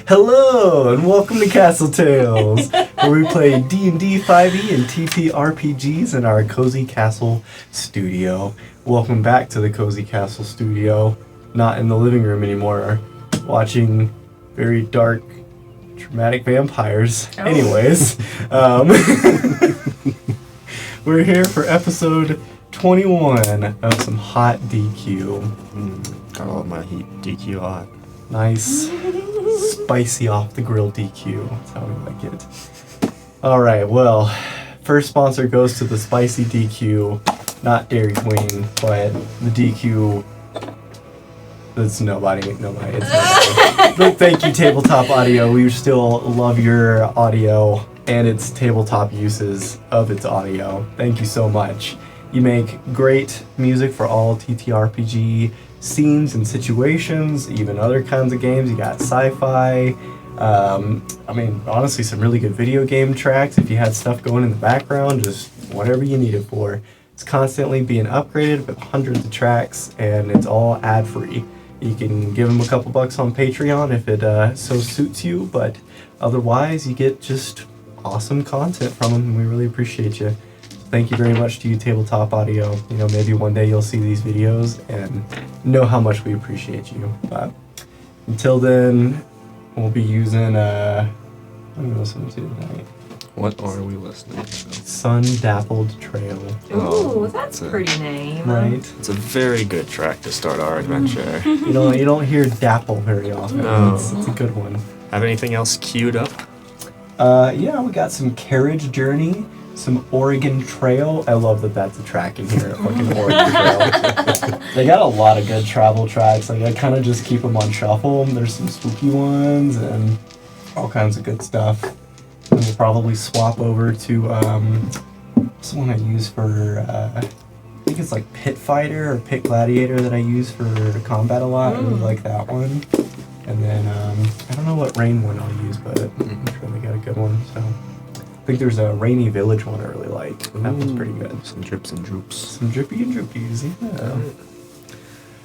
Hello, and welcome to CastleTales, where we play D&D 5e and TTRPGs in our Cozy Castle studio. Welcome back to the Cozy Castle studio, not in the living room anymore, watching very dark, dramatic vampires. Oh. Anyways, we're here for episode 21 of some hot DQ. Got all my heat DQ hot. Nice, spicy off the grill DQ. That's how we like it. Alright, well, first sponsor goes to the spicy DQ, not Dairy Queen, but the DQ. It's nobody. It's nobody. But thank you, Tabletop Audio. We still love your audio and its tabletop uses of its audio. Thank you so much. You make great music for all TTRPG scenes and situations, even other kinds of games. You got sci-fi. Honestly, some really good video game tracks. If you had stuff going in the background, just whatever you need it for. It's constantly being upgraded with hundreds of tracks, and it's all ad-free. You can give them a couple bucks on Patreon if it so suits you, but otherwise you get just awesome content from them, and we really appreciate you. Thank you very much to you, Tabletop Audio. You know, maybe one day you'll see these videos and know how much we appreciate you. But until then, we'll be using, what are we listening to tonight? What are we listening to? Sun Dappled Trail. Ooh, that's a pretty name. Right? It's a very good track to start our adventure. You don't hear Dapple very often. No. It's a good one. Have anything else queued up? Yeah, we got some Carriage Journey. Some Oregon Trail. I love that that's a track in here, fucking Oregon Trail. They got a lot of good travel tracks. Like, I kind of just keep them on shuffle. There's some spooky ones and all kinds of good stuff. And we'll probably swap over to what's the one I use for, I think it's like Pit Fighter or Pit Gladiator that I use for combat a lot. I really like that one. And then, I don't know what rain one I'll use, but I'm sure they got a good one, so. I think there's a Rainy Village one I really like. That one's pretty good. Some drips and droops. Some drippy and droopies,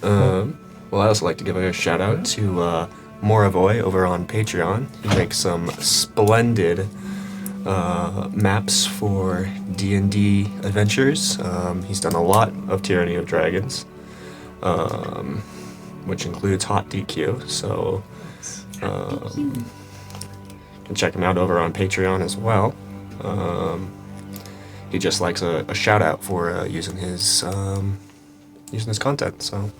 yeah. Well, I also like to give a shout out to Moravoy over on Patreon. He makes some splendid maps for D&D adventures. He's done a lot of Tyranny of Dragons, which includes Hot DQ. So you can check him out over on Patreon as well. He just likes a shout out for using his content. So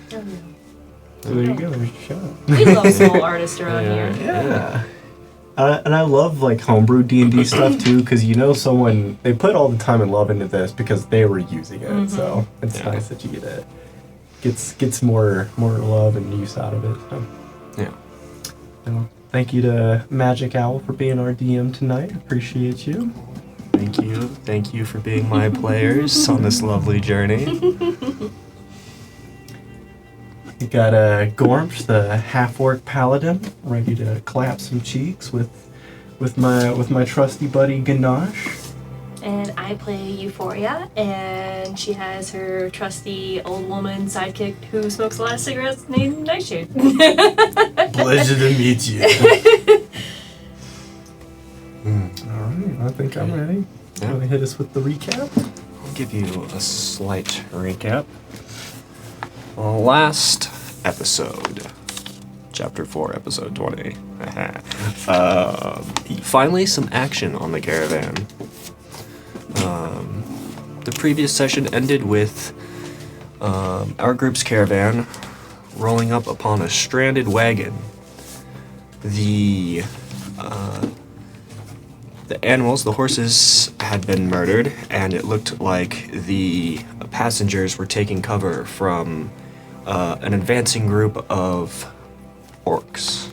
there you go. There's your shout out. We love small artists around here. Yeah. And I love like homebrew D&D stuff too, because someone, they put all the time and love into this because they were using it. So it's nice that you get it. Gets more love and use out of it. So. Yeah. Thank you to Magic Owl for being our DM tonight. Appreciate you. Thank you. Thank you for being my players on this lovely journey. We got Gormsh, the half-orc paladin, ready to clap some cheeks with my trusty buddy Ganache. And I play Euphoria, and she has her trusty old woman sidekick who smokes a lot of cigarettes named Nightshade. Pleasure to meet you. Alright, I think I'm ready. Yeah. Want to hit us with the recap? I'll give you a slight recap. Last episode, Chapter 4, Episode 20. Finally, some action on the caravan. The previous session ended with our group's caravan rolling up upon a stranded wagon. The animals, the horses, had been murdered, and it looked like the passengers were taking cover from an advancing group of orcs.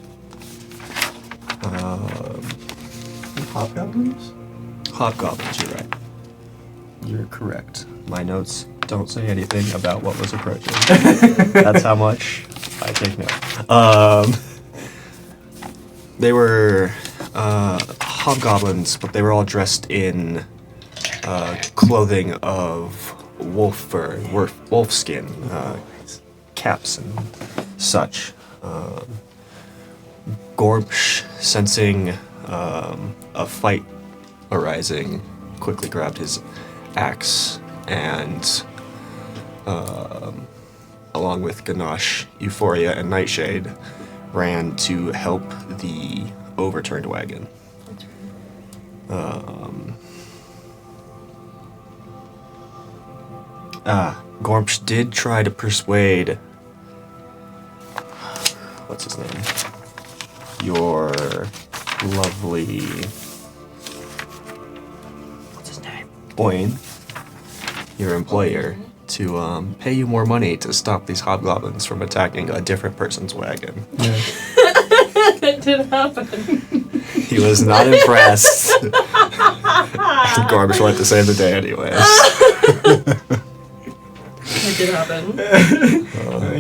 Hobgoblins? Hobgoblins, you're right. You're correct. My notes don't say anything about what was approaching. That's how much I take note. They were hobgoblins, but they were all dressed in clothing of wolf fur, wolf skin, caps and such. Gormsh, sensing a fight arising, quickly grabbed his axe and, along with Ganache, Euphoria, and Nightshade, ran to help the overturned wagon. Gormsh did try to persuade... What's his name? Your lovely... What's his name? Oin, your employer, to pay you more money to stop these hobgoblins from attacking a different person's wagon. Yeah. That did happen. He was not impressed. Gormsh wanted to save the day anyways. That did happen.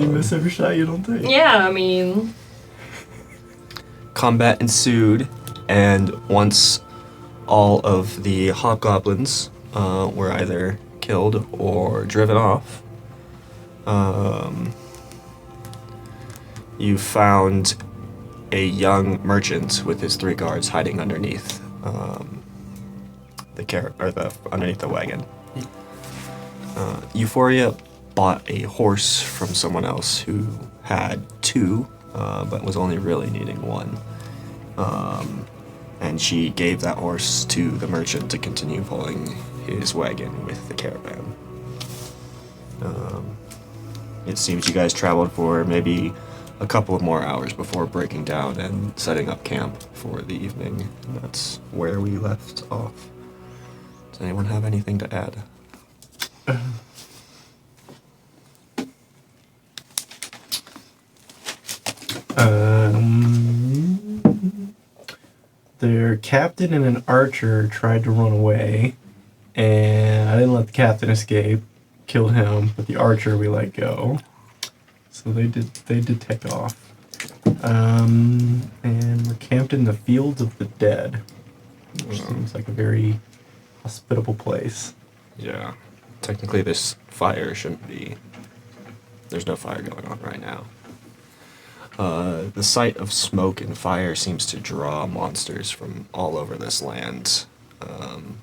You miss every shot you don't take. Yeah, I mean... Combat ensued, and once all of the hobgoblins were either killed or driven off, you found a young merchant with his 3 guards hiding underneath underneath the wagon. Euphoria bought a horse from someone else who had 2, but was only really needing 1. And she gave that horse to the merchant to continue pulling his wagon with the caravan. It seems you guys traveled for maybe a couple of more hours before breaking down and setting up camp for the evening. And that's where we left off. Does anyone have anything to add? Their captain and an archer tried to run away, and I didn't let the captain escape. Killed him, but the archer we let go. So they did take off. And we're camped in the Fields of the Dead, which seems like a very hospitable place. Yeah. Technically this fire shouldn't be... There's no fire going on right now. The sight of smoke and fire seems to draw monsters from all over this land, and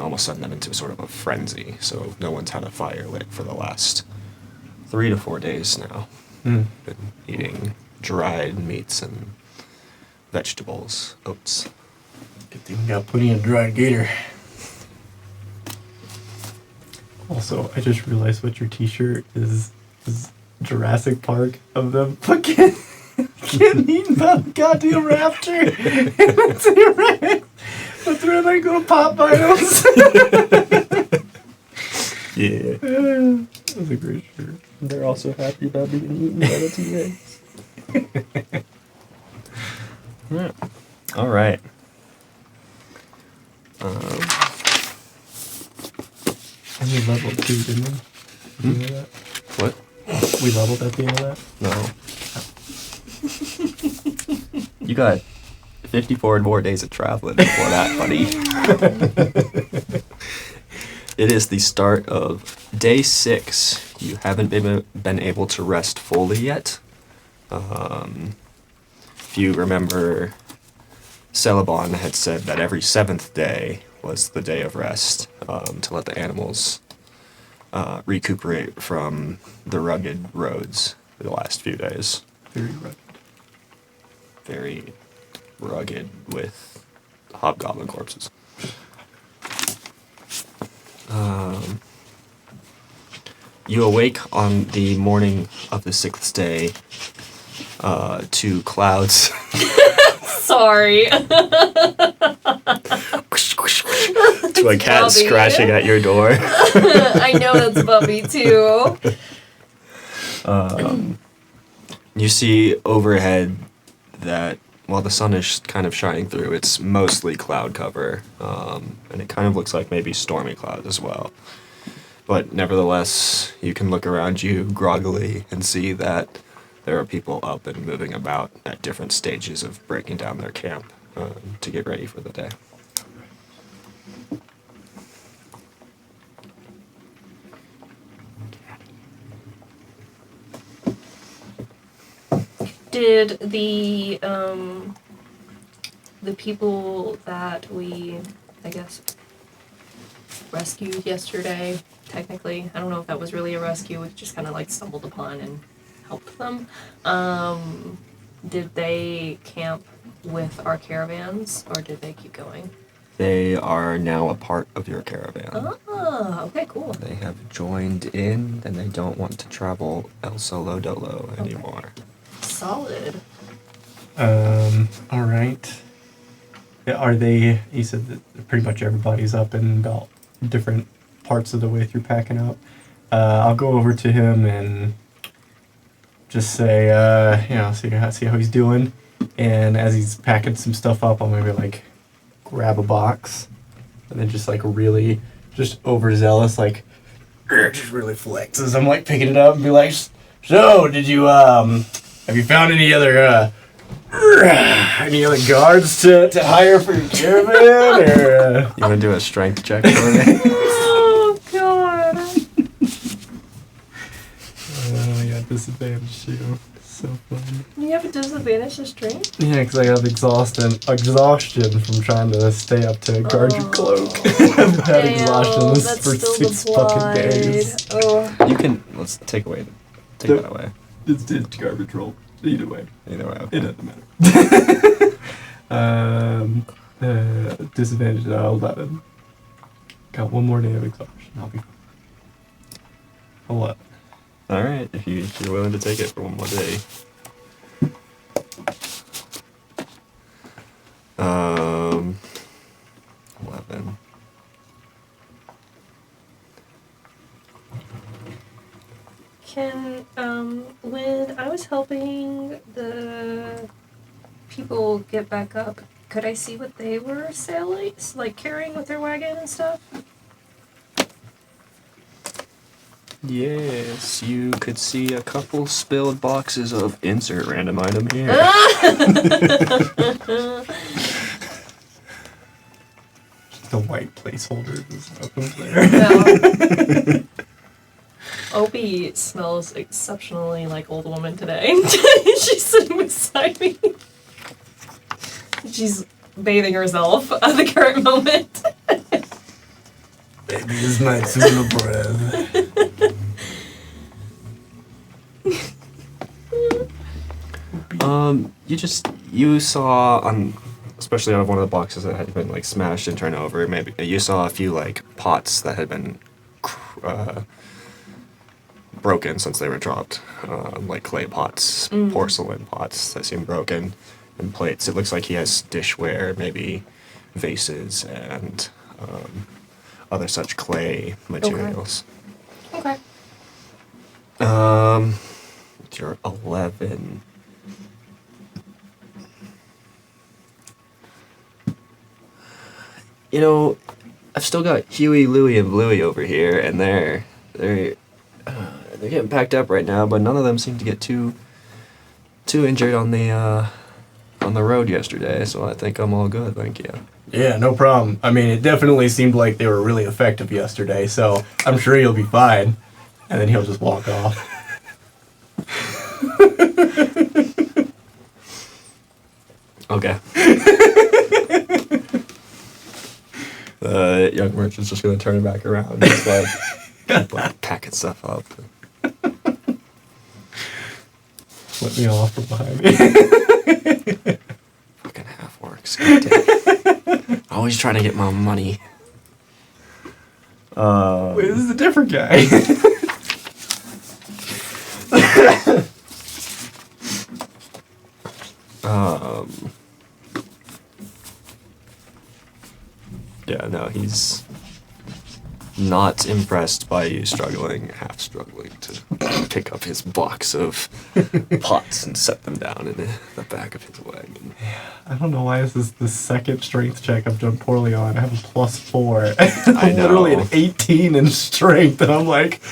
almost send them into sort of a frenzy. So no one's had a fire lit for the last 3 to 4 days now. Been eating dried meats and vegetables, oats. Good thing we got plenty of dried gator. Also, I just realized what your t-shirt is Jurassic Park of them fucking getting eaten by the goddamn raptor. And the T-Rex. But they're like little pop vinyls. Yeah. That was a great shirt. They're also happy about being eaten by the T-Rex. Yeah. All right. And we leveled too, didn't we? Did you know that? What? We leveled at the end of that? No. You got 54 more days of traveling before that, buddy. It is the start of day 6. You haven't been able to rest fully yet. If you remember, Celebon had said that every 7th day was the day of rest, to let the animals recuperate from the rugged roads for the last few days. Very rugged. Very rugged with hobgoblin corpses. You awake on the morning of the 6th day to clouds. Sorry. To a cat Bubby. scratching at your door. I know that's Bubby too. You see overhead that while the sun is kind of shining through, it's mostly cloud cover, and it kind of looks like maybe stormy clouds as well. But nevertheless, you can look around you groggily and see that there are people up and moving about at different stages of breaking down their camp to get ready for the day. Did the people that we, I guess, rescued yesterday, technically, I don't know if that was really a rescue, we just kind of like stumbled upon and helped them. Did they camp with our caravans, or did they keep going? They are now a part of your caravan. Oh, okay, cool. They have joined in, and they don't want to travel El Solo Dolo anymore. Solid. All right. Yeah, are they? You said that pretty much everybody's up and about different parts of the way through packing up. I'll go over to him and just say, see how he's doing. And as he's packing some stuff up, I'll maybe like grab a box, and then just like really, just overzealous, like just really flexes. I'm like picking it up and be like, so did you have you found any other guards to hire for your caravan? Or, You want to do a strength check for me? Oh, God. I got disadvantage too. So funny. You have a disadvantage to strength? Yeah, because I have exhaustion from trying to stay up to guard your cloak. I've had exhaustion for 6 fucking days. Oh. You can, let's take that away. It's garbage roll. Either way. Either way, okay. It doesn't matter. Disadvantage 11. Got one more day of exhaustion. I'll be fine. 11. Alright, if you're willing to take it for one more day. 11. Can, when I was helping the people get back up, could I see what they were sailing, like carrying with their wagon and stuff? Yes, you could see a couple spilled boxes of insert random item here. The white placeholder is up there. No. Opie smells exceptionally like old woman today. She's sitting beside me. She's bathing herself at the current moment. Baby, this my tuna breath. You saw on, especially on one of the boxes that had been like smashed and turned over, maybe you saw a few like pots that had been broken since they were dropped, like clay pots, porcelain pots that seem broken, and plates. It looks like he has dishware, maybe vases and other such clay materials. Okay. You're 11. You know, I've still got Huey, Louie, and Bluey over here, and they're getting packed up right now, but none of them seem to get too injured on the road yesterday, so I think I'm all good, thank you. Yeah, no problem. I mean, it definitely seemed like they were really effective yesterday, so I'm sure you'll be fine. And then he'll just walk off. Okay. The young merchant's just gonna turn back around, just like packing stuff up. Let me off from behind me. Fucking half orcs. Goddamn. Always trying to get my money. Wait, this is a different guy. Yeah, no, he's not impressed by you half struggling to pick up his box of pots and set them down in the back of his wagon. I don't know why this is the second strength check I've done poorly on. I have a +4. I I'm know. literally an 18 in strength, and I'm like,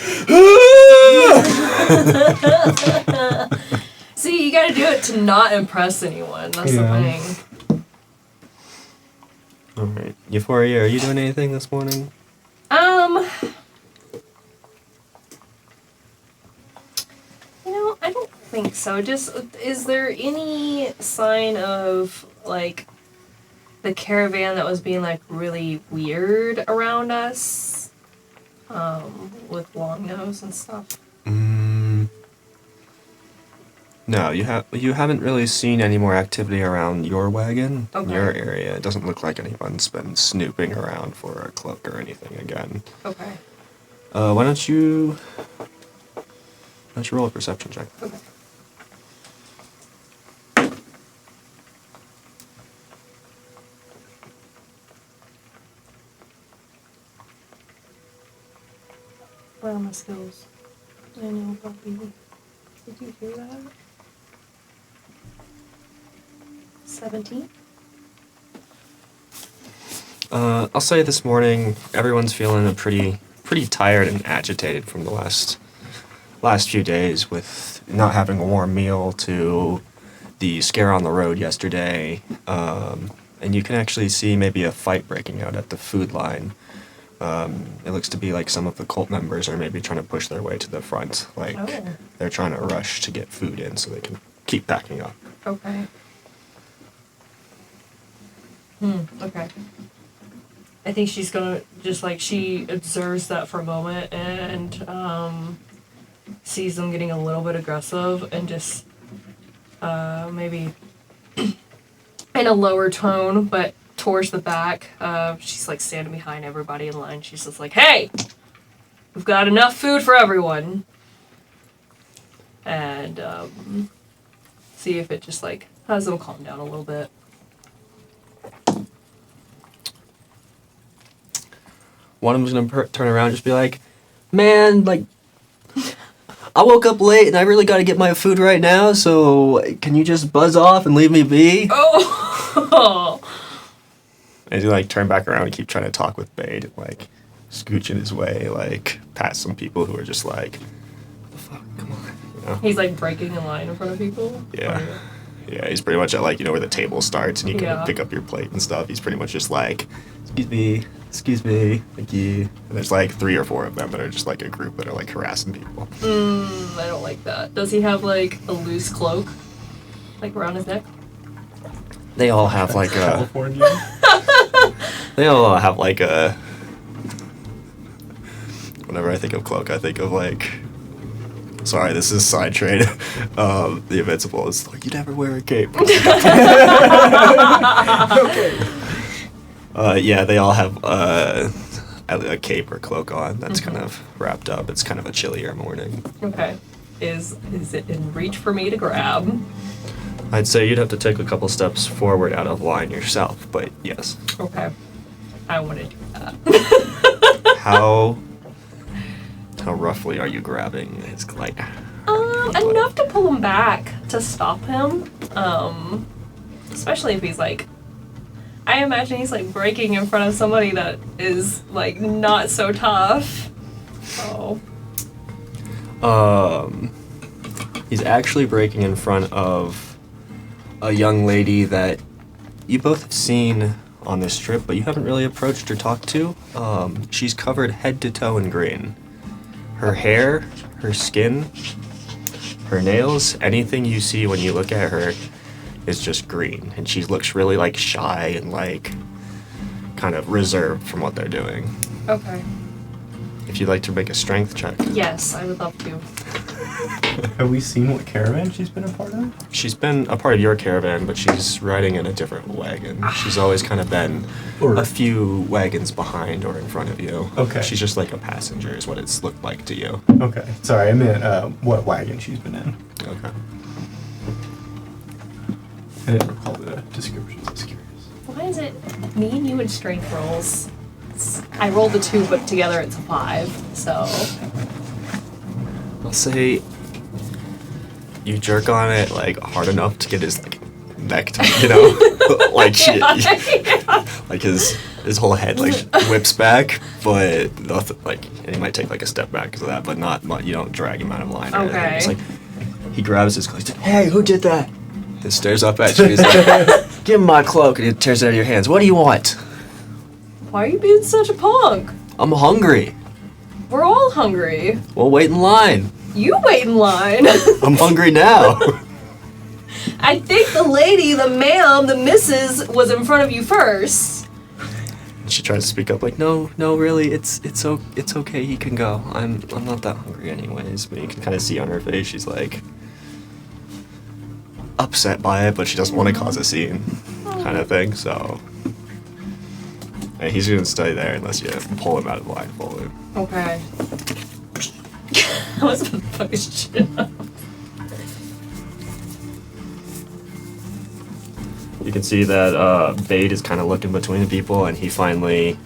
See, you gotta do it to not impress anyone. That's the thing. Alright. Euphoria, are you doing anything this morning? I don't think so. Just, is there any sign of, like, the caravan that was being, like, really weird around us? With long nose and stuff? No, you haven't really seen any more activity around your wagon, Okay. your area. It doesn't look like anyone's been snooping around for a cloak or anything again. Okay. Why don't you roll a perception check? Okay. What are my skills? I know puppy. Did you hear that? 17? I'll say this morning everyone's feeling pretty tired and agitated from the last few days with not having a warm meal to the scare on the road yesterday, and you can actually see maybe a fight breaking out at the food line. It looks to be like some of the cult members are maybe trying to push their way to the front, like Oh. they're trying to rush to get food in so they can keep packing up. Okay. Okay. I think she's gonna just like she observes that for a moment and sees them getting a little bit aggressive and just maybe in a lower tone, but towards the back, she's like standing behind everybody in line. She's just like, "Hey, we've got enough food for everyone," and see if it just like has them calm down a little bit. One of them's gonna turn around and just be like, "Man, like, I woke up late and I really got to get my food right now. So can you just buzz off and leave me be?" Oh. And he like turn back around and keep trying to talk with Bade and like scooch in his way, like past some people who are just like, "What the fuck, come on," you know? He's like breaking in line in front of people. Yeah. Or- Yeah, he's pretty much at like, you know, where the table starts and you can Yeah. pick up your plate and stuff. He's pretty much just like, excuse me, thank you. And there's like 3 or 4 of them that are just like a group that are like harassing people. I don't like that. Does he have like a loose cloak, like around his neck? They all have like a, California. whenever I think of cloak, I think of like, sorry, this is side trade. The Invincible is like, you never wear a cape. Okay. Yeah, they all have a cape or cloak on that's kind of wrapped up. It's kind of a chillier morning. Okay. Is it in reach for me to grab? I'd say you'd have to take a couple steps forward out of line yourself, but yes. Okay. I want to do that. How roughly are you grabbing his like? Enough to pull him back to stop him. Especially if he's like, I imagine he's like breaking in front of somebody that is like not so tough. So. He's actually breaking in front of a young lady that you both have seen on this trip, but you haven't really approached or talked to. She's covered head to toe in green. Her hair, her skin, her nails, anything you see when you look at her is just green. And she looks really like shy and like kind of reserved from what they're doing. Okay. If you'd like to make a strength check. Yes, I would love to. Have we seen what caravan she's been a part of? She's been a part of your caravan, but she's riding in a different wagon. She's always kind of been a few wagons behind or in front of you. Okay. She's just like a passenger is what it's looked like to you. Okay. Sorry, I meant what wagon she's been in. Okay. I didn't recall the description. I was curious. Why is it me and you in strength rolls? I rolled a 2, but together it's a 5. So. I'll say you jerk on it like hard enough to get his like neck to, you know, like shit, like his whole head like whips back, but nothing like, and he might take like a step back because of that, but not much. You don't drag him out of line. Or anything. Okay. It's like he grabs his cloak. He's like, "Hey, who did that?" He stares up at you. He's like, "Give him my cloak," and he tears it out of your hands. "What do you want?" Why are you being such a punk? "I'm hungry." We're all hungry. "Well, wait in line." You wait in line. I'm hungry now. I think the lady, the ma'am, the missus was in front of you first. She tries to speak up like, no, really, it's okay. He can go. I'm not that hungry anyways. But you can kind of see on her face she's like upset by it, but she doesn't want to cause a scene, kind of thing. So and he's gonna stay there unless you pull him out of the line fully. Okay. I was gonna fuck his shit up. You can see that Bade is kind of looking between the people, and he finally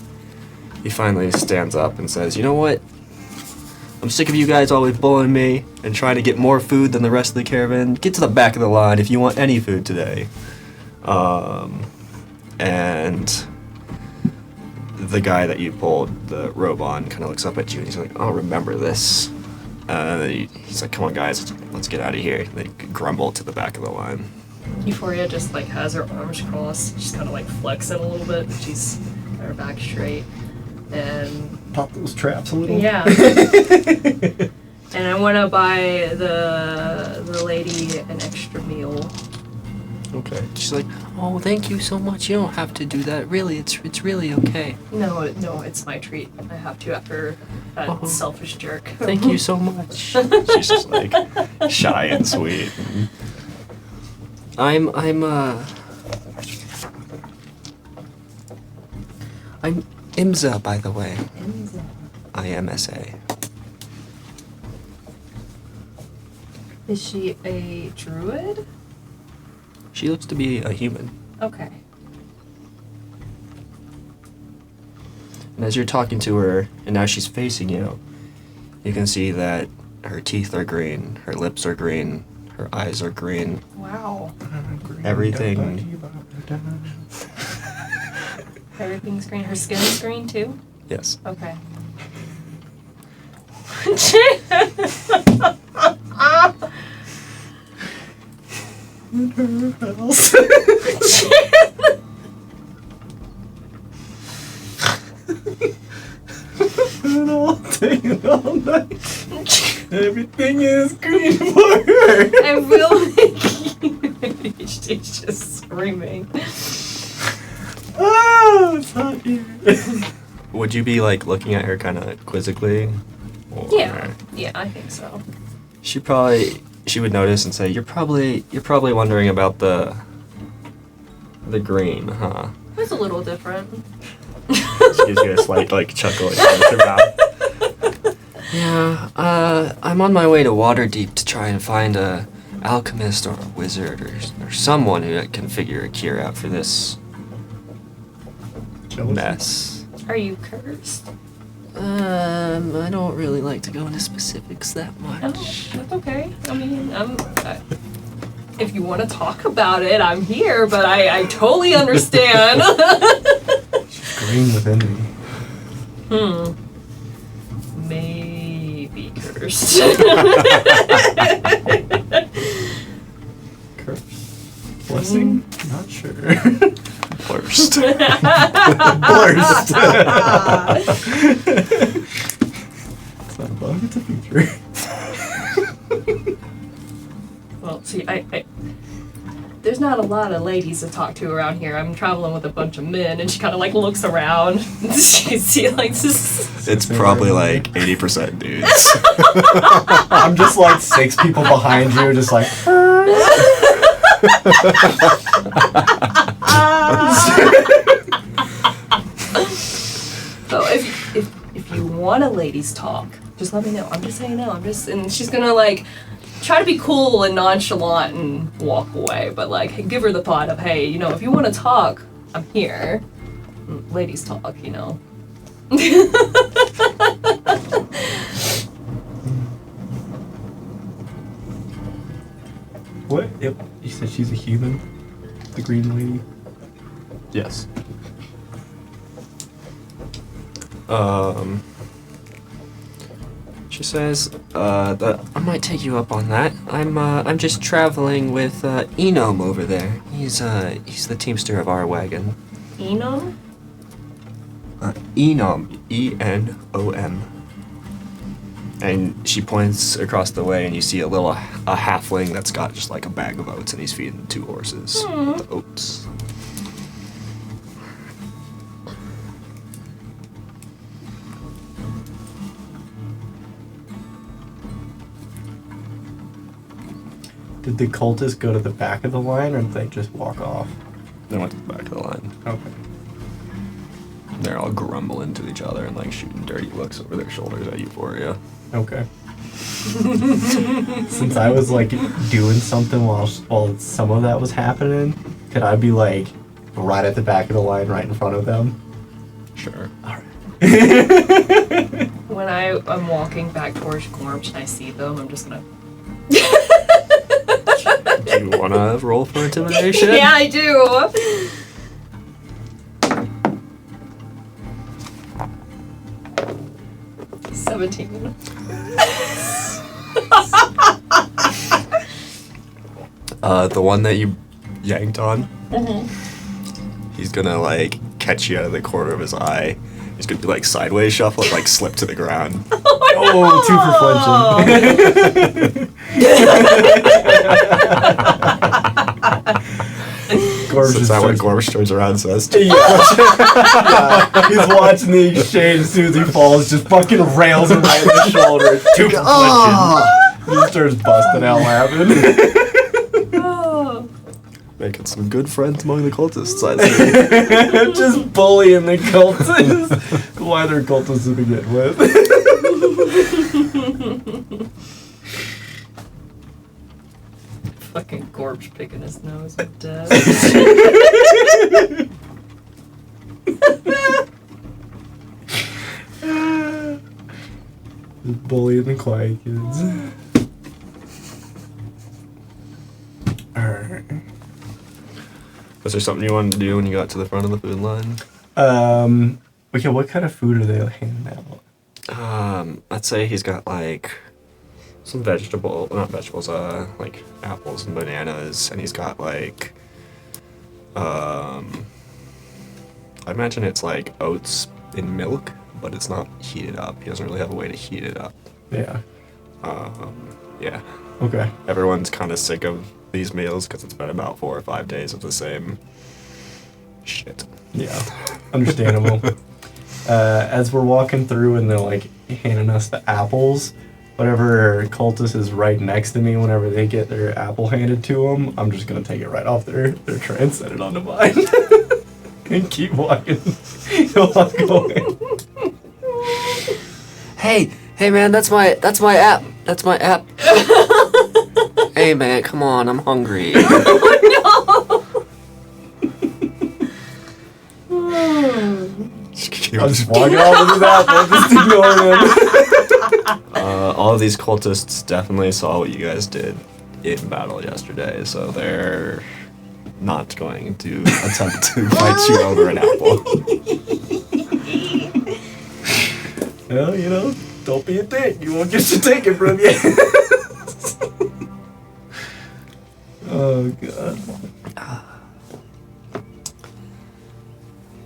stands up and says, "You know what? I'm sick of you guys always bullying me and trying to get more food than the rest of the caravan. Get to the back of the line if you want any food today." And the guy that you pulled the robe on kind of looks up at you and he's like, "I'll remember this." He's like, "Come on, guys, let's get out of here." They grumble to the back of the line. Euphoria just like has her arms crossed. She's kind of like flexing a little bit, but she's got her back straight. And Pop those traps a little. yeah. And I want to buy the lady an extra meal. Okay. She's like, "Oh, thank you so much. You don't have to do that. Really, it's really okay. No, it's my treat. I have to after that Oh. selfish jerk. Thank you so much." She's just like shy and sweet. I'm Imza, by the way. IMSA. Is she a druid? She looks to be a human. Okay. And as you're talking to her, and now she's facing you, you can see that her teeth are green, her lips are green, her eyes are green. Wow. Everything. Everything's green. Her skin's green too? Yes. Okay. And all day and all night. Everything is green for her. I will make you. She's just screaming. Oh, it's hot here. Would you be like looking at her kind of quizzically? Or Yeah, I think so. She would notice and say, "You're probably wondering about the green, huh?" It's a little different. She gives you a slight like chuckle in her mouth. Yeah, I'm on my way to Waterdeep to try and find a alchemist or a wizard or someone who can figure a cure out for this mess. Are you cursed? I don't really like to go into specifics that Oh, much. that's okay. I mean, if you want to talk about it, I'm here, but I totally understand. She's green within me. Maybe cursed. Curse. Blessing? Not sure. Blurst. Blurst. It's not a bug, it's a feature. Well, see, I there's not a lot of ladies to talk to around here. I'm traveling with a bunch of men, and she kind of like looks around. She can see like this. It's probably like 80% dudes. I'm just like 6 people behind you, just like. So if you want a ladies talk, just let me know. I'm just saying no. And she's gonna like try to be cool and nonchalant and walk away, but like give her the thought of, hey, you know, if you want to talk, I'm here. Ladies talk, you know. What? Yep. You said she's a human? The green lady? Yes. She says, that I might take you up on that. I'm just traveling with Enom over there. He's the teamster of our wagon. Enom? Enom, E-N-O-M. And she points across the way, and you see a halfling that's got just like a bag of oats, and he's feeding 2 horses the oats. Did the cultists go to the back of the line, or did they just walk off? They went to the back of the line. Okay. They're all grumbling to each other and like shooting dirty looks over their shoulders at Euphoria. Okay. Since I was like doing something while some of that was happening, could I be like right at the back of the line, right in front of them? Sure. All right. When I'm walking back towards Gormsh and I see them, I'm just gonna. Do you want to roll for intimidation? Yeah, I do. $17. The one that you yanked on, he's gonna like catch you out of the corner of his eye. He's gonna do like sideways shuffle and like slip to the ground. Oh, 2 for flinching. Gormsh So is that what Gormsh turns around and says? Yeah. He's watching the exchange. As soon as he falls, just fucking rails him right in the shoulder. 2 for flinching. He starts busting out laughing. Oh. Making some good friends among the cultists, I see. Just bullying the cultists. Why they're cultists to begin with. Fucking Gormsh picking his nose with death. Just bullying the quiet kids. Alright. Was there something you wanted to do when you got to the front of the food line? Okay, what kind of food are they handing out? I'd say he's got like some like apples and bananas, and he's got like, I imagine it's like oats in milk, but it's not heated up. He doesn't really have a way to heat it up. Yeah. Yeah. Okay. Everyone's kind of sick of these meals because it's been about 4 or 5 days of the same shit. Yeah. Understandable. As we're walking through and they're like handing us the apples, whatever cultist is right next to me, whenever they get their apple handed to them, I'm just gonna take it right off their tray and set it onto mine. And keep walking. While going. Hey man, that's my app. That's my app. Hey man, come on, I'm hungry. I'm just walking off with his apple, just ignoring him. All of these cultists definitely saw what you guys did in battle yesterday, so they're not going to attempt to fight you over an apple. Well, you know, don't be a dick. You won't get your taken from you. Oh, God.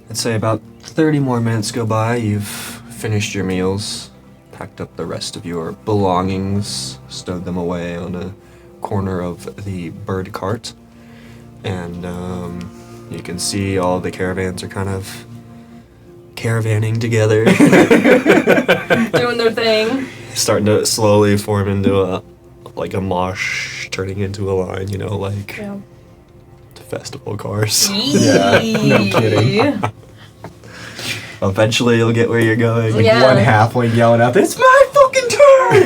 I'd say about 30 more minutes go by, you've finished your meals, packed up the rest of your belongings, stowed them away on a corner of the bird cart, and you can see all the caravans are kind of caravanning together. Doing their thing. Starting to slowly form into a mosh, turning into a line, you know, like Yeah. festival cars. Yeah, no kidding. Eventually you'll get where you're going. Like Yeah. one halfling yelling out, "It's my fucking turn!"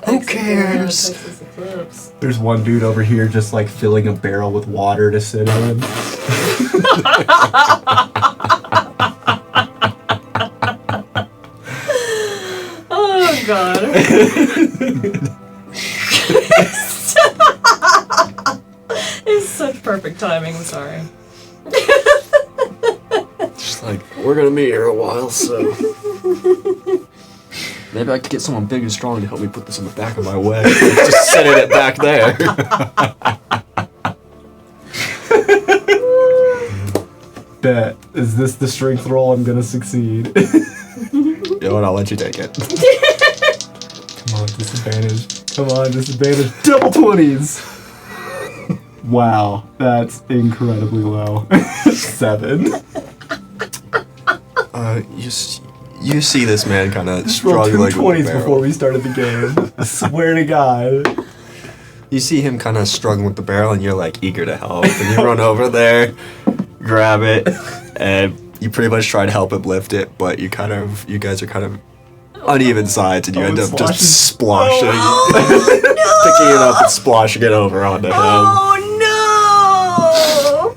Who cares? There's one dude over here just like filling a barrel with water to sit in. Oh, God. It's such perfect timing, I'm sorry. Just like, we're gonna be here a while, so maybe I could get someone big and strong to help me put this in the back of my wagon. Just setting it back there. Bet. Is this the strength roll? I'm gonna succeed. You know what? I'll let you take it. Come on, disadvantage. Come on, disadvantage. Double 20s! Wow, that's incredibly low. 7. You see this man kind of Just rolled 2 struggling with 20s the before barrel. we started the game. I swear to God. You see him kind of struggling with the barrel, and you're like eager to help. And you run over there, grab it, and you pretty much try to help him lift it, but you guys are kind of uneven sides, and you end it up just sloshes. splashing, picking it up and splashing it over onto him. Oh no!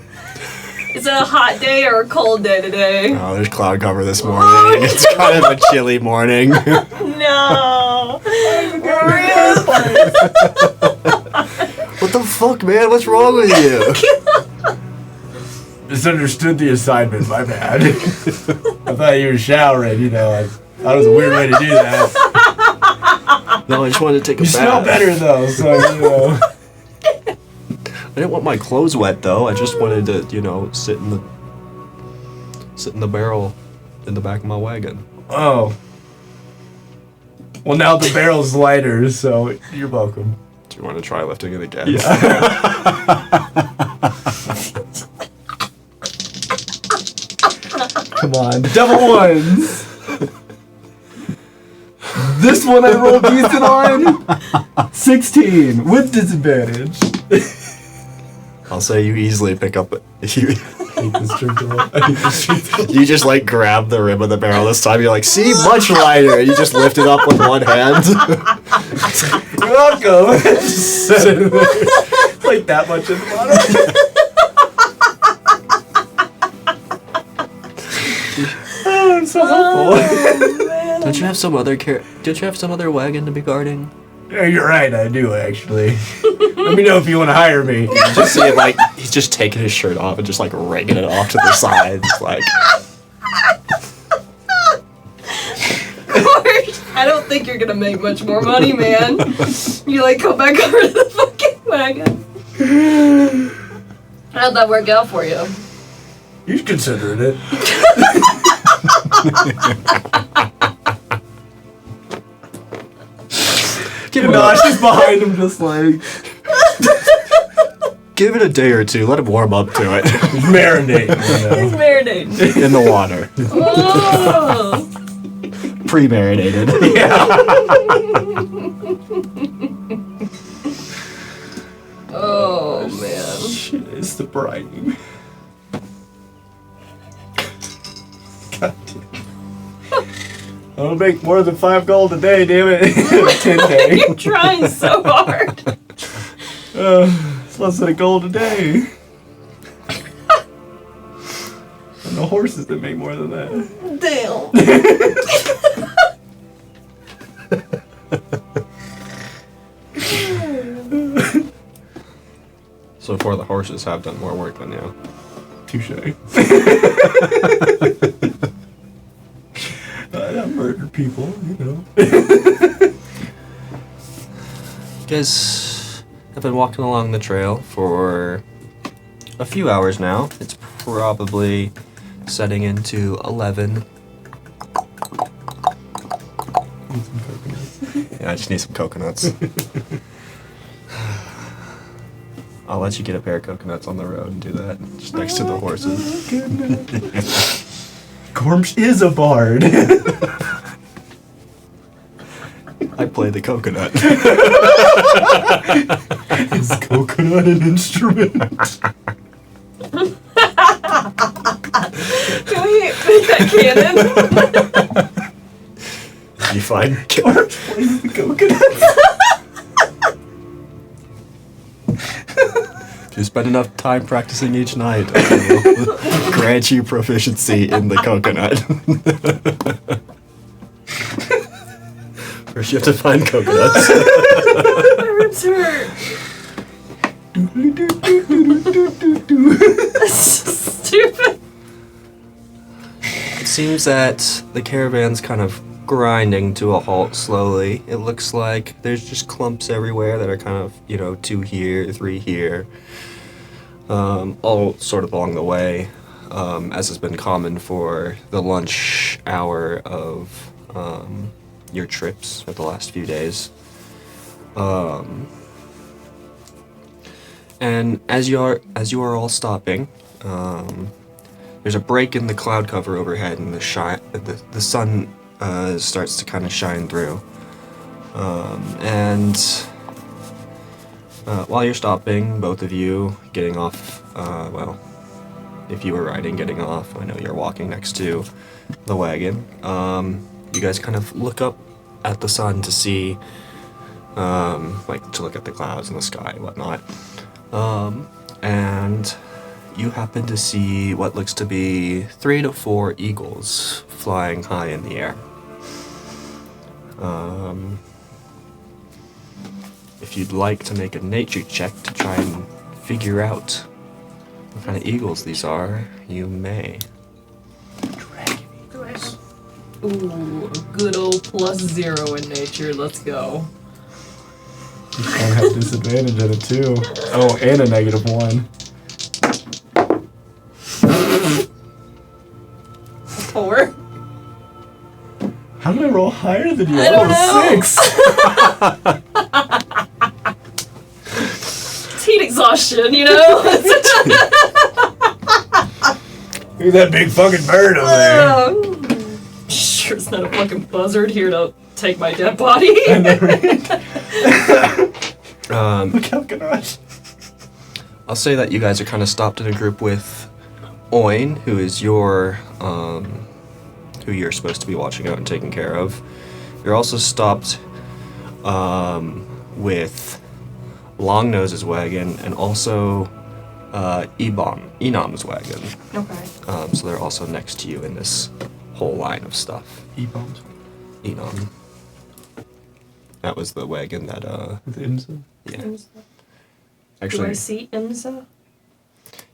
Is it a hot day or a cold day today? Oh, there's cloud cover this morning. It's kind of a chilly morning. No! What the fuck, man? What's wrong with you? Misunderstood the assignment, my bad. I thought you were showering, you know. I thought it was a weird way to do that. No, I just wanted to take a You bath. smell better, though, so, you know. I didn't want my clothes wet, though. I just wanted to, sit in the barrel in the back of my wagon. Oh. Well, now the barrel's lighter, so you're welcome. Do you want to try lifting it again? Yeah. Come on, double ones. This one I rolled decent on. 16 with disadvantage. I'll say you easily pick up. I hate this trick. I hate this trick. You just grab the rim of the barrel this time. You're like, see, much lighter. And you just lift it up with one hand. You're welcome. Just set it in there. Like that much in the bottom. Oh, I'm so helpful. Don't you have some other wagon to be guarding? Yeah, you're right, I do actually. Let me know if you want to hire me. You just see it he's just taking his shirt off and just raking it off to the side. It's I don't think you're gonna make much more money, man. You go back over to the fucking wagon. How'd that work out for you? You're considering it. She's behind him just give it a day or two. Let him warm up to it. marinate. He's marinating. In the water. Oh! Pre-marinated. Oh, man. Shit is the brining. God damn. I don't make more than 5 gold a day, damn it. 10 day. You're trying so hard. It's less than a gold a day. And the horses that make more than that. Damn. So far, the horses have done more work than you. Touche. I murdered people, you know. You guys have been walking along the trail for a few hours now. It's probably setting into 11. Yeah, I just need some coconuts. I'll let you get a pair of coconuts on the road and do that, just next to the horses. Gormsh is a bard. I play the coconut. Is coconut an instrument? Can we make that canon? You find Gormsh plays the coconuts. If you spend enough time practicing each night, I will grant you proficiency in the coconut. First, you have to find coconuts. My ribs hurt. That's so stupid. It seems that the caravan's kind of grinding to a halt slowly. It looks like there's just clumps everywhere that are kind of, 2 here, 3 here, all sort of along the way, as has been common for the lunch hour of your trips for the last few days. And as you are all stopping, there's a break in the cloud cover overhead, and the sun starts to kind of shine through. And while you're stopping, both of you getting off, well, if you were riding, getting off, I know you're walking next to the wagon, you guys kind of look up at the sun to see, like to look at the clouds in the sky and whatnot. And you happen to see what looks to be 3 to 4 eagles flying high in the air. If you'd like to make a nature check to try and figure out what kind of eagles these are, you may. Dragon. Ooh, a good old +0 in nature. Let's go. You can't have disadvantage at it too. Oh, and a -1. 4. How did I roll higher than you? I don't know. 6. It's heat exhaustion, you know? Look at that big fucking bird over there. Sure it's not a fucking buzzard here to take my dead body. I know, right? Look how Gormsh. I'll say that you guys are kind of stopped in a group with Oin, who is your, who you're supposed to be watching out and taking care of. You're also stopped with Longnose's wagon and also Enom's wagon. Okay. So they're also next to you in this whole line of stuff. E-bombs. Enom. That was the wagon that, With Imsa. yeah. Do I Actually, see Imsa?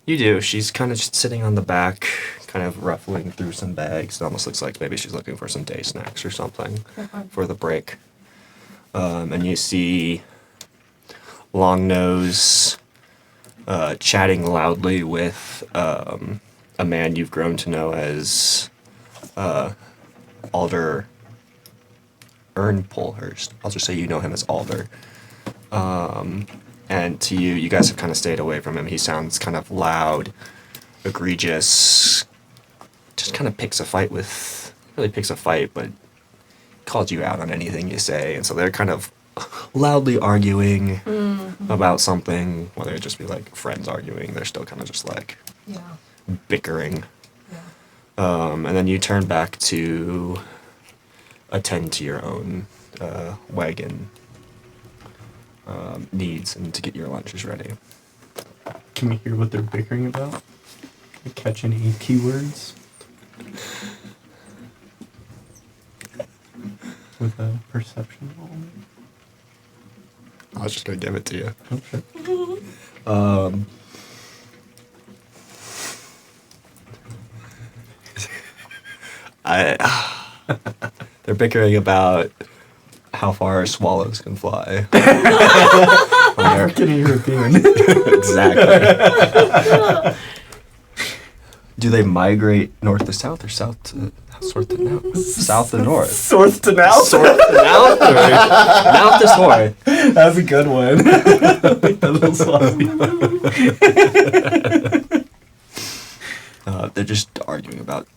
you do. She's kind of just sitting on the back, kind of ruffling through some bags. It almost looks like maybe she's looking for some day snacks or something for the break. And you see Longnose chatting loudly with a man you've grown to know as Alder Ernpolhurst. I'll just say you know him as Alder. And to you guys have kind of stayed away from him. He sounds kind of loud, egregious, just kind of really picks a fight, but calls you out on anything you say. And so they're kind of loudly arguing about something, whether it just be like friends arguing, they're still kind of just like Yeah. bickering. Yeah. And then you turn back to attend to your own wagon needs and to get your lunches ready. Can we hear what they're bickering about? Can we catch any keywords? With a perception roll? I was just gonna give it to you. Oh, sure. They're bickering about how far swallows can fly. American European. Exactly. Do they migrate north to south or south to north to north? South to north. North to now? North to south or south to north? That's a good one. Like that little sloppy. They're just arguing about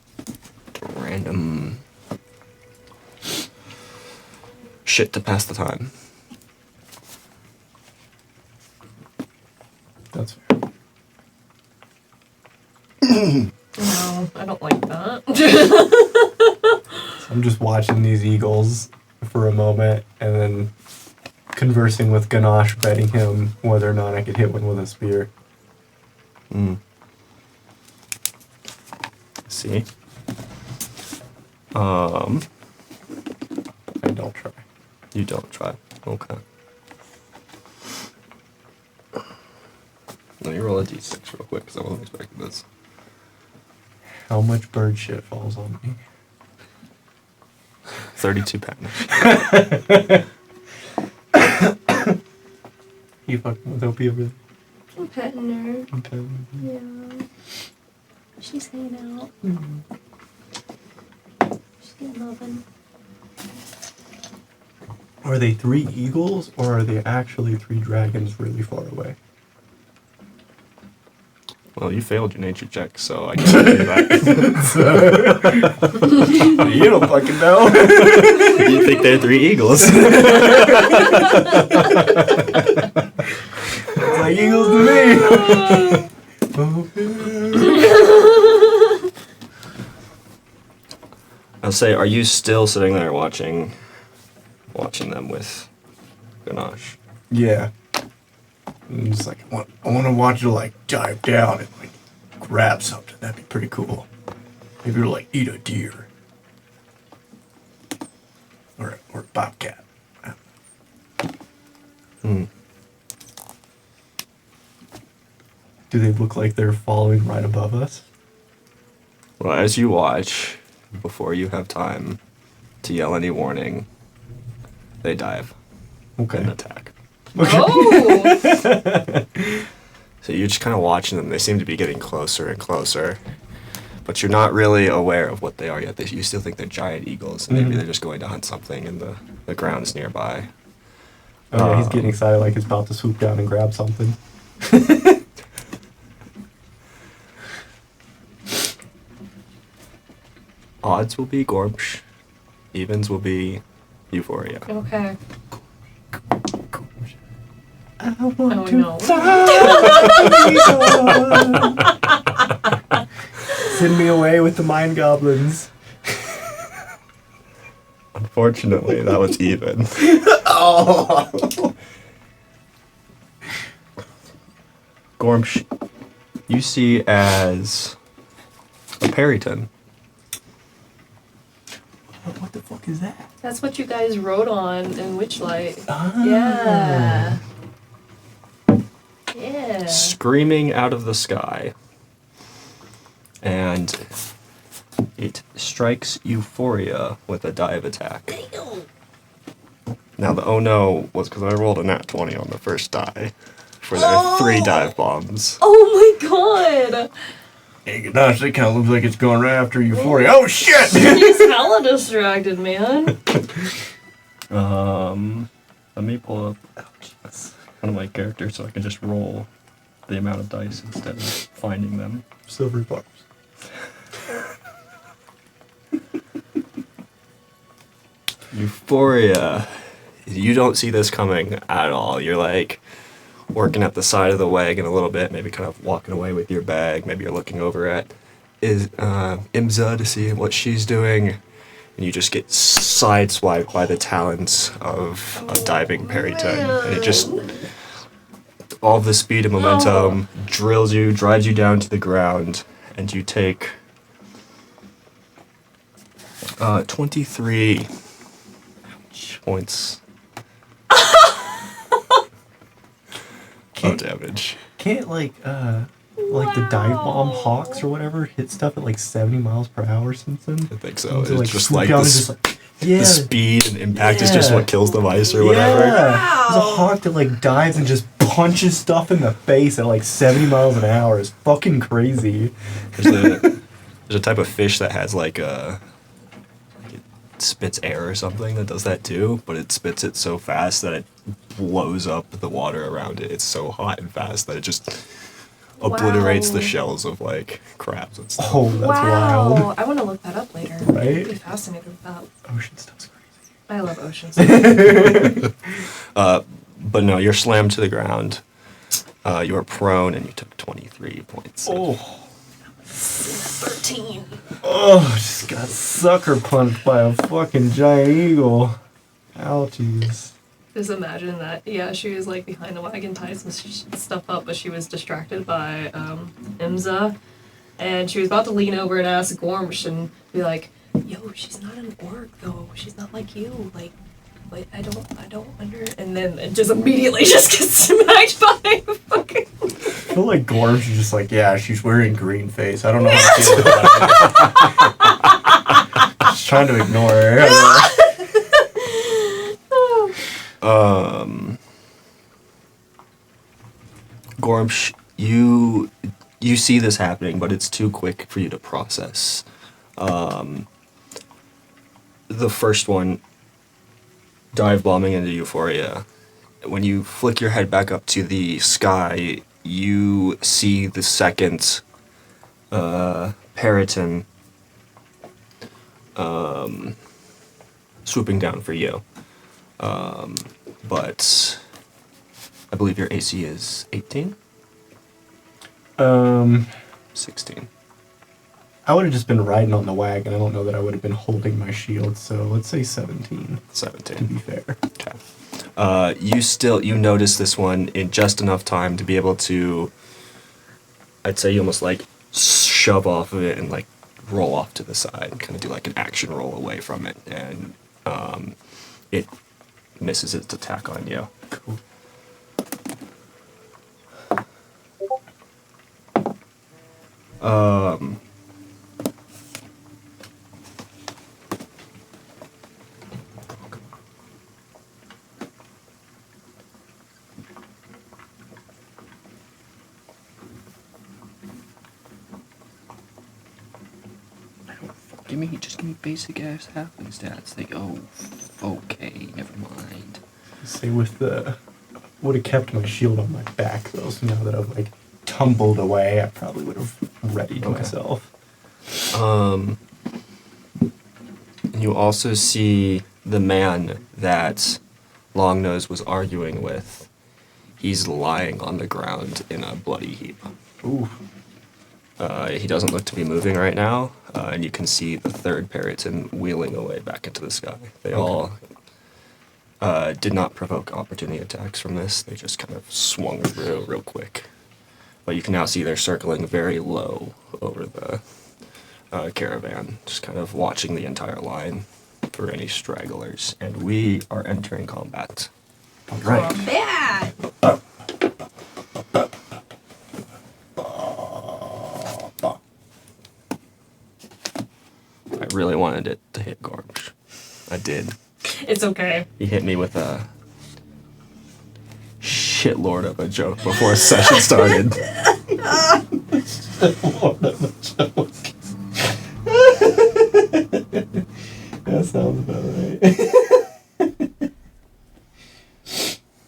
random shit to pass the time. That's fair. No, I don't like that. I'm just watching these eagles for a moment and then conversing with Ganache, betting him whether or not I could hit one with a spear. See? I don't try. You don't try. Okay. Let me roll a d6 real quick because I wasn't expecting this. How much bird shit falls on me? 32 pounds. You fucking with OP over there? I'm petting her. I'm petting her. Yeah. She's hanging out. She's getting loving. Are they 3 eagles, or are they actually 3 dragons really far away? Well, you failed your nature check, so I can't do that. You don't fucking know. You think they're 3 eagles? It's like eagles to me. I'll say, are you still sitting there watching them with Ganache? Yeah. I'm just like, I want to watch you like dive down and like grab something. That'd be pretty cool. Maybe you'll like eat a deer or a bobcat. Hmm. Do they look like they're following right above us? Well, as you watch, before you have time to yell any warning, they dive and Okay. attack. Oh! So you're just kind of watching them. They seem to be getting closer and closer, but you're not really aware of what they are yet. You still think they're giant eagles, and maybe Mhm. they're just going to hunt something in the grounds nearby. Oh yeah, he's getting excited like he's about to swoop down and grab something. Odds will be Gormsh. Evens will be Euphoria. Okay. I want Oh, to no. fly. Send me away with the mind goblins. Unfortunately, that was even. Oh. Gormsh, you see as a Perryton. What the fuck is that? That's what you guys wrote on in Witchlight. Ah. Yeah. Yeah. Screaming out of the sky. And it strikes Euphoria with a dive attack. Now the oh no was because I rolled a nat 20 on the first die for their 3 dive bombs. Oh my god! Hey, gosh, that kind of looks like it's going right after Euphoria. Oh shit! He's hella distracted, man. Let me pull up one of my characters so I can just roll the amount of dice instead of finding them. Silvery bars. Euphoria. You don't see this coming at all. You're like working at the side of the wagon a little bit, maybe kind of walking away with your bag. Maybe you're looking over at Imza to see what she's doing. And you just get sideswiped by the talons of a diving Perryton. And it just, all the speed and momentum drills you, drives you down to the ground, and you take 23 points of damage. Can't like the dive bomb hawks or whatever hit stuff at like 70 miles per hour or something? I think so. To, It's just swoop like down and this. just, like, yeah. The speed and impact is just Yeah. what kills the mice or whatever. Yeah. Wow. There's a hawk that like dives and just punches stuff in the face at like 70 miles an hour. It's fucking crazy. There's a type of fish that has like it spits air or something that does that too, but it spits it so fast that it blows up the water around it. It's so hot and fast that it just obliterates the Wow. shells of like crabs and stuff. Oh, that's wow. wild. I want to look that up later. Right? I'd be fascinated with that. Ocean stuff's crazy. I love oceans. But no, you're slammed to the ground. You're prone and you took 23 points. Oh. 13. Oh, just got sucker punched by a fucking giant eagle. Ouchies. Just imagine that. Yeah, she was like behind the wagon, tied some stuff up, but she was distracted by Imza. And she was about to lean over and ask Gormsh and be like, yo, she's not an orc though. She's not like you. Like, I don't under. And then it just immediately just gets smacked by fucking. I feel like Gormsh is just like, yeah, she's wearing green face. I don't know how to feel about it. Just trying to ignore her. I Gormsh, you see this happening, but it's too quick for you to process. The first one dive bombing into Euphoria. When you flick your head back up to the sky, you see the second Periton swooping down for you. But I believe your AC is 18? 16. I would have just been riding on the wagon. I don't know that I would have been holding my shield, so let's say 17. 17. To be fair. Okay. You notice this one in just enough time to be able to, I'd say you almost like shove off of it and like roll off to the side and kind of do like an action roll away from it, and it misses its attack on you. Cool. Just give me basic ass halfling stats. Like, oh, okay, never mind. Say with the would have kept my shield on my back though, so now that I've like tumbled away, I probably would have readied myself. You also see the man that Longnose was arguing with. He's lying on the ground in a bloody heap. Ooh. He doesn't look to be moving right now, and you can see the third Periton wheeling away back into the sky. They all did not provoke opportunity attacks from this. They just kind of swung real quick. But you can now see they're circling very low over the caravan, just kind of watching the entire line for any stragglers. And we are entering combat. All right. Combat! I really wanted it to hit Gormsh. I did. It's okay. He hit me with a shitlord of a joke before session started. That sounds about right.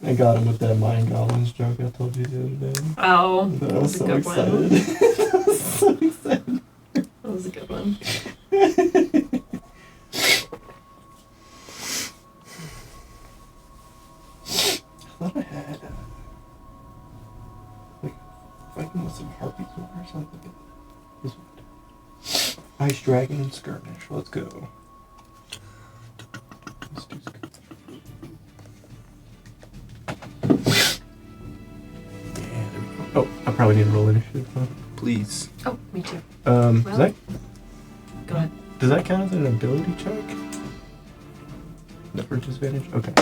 I got him with that Mind Goblins joke I told you the other day. Oh, I that was was a so good excited. one. I was so excited. That was a good one. I thought I had like fighting with some harpies or something. This one. Ice Dragon and Skirmish. Let's go. Let's do Skirmish. Yeah, there we go. Oh, I probably need to roll initiative. Huh? Please. Oh, me too. Does Go ahead. that count as an ability check? No. For disadvantage? Okay.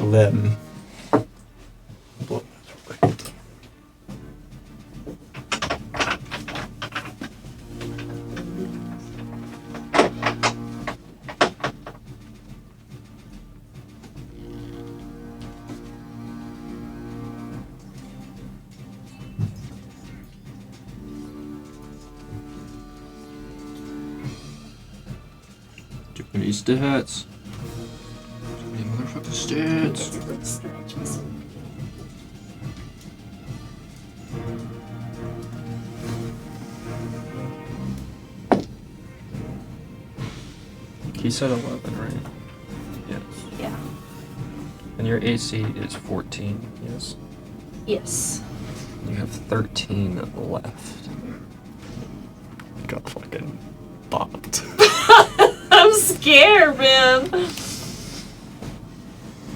11. Blow this real quick. Too many stats. Too many motherfucking stats. He said 11, right? Yes. Yeah. And your AC is 14, yes? Yes. You have 13 left. Got fucking bopped. I'm scared, man.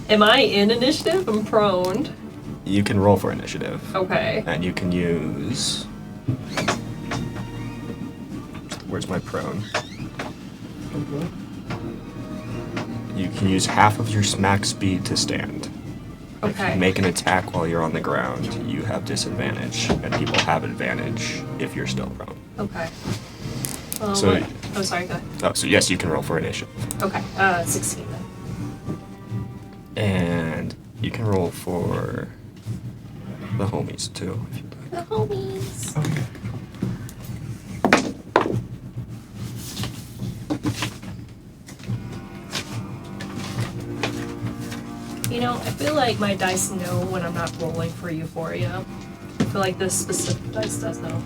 Am I in initiative? I'm prone. You can roll for initiative. Okay. And you can use... Where's my prone? You can use half of your max speed to stand. If Okay. you make an attack while you're on the ground, you have disadvantage, and people have advantage if you're still prone. Okay. So- What? Oh, sorry, go ahead. Oh, so yes, you can roll for initiative. Okay, 16 then. And you can roll for the homies too, if you'd like. The homies. Okay. You know, I feel like my dice know when I'm not rolling for euphoria. I feel like this specific dice does know.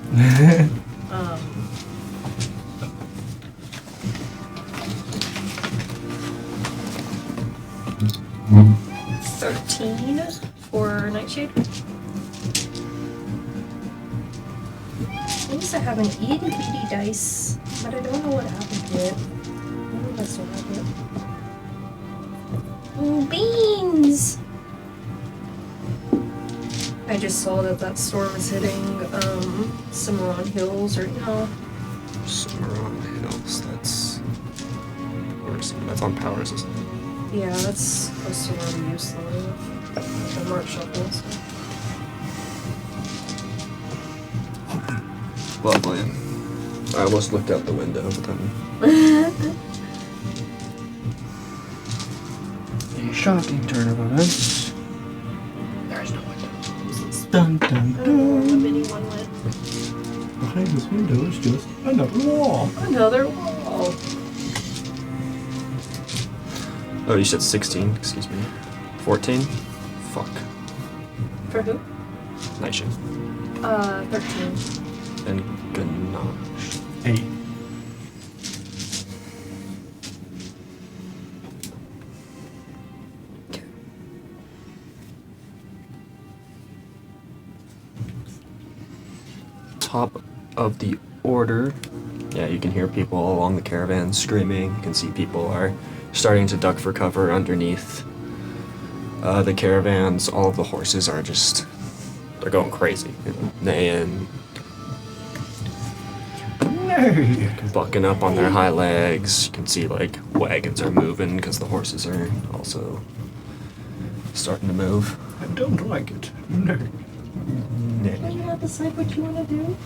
13 for Nightshade. At least I have an itty bitty dice, but I don't know what happened to it. I don't know if I still have it. Oh, beans! I just saw that storm is hitting Cimarron Hills right now. Cimarron Hills, that's on Powers, isn't it? Yeah, that's close to where we used to live. The Mark Shuffles. Lovely. I almost looked out the window, but then... A shocking turn of events. There is no window. Dun dun The dun. mini one went. Behind this window is just another wall. Another wall. Oh, you said 16, excuse me. 14? Fuck. For who? Nightshade. 13. And Ganache. 8. Okay. Top of the order. Yeah, you can hear people along the caravan screaming. You can see people are starting to duck for cover underneath the caravans. All of the horses are just, they're going crazy. Neighing, bucking up on their high legs. You can see like wagons are moving because the horses are also starting to move. I don't like it. No. Can you not decide what you want to do?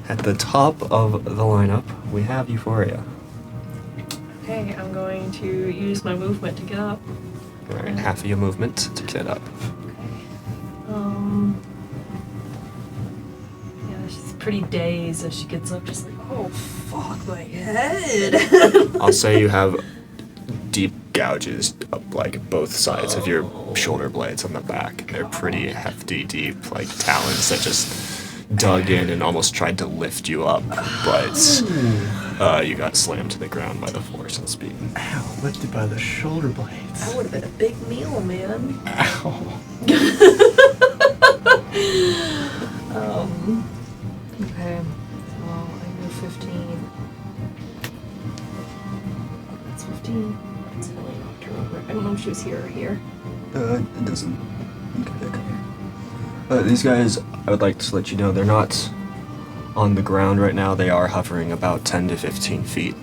At the top of the lineup, we have Euphoria. Okay, I'm going to use my movement to get up. Alright, half of your movement to get up. Yeah, she's pretty dazed as she gets up, just like, oh, fuck my head. I'll say you have deep gouges up like both sides of your shoulder blades on the back. They're pretty hefty, deep, like talons that just dug in and almost tried to lift you up, but you got slammed to the ground by the force and speed. Ow, lifted by the shoulder blades. That would have been a big meal, man. Ow. Okay. Well, I go 15. That's 15. That's really knocked her over. I don't know if she was here or here. It doesn't. Okay. These guys, I would like to let you know, they're not on the ground right now. They are hovering about 10 to 15 feet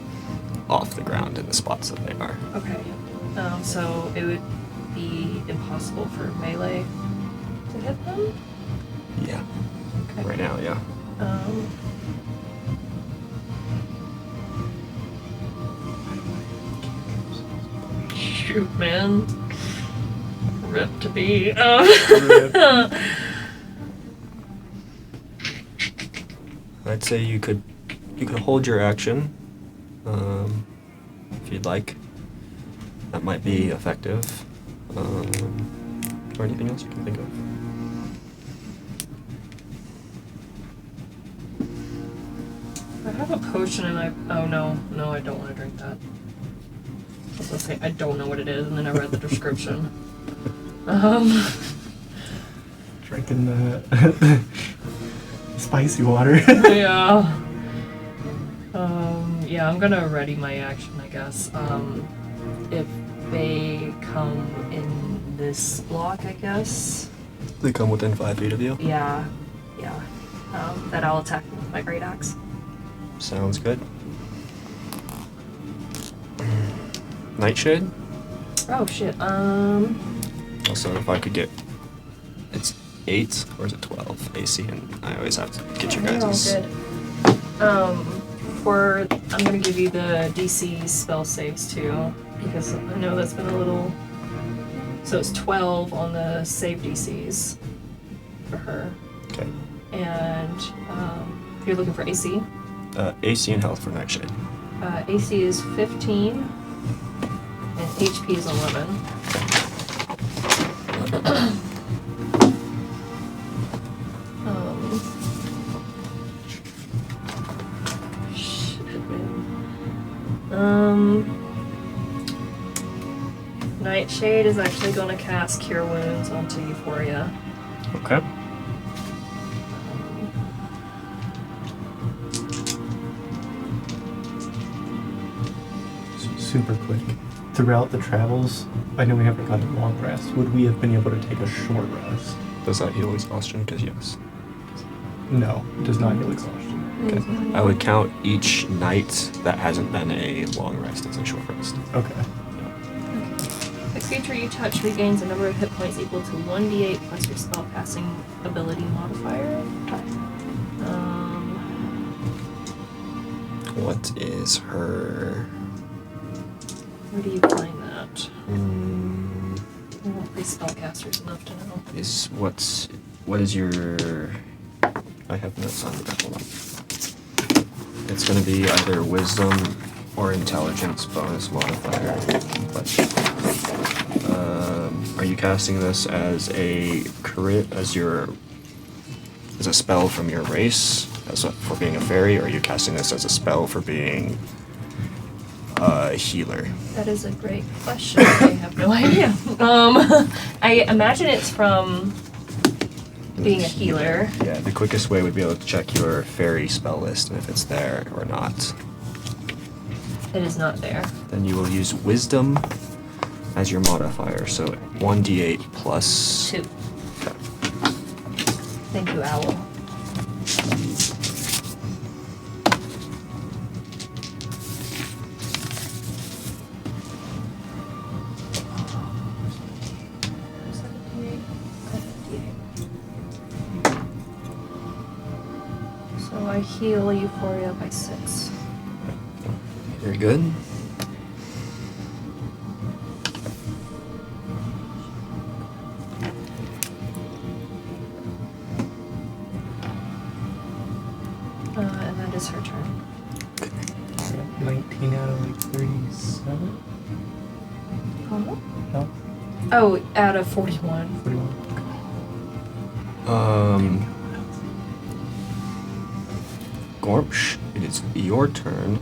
off the ground in the spots that they are. Okay. So it would be impossible for melee to hit them? Yeah. Okay. Right now, yeah. Shoot, man. Rip to be. I'd say you could hold your action, if you'd like. That might be effective. Or anything else you can think of. I have a potion and oh no, I don't want to drink that. I was gonna say I don't know what it is, and then I read the description. Drinking the spicy water. Yeah. Yeah, I'm gonna ready my action, I guess. If they come in this block, I guess. They come within 5 feet of you. Yeah. That I'll attack them with my great axe. Sounds good. Nightshade? Oh shit. Also, if I could get... It's 8 or is it 12 AC? And I always have to get your They're all guys'... good. I'm gonna give you the DC spell saves too, because I know that's been a little. So it's 12 on the save DCs for her, Okay. and you're looking for AC. AC and health for Nightshade. AC is 15, And HP is 11. Shit, man. Nightshade is actually going to cast Cure Wounds onto Euphoria. Okay. Super quick. Throughout the travels, I know we haven't gotten a long rest. Would we have been able to take a short rest? Does that heal exhaustion? Because yes. No, it does not heal exhaustion. Okay. I would count each night that hasn't been a long rest as a short rest. Okay. The creature you touch regains a number of hit points equal to 1d8 plus your spellcasting ability modifier. What is her? Where do you find that? Mm, I won't be spellcasters enough to know. what is your? I have notes on that. Hold on. It's going to be either wisdom or intelligence bonus modifier. But are you casting this as a as a spell from your race, for being a fairy, or are you casting this as a spell for being a healer? That is a great question. I have no idea. I imagine it's from being a healer. Yeah, the quickest way would be able to check your fairy spell list and if it's there or not. It is not there. Then you will use wisdom as your modifier, so 1d8 plus 2. Thank you, Owl. So I heal Euphoria by 6. Very good. And that is her turn. 19 out of like 37? Oh? No? Oh, out of 41. 41. Gormsh, it is your turn.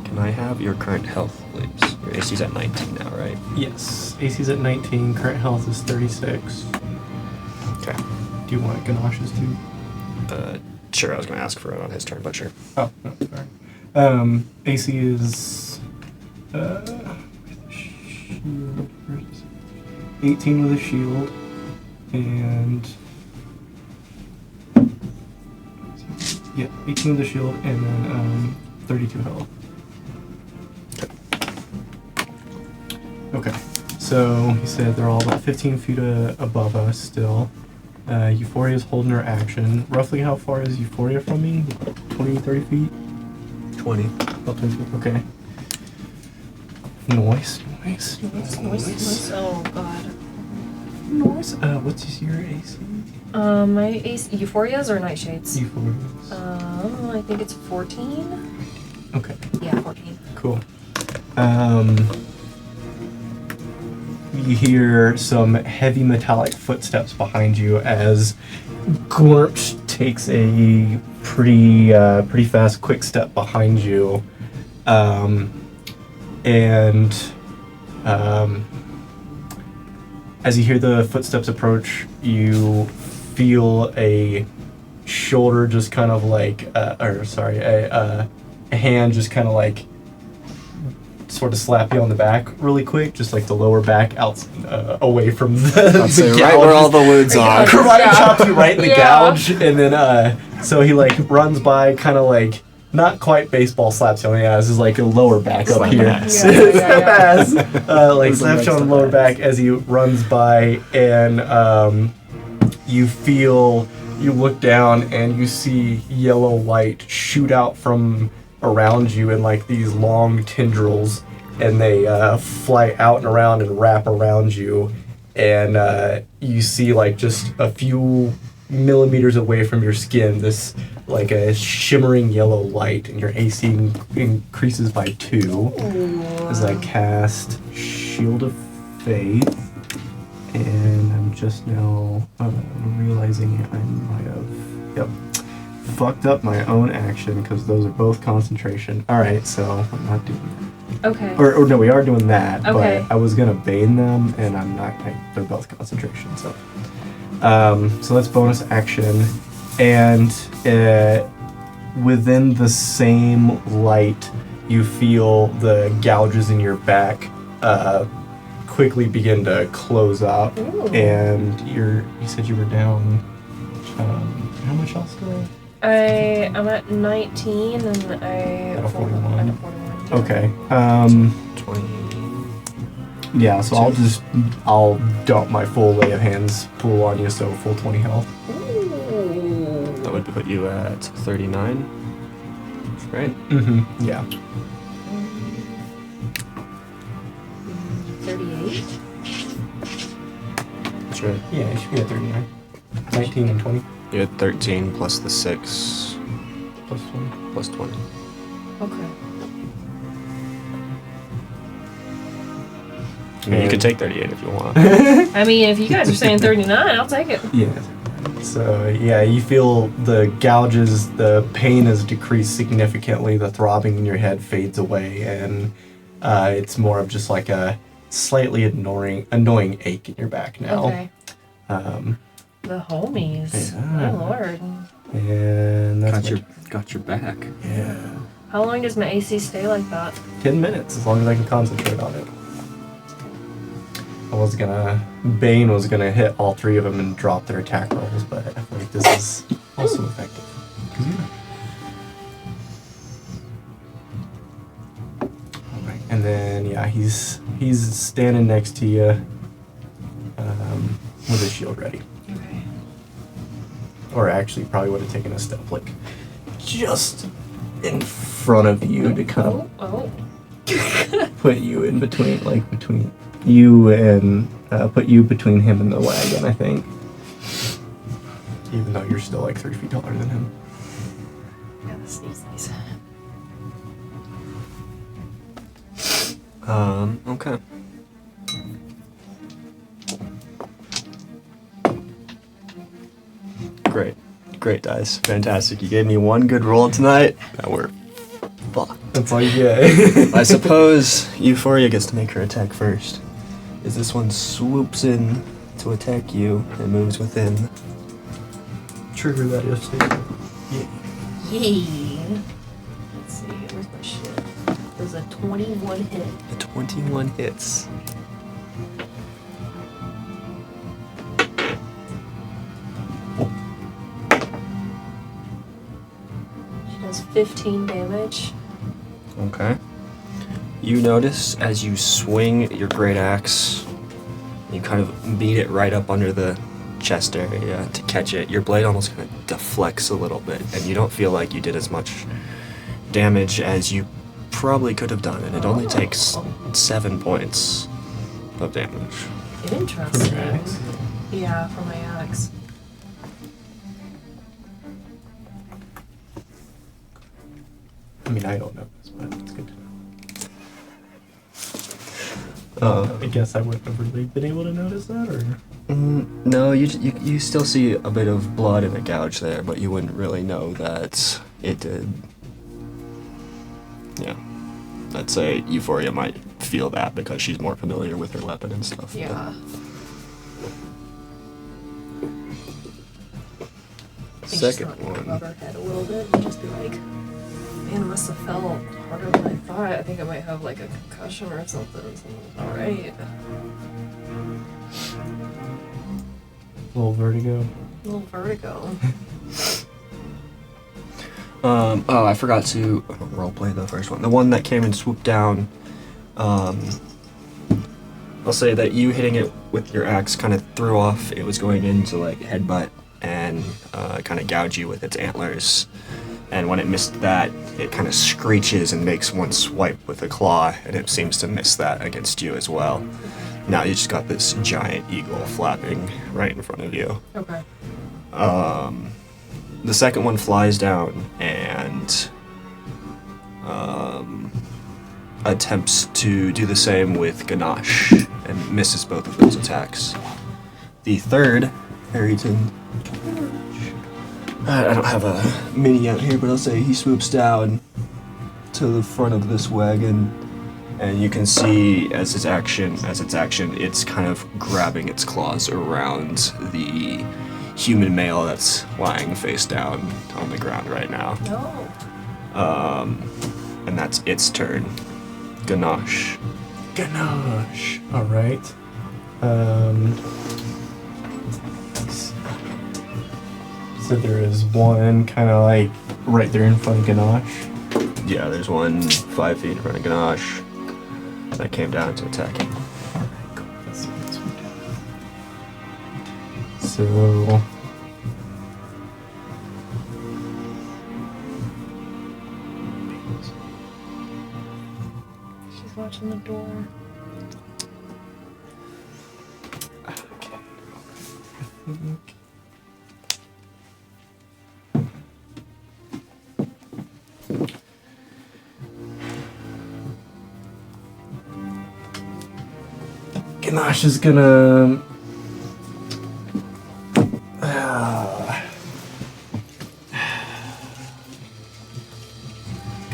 Can I have your current health, please? Your AC's at 19 now, right? Yes. AC's at 19, current health is 36. Okay. Do you want Ganache's too? Sure, I was going to ask for it on his turn, but sure. Oh, no, sorry. AC is 18 with a shield, and 18 with a shield, and then 32 health. Okay, so he said they're all about 15 feet above us still. Euphoria is holding her action. Roughly how far is Euphoria from me? 20, 30 feet? 20. About 20 feet, okay. Noise. Oh, God. Noise. What's your AC? My AC, Euphoria's or Nightshades? Euphoria's. I think it's 14. Okay, Yeah, 14. cool. You hear some heavy metallic footsteps behind you as Gormsh takes a pretty fast quick step behind you. As you hear the footsteps approach, you feel a shoulder just kind of like, a hand just kind of like sort of slap you on the back really quick, just like the lower back out, away from the Say gouge. right where all the wounds are. Karate chops you right in the Yeah. gouge, and then so he like runs by, kind of like not quite baseball slaps you on the ass, is like a lower back up Slap here. ass. Yeah. Slap ass. Like It's slaps you on the slap lower ass. back as he runs by, and you look down and you see yellow light shoot out from around you in like these long tendrils, and they fly out and around and wrap around you, and you see like just a few millimeters away from your skin this like a shimmering yellow light, and your AC increases by 2 as I cast Shield of Faith, and I'm just now realizing I might have fucked up my own action because those are both concentration. All right, so I'm not doing that. Okay. Or no, we are doing that, Okay. but I was gonna bane them, and I'm not. They're both concentration, so. So that's bonus action, and within the same light, you feel the gouges in your back quickly begin to close up, Ooh. and you said you were down. How much else do I? I'm at 19 and At a 41. At a 41. Okay. 20. Yeah. So I'll dump my full lay of hands pool on you, so full 20 health. Ooh. That would put you at 39. Right? Mm-hmm. Yeah. 38? That's right. Yeah, it should be at 39. 19 and 20 You had 13 plus the 6 plus 20. plus 20. Okay. I mean, you And- could take 38 if you want. I mean, if you guys are saying 39, I'll take it. Yeah. So yeah, you feel the gouges, the pain has decreased significantly, the throbbing in your head fades away, and it's more of just like a slightly annoying ache in your back now. Okay. Um, The homies. Yeah. My lord. and that's Got your back. yeah. How long does my AC stay like that? 10 minutes, as long as I can concentrate on it. Bane was gonna hit all three of them and drop their attack rolls, but I feel like this is also effective. 'Cause Alright, and then yeah, he's standing next to you with his shield ready. Okay. Or actually probably would have taken a step like just in front of you to kind of Oh. put you in between, like between you and put you between him and the wagon, I think. Even though you're still like 3 feet taller than him. Yeah, this sneeze nice. Okay. Great dice. Fantastic. You gave me one good roll tonight. Now we're fucked. That's all you get. I suppose Euphoria gets to make her attack first. As this one swoops in to attack you and moves within. Trigger that if statement. Yeah. Yay. Let's see, where's my shit? There's a 21 hit. The 21 hits. She does 15 damage. Okay. You notice as you swing your great axe, you kind of beat it right up under the chest area to catch it. Your blade almost kind of deflects a little bit, and you don't feel like you did as much damage as you probably could have done, and it only takes 7 points of damage. Interesting. For your axe? Yeah, for my axe. I mean, I don't know this, but it's good to know. I guess I wouldn't have really been able to notice that, or? No, you still see a bit of blood and a gouge there, but you wouldn't really know that it did. Yeah. I'd say Euphoria might feel that because she's more familiar with her weapon and stuff. Yeah. Second Just one. above her head a little bit and just be like, man, it must have felt harder than I thought. I think I might have like a concussion or something. Alright. A little vertigo. A little vertigo. Oh, I forgot to roleplay the first one. The one that came and swooped down. I'll say that you hitting it with your axe kind of threw off. It was going into like headbutt and kind of gouge you with its antlers. And when it missed that, it kind of screeches and makes one swipe with a claw, and it seems to miss that against you as well. Now you just got this giant eagle flapping right in front of you. Okay. The second one flies down and attempts to do the same with Ganache and misses both of those attacks. The third, Harrington. I don't have a mini out here, but I'll say he swoops down to the front of this wagon, and you can see as its action, it's kind of grabbing its claws around the human male that's lying face down on the ground right now. No. And that's its turn. Ganache. Ganache. All right. So there is one kind of like right there in front of Ganache. Yeah, there's one 5 feet in front of Ganache that came down to attack him. All right, cool. Let's see this one. So. She's watching the door. Okay. Ganache is gonna.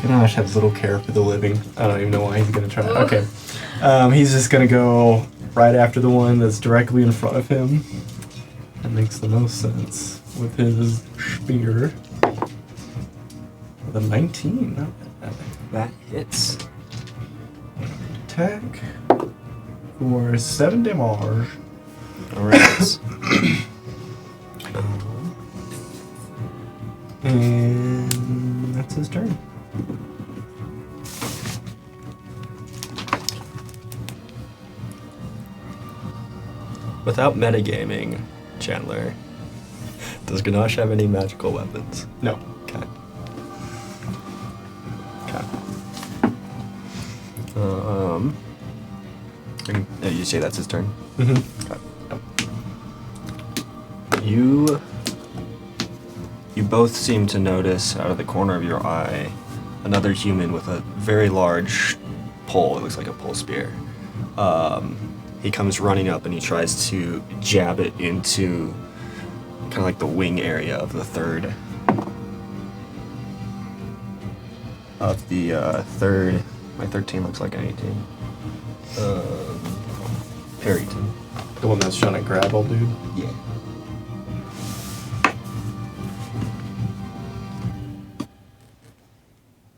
Ganache has little care for the living. I don't even know why he's gonna try. Okay. He's just gonna go right after the one that's directly in front of him. That makes the most sense with his spear. With a 19. Not bad. That hits. Attack for 7 damage. Alright. And that's his turn. Without metagaming, Chandler, does Ganache have any magical weapons? No. Okay. You say that's his turn? Mm-hmm. Okay. You both seem to notice out of the corner of your eye another human with a very large pole. It looks like a pole spear. He comes running up and he tries to jab it into kind of like the wing area of the third. My 13 looks like an 18. Perryton. The one that's trying to grab old dude? Yeah.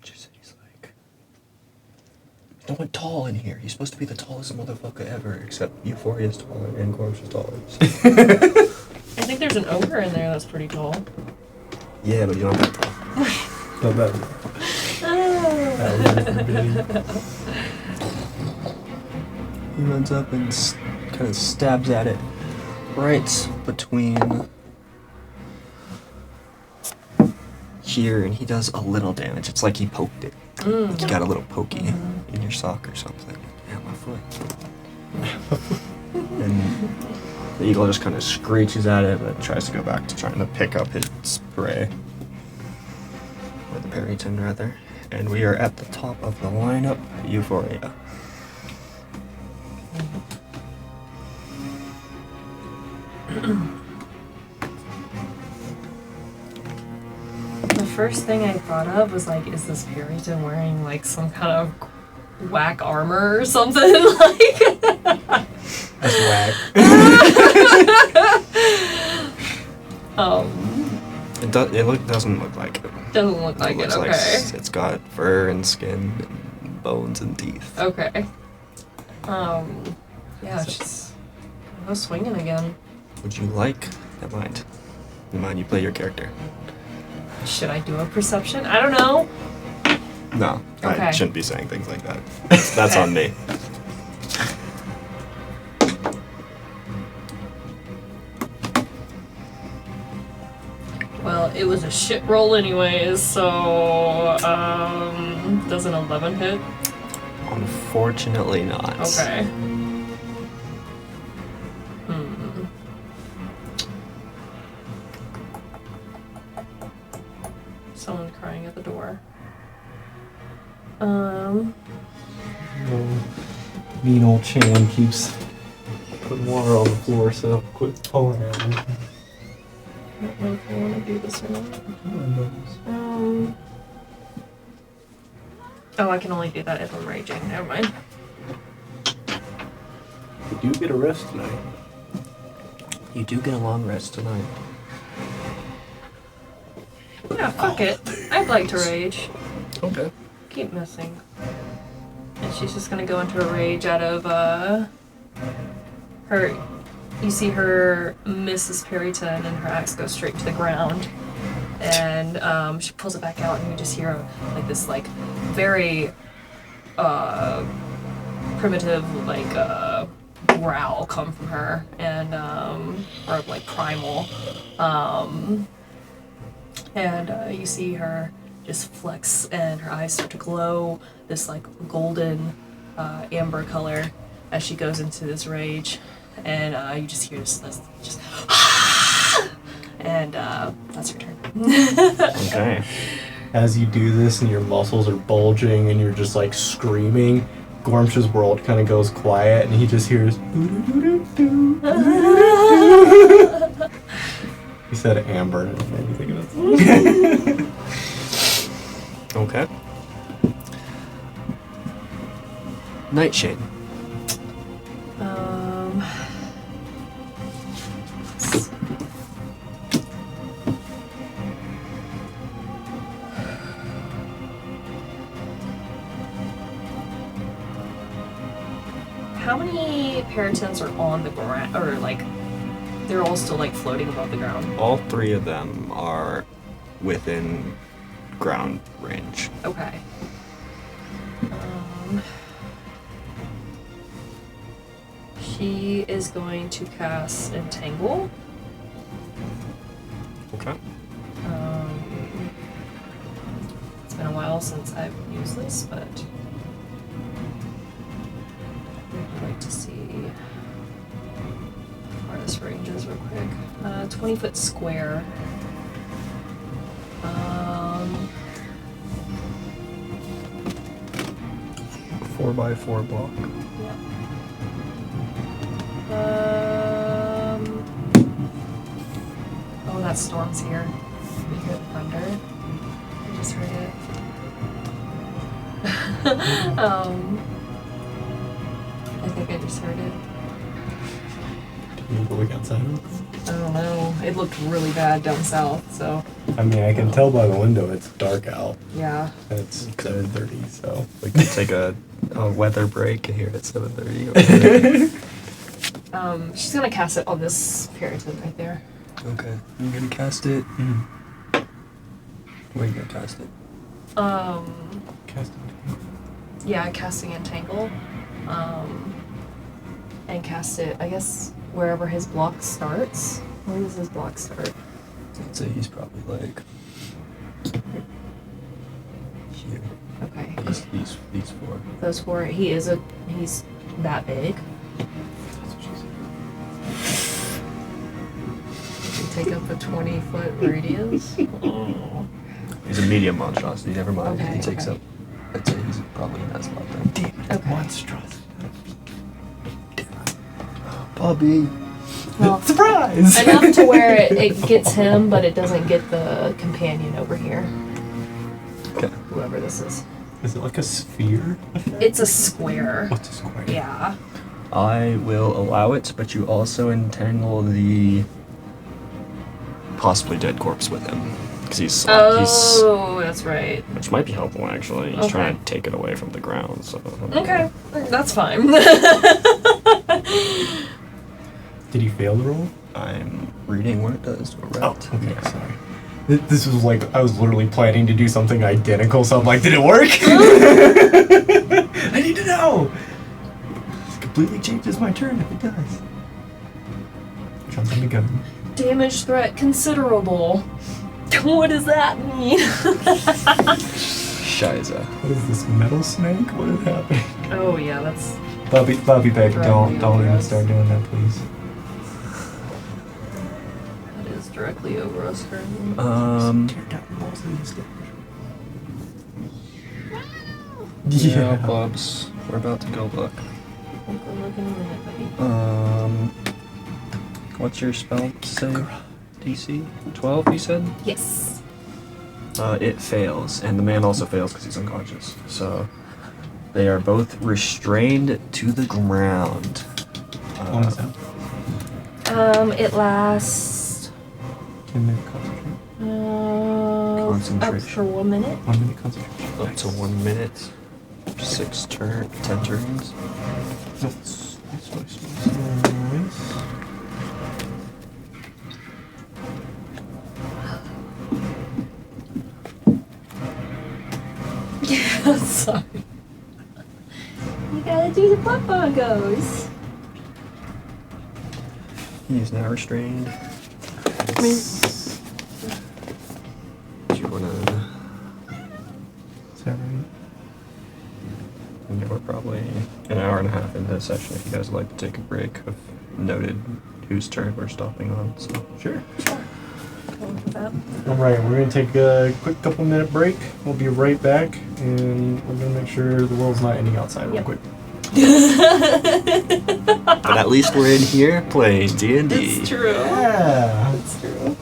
He's like, no one tall in here. He's supposed to be the tallest motherfucker ever, except Euphoria's taller and Gormsh is taller. I think there's an ogre in there that's pretty tall. Yeah, but you're not that tall. No, that He runs up and kind of stabs at it right between here, and he does a little damage. It's like he poked it. Like you got a little pokey in your sock or something. Yeah, my foot. And the eagle just kind of screeches at it, but tries to go back to trying to pick up his prey. Or the Perryton, rather. And we are at the top of the lineup, Euphoria. The first thing I thought of was like, is this Perryton wearing like some kind of whack armor or something? Like That's whack. It doesn't look like it. Doesn't look like it. looks Okay. like it's got fur and skin and bones and teeth. Okay. Yeah, she's go swinging again. Would you like? Never mind. Never mind, you play your character. Should I do a perception? I don't know. No, I Okay. shouldn't be saying things like that. That's on me. Well, it was a shit roll anyways, so does an 11 hit? Unfortunately not. Okay. Someone crying at the door. Oh, mean old Chan keeps putting water on the floor, so quit pulling at me. I don't know if I want to do this or not. Oh, I can only do that if I'm raging. Never mind. You do get a rest tonight. You do get a long rest tonight. Yeah, fuck it. I'd like to rage. Okay. Keep missing. And she's just gonna go into a rage out of her. You see her Mrs. Perryton and her axe go straight to the ground, and she pulls it back out, and you just hear like this like very primitive like growl come from her, and or like primal, and you see her just flex, and her eyes start to glow this like golden amber color as she goes into this rage, and you just hear this just and that's your turn. Okay. As you do this and your muscles are bulging and you're just like screaming, Gormsh's world kind of goes quiet and he just hears doo-doo-doo-doo-doo, doo-doo-doo-doo. He said amber and it made me think of it. Okay. Nightshade. How many Peritons are on the ground, or like they're all still like floating above the ground? All three of them are within ground range. Okay. She is going to cast Entangle. Okay. It's been a while since I've used this, but I'd like to see how far this range is real quick. 20-foot square. 4x4 block. Yeah. Oh, that storm's here. You hear the thunder? I just heard it. I think I just heard it. Can you look outside? I don't know. It looked really bad down south, so I mean, I can tell by the window it's dark out. yeah. It's 7:30, so. We could take a weather break here at 7:30. She's gonna cast it on this Periton right there. Okay. You're gonna cast it. Where are you gonna cast it? Casting. Yeah, casting Entangle. And cast it, I guess, wherever his block starts. Where does his block start? I'd say he's probably like here. Okay. These four. Those four. He's that big. That's what she said. You take up a 20-foot radius. Oh. He's a medium monstrosity. Never mind. Okay, He takes okay. up. I'd say he's probably in that spot then. Damn it, Okay. monstrosity. Bobby. Well, Surprise! enough to where it gets him, but it doesn't get the companion over here. Okay. Whoever this is. Is it like a sphere? It's a square. What's a square? Yeah. I will allow it, but you also entangle the possibly dead corpse with him. Because he's That's right. which might be helpful actually. He's trying Okay. to take it away from the ground, so. Okay, that's fine. Did he fail the roll? I'm reading where it does. Oh, okay, sorry. This was like, I was literally planning to do something identical, so I'm like, did it work? I need to know! This completely changes my turn if it does. Jumping the gun. Damage threat considerable. What does that mean? Shiza. What is this, metal snake? What is happening? Oh yeah, that's Bobby Baker, don't even Gross. start doing that, please. that is directly over us currently. Tear down the walls of the estate. Yeah, Bubs. We're about to go look. We'll go look in a minute, buddy. What's your spell save? DC? 12, you said? Yes. It fails, and the man also fails because he's unconscious. So they are both restrained to the ground. How long is that? It lasts 10-minute concentration. up Concentration. for 1 minute. 1 minute concentration. Up to 1 minute. 10 turns. Nice. Nice. Yeah, sorry. You gotta do the butt bongos. He's now restrained. Do you wanna? Is that right? Yeah, we're probably an hour and a half into the session. If you guys would like to take a break, I've noted whose turn we're stopping on. So Sure. Going with that. All right, we're gonna take a quick couple-minute break. We'll be right back, and we're gonna make sure the world's not ending outside real Yep. quick. but at least we're in here playing D&D. It's true. Yeah. It's true.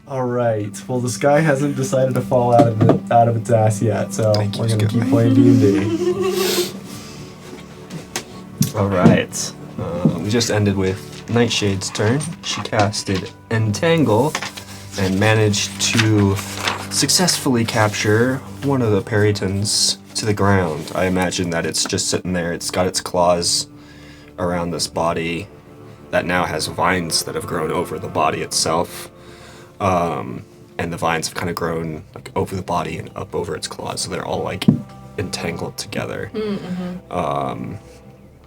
All right. Well, the sky hasn't decided to fall out of its ass yet, so Thank you, we're gonna Skipper. keep playing D&D. All right. We just ended with Nightshade's turn. She casted Entangle and managed to successfully capture one of the Perytons to the ground. I imagine that it's just sitting there. It's got its claws around this body that now has vines that have grown over the body itself. And the vines have kind of grown like over the body and up over its claws, so they're all like entangled together. And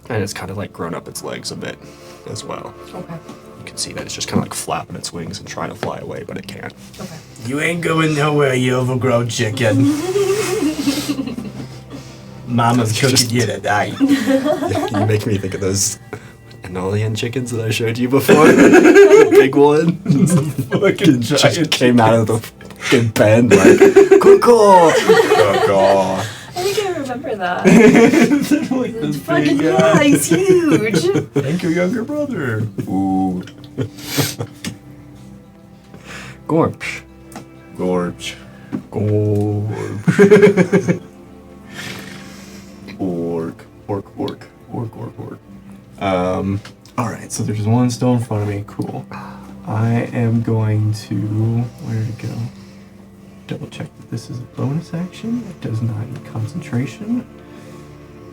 it's kind of like grown up its legs a bit as well. Okay. You can see that it's just kind of like flapping its wings and trying to fly away, but it can't. Okay. You ain't going nowhere, you overgrown chicken. Mama's cooking you tonight. You make me think of those Anolian chickens that I showed you before. The big one. Fucking Just giant came out of the fucking pen like, cuckoo! Oh, I think I remember that. God. Like this Fucking big yeah, guy. he's huge. Thank your younger brother. Ooh. Gormsh. Gorge. Orc. Alright, so there's one still in front of me. Cool. I am going to... Where to go? Double check that this is a bonus action. It does not need concentration.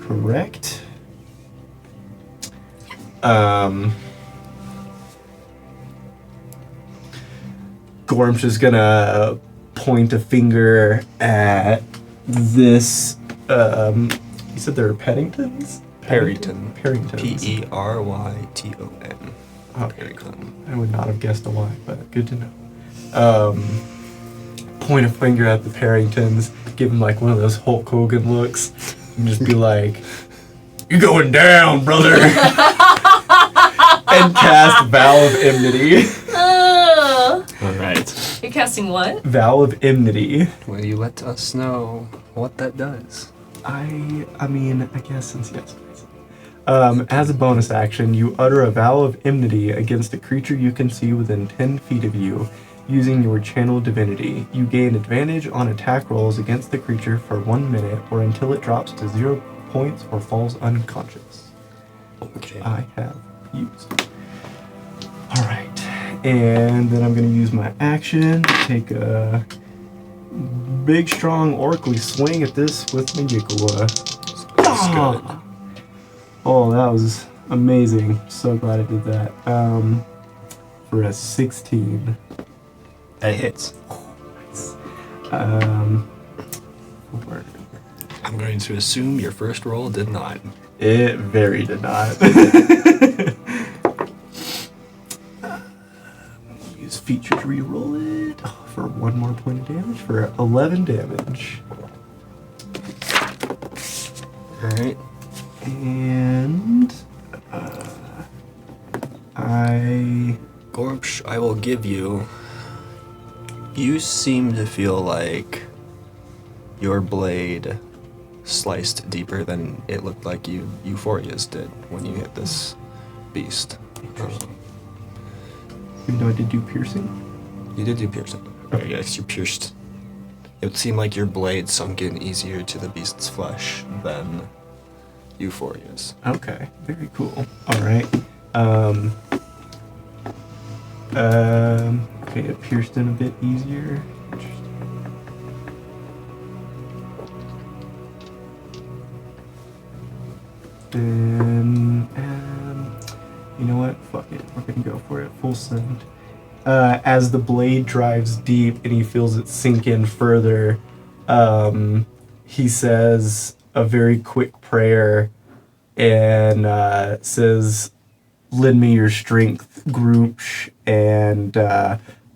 Correct. Gormsh is gonna point a finger at this. You said they're Peddingtons? Perryton. Perringtons. P-E-R-Y-T-O-N. Okay, cool. I would not have guessed a Y, but good to know. Point a finger at the Perringtons, give him like one of those Hulk Hogan looks, and just be like, "You're going down, brother!" And cast Vow of Enmity. Alright. You're casting what? Vow of Enmity. Will you let us know what that does? I mean, I guess since yes. As a bonus action, you utter a vow of enmity against a creature you can see within 10 feet of you, using your channel divinity. You gain advantage on attack rolls against the creature for 1 minute or until it drops to 0 points or falls unconscious. Which Okay. I have used. Alright, and then I'm going to use my action to take a big, strong, orcly swing at this with my Yikua. That's good. Oh, that was amazing. So glad I did that. For a 16. That hits. Four. I'm going to assume your first roll did not. It very did not. Use feature to reroll it for 1 more point of damage for 11 damage. Alright. And Gormsh, I will give you. You seem to feel like your blade sliced deeper than it looked like Euphoria's did when you hit this beast. even though I did do piercing. You did do piercing. Okay, yes, you pierced. It would seem like your blade sunk in easier to the beast's flesh than Euphoria's. Okay, very cool. All right. Okay, it pierced in a bit easier. Interesting. Then, you know what? Fuck it. We're gonna go for it. Full send. As the blade drives deep and he feels it sink in further, he says a very quick prayer and says, "Lend me your strength, Gormsh," and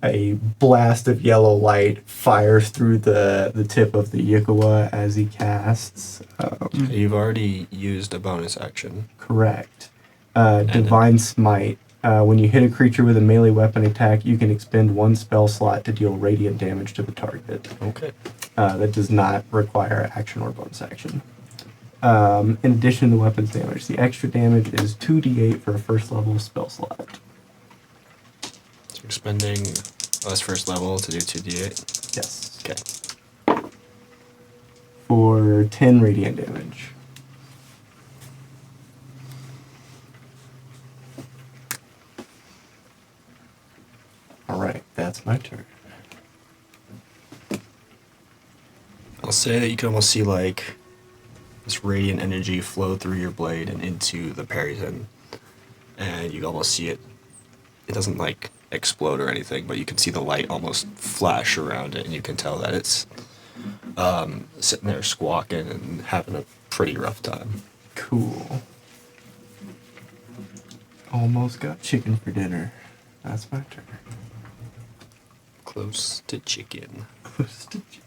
A blast of yellow light fires through the tip of the Yikawa as he casts. You've already used a bonus action. Correct. Divine Smite. When you hit a creature with a melee weapon attack, you can expend 1 spell slot to deal radiant damage to the target. Okay. That does not require action or bonus action. In addition to the weapon's damage, the extra damage is 2d8 for a first level spell slot. So you're spending us first level to do 2d8. Yes. Okay. For 10 radiant damage. Alright, that's my turn. I'll say that you can almost see like this radiant energy flow through your blade and into the Perryton. And you can almost see it. It doesn't like explode or anything, but you can see the light almost flash around it, and you can tell that it's sitting there squawking and having a pretty rough time. Cool. Almost got chicken for dinner. That's my turn. Close to chicken. Close to chicken.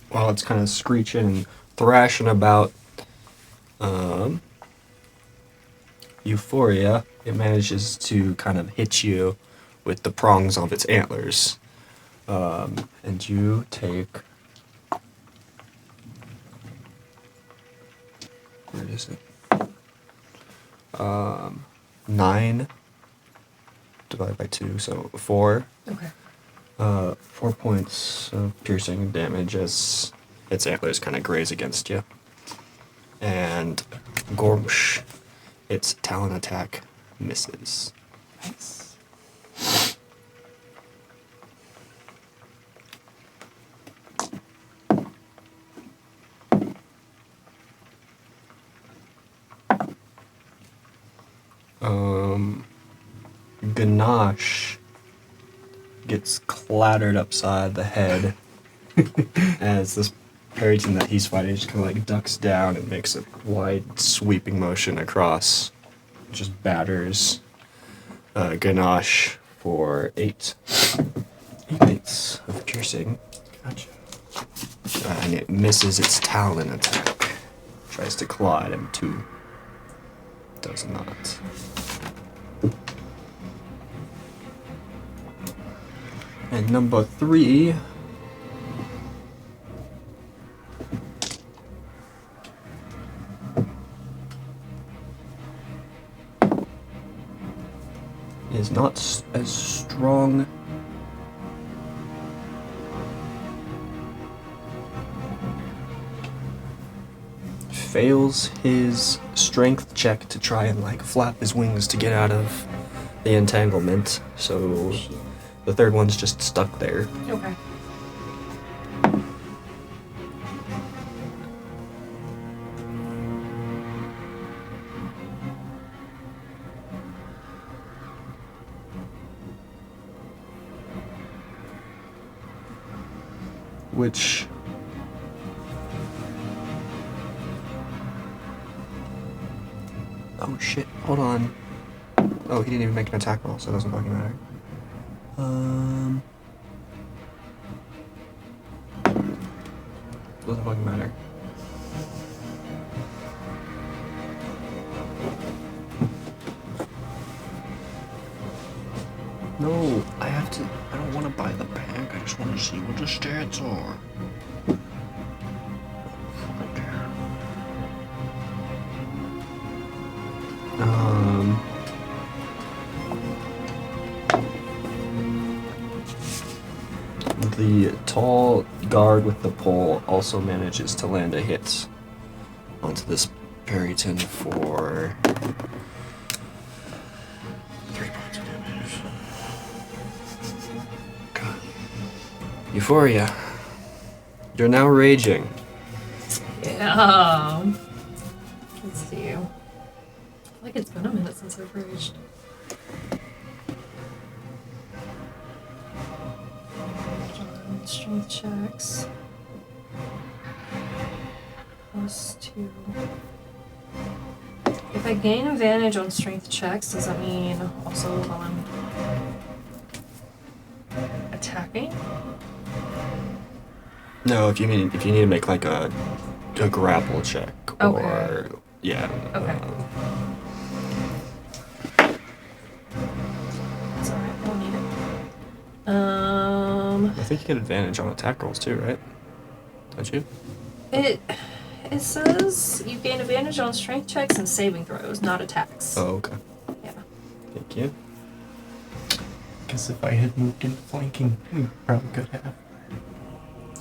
While it's kind of screeching and thrashing about Euphoria, it manages to kind of hit you with the prongs of its antlers. And you take... Where is it? 9 divided by 2, so 4. Okay. 4 points of piercing damage as its antlers kind of graze against you. And Gormsh, its talon attack misses. Nice. Ganache gets clattered upside the head as this Perryton that he's fighting just kind of like ducks down and makes a wide sweeping motion across. Just batters Ganache for 8 points of piercing. Gotcha. And it misses its talon attack. Tries to claw at him too. Does not. And number 3. Is not as strong. Fails his strength check to try and like flap his wings to get out of the entanglement. So the third one's just stuck there. Okay. Which oh shit, hold on. Oh, he didn't even make an attack roll, so it doesn't fucking matter. Doesn't fucking matter. No, I have to. I don't want to buy the pack. I just want to see what the stats are. Fucking care. The tall guard with the pole also manages to land a hit onto this Perryton for 3 points of damage. God. Euphoria. You're now raging. Yeah. Let's see. I feel like it's been a minute since I've raged. Strength checks. +2. If I gain advantage on strength checks, does that mean also while I'm attacking? No, if you need to make like a grapple check or Okay. yeah. Okay. It's alright, I don't need it. I think you get advantage on attack rolls too, right? Don't you? It says you gain advantage on strength checks and saving throws, not attacks. Oh, okay. Yeah. Thank you. Guess if I had moved into flanking, we probably could have.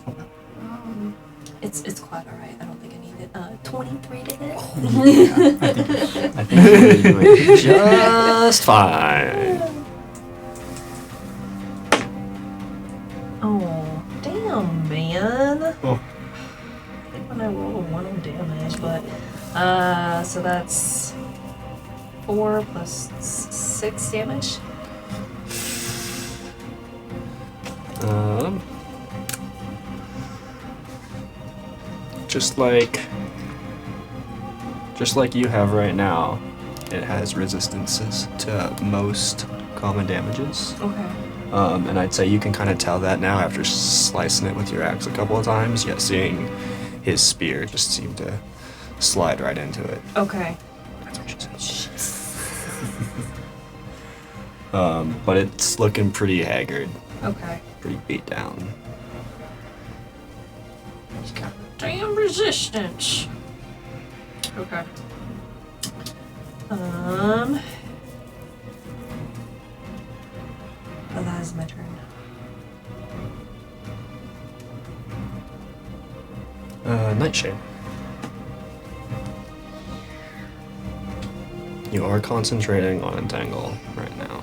Oh, well. It's quite alright. I don't think I need it. 23 to hit. I think you're doing just fine. Oh, damn, man. Oh. I think when I roll a 1 on damage, but so that's 4 plus 6 damage. Just like you have right now, it has resistances to most common damages. Okay. And I'd say you can kind of tell that now after slicing it with your axe a couple of times, yet seeing his spear just seemed to slide right into it. Okay. That's what she said. But it's looking pretty haggard, Okay. pretty beat down. He's got damn resistance. Okay. Oh, that is my turn. Nightshade. You are concentrating on Entangle right now.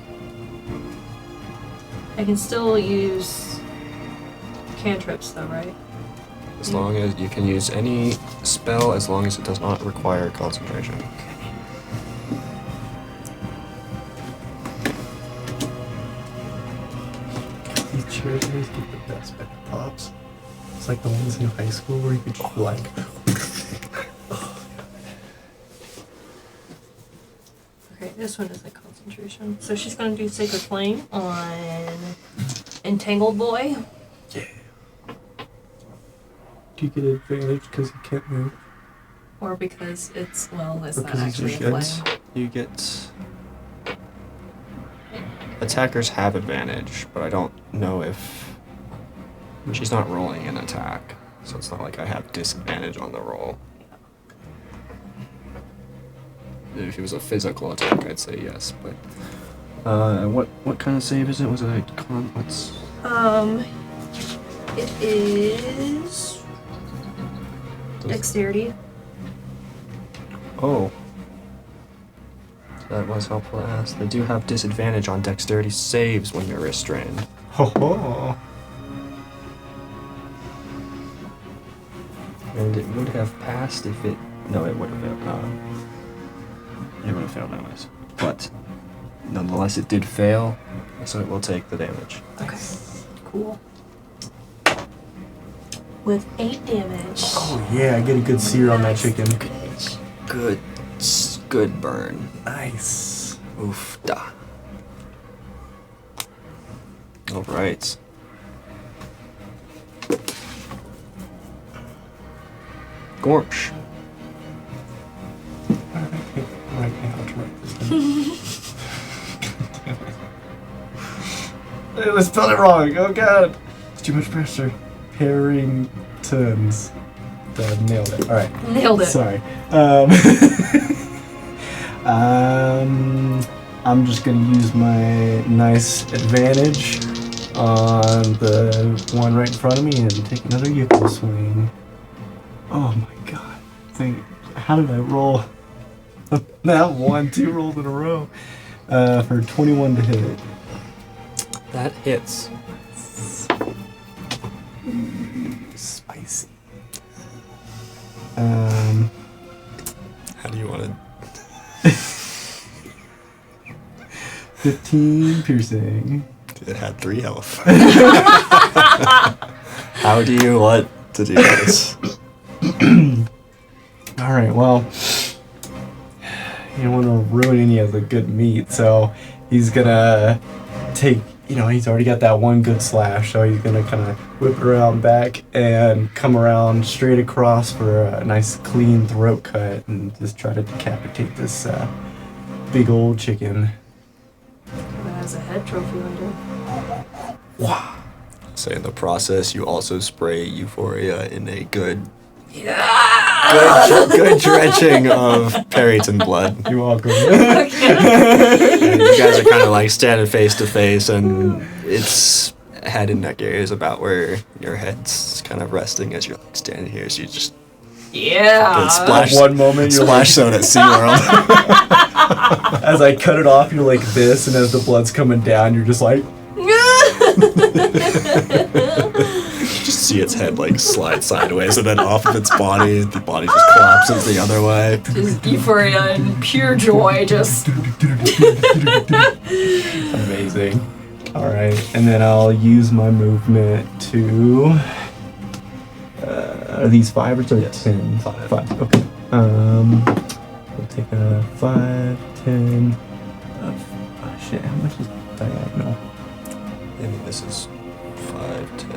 I can still use cantrips though, right? As long as you can use any spell as long as it does not require concentration. These chairs always get the best back pops. It's like the ones in high school where you could like. Okay, this one is like concentration. So she's gonna do Sacred Flame on Entangled Boy. Yeah. Do you get advantage because you can't move? Or because it's, well, it's Or not 'cause it's actually a flame. You get attackers have advantage, but I don't know if she's not rolling an attack, so it's not like I have disadvantage on the roll. If it was a physical attack, I'd say yes, but what kind of save is it? Was it a what's It is Dexterity. Oh. That was helpful to ask. They do have disadvantage on dexterity saves when you're restrained. Ho ho! And it would have passed if it... No, it would have failed. It would have failed anyways. But, nonetheless, it did fail, so it will take the damage. Okay. Cool. With 8 damage. Oh yeah, I get a good sear on that chicken. Good burn. Nice. Oof da. Alright. Gormsh. Right now, I'll try this thing. I spelled it wrong. Oh god. It's too much pressure. Harringtons. Nailed it. Alright. Nailed it. Sorry. I'm just gonna use my nice advantage on the one right in front of me and take another Yuko swing. Oh my god. How did I roll? That 2 rolls in a row. For 21 to hit. That hits. Spicy. How do 15 piercing. It had 3 health. How do you want to do this? All right, well, you don't want to ruin any of the good meat, so he's gonna take, he's already got that one good slash, so he's gonna kind of whip it around back and come around straight across for a nice clean throat cut and just try to decapitate this big old chicken. That has a head trophy under. So in the process, you also spray Euphoria in a good drenching of Perryton blood. You're welcome. And you guys are kind of like standing face to face, and it's head and neck area is about where your head's kind of resting as you're like standing here. So you just Yeah. splash One moment you're splash zone at SeaWorld. as I cut it off, you're like this, and as the blood's coming down, you're just like, Just see its head like slide sideways, and then off of its body, the body just collapses the other way. Just euphoria and pure joy, just. amazing. All right, and then I'll use my movement to. Are these 5 or 10? Yes. 5. 5. Okay. We'll take a 5, 10. Oh shit! How much is diagonal? I mean, this is 5, 10,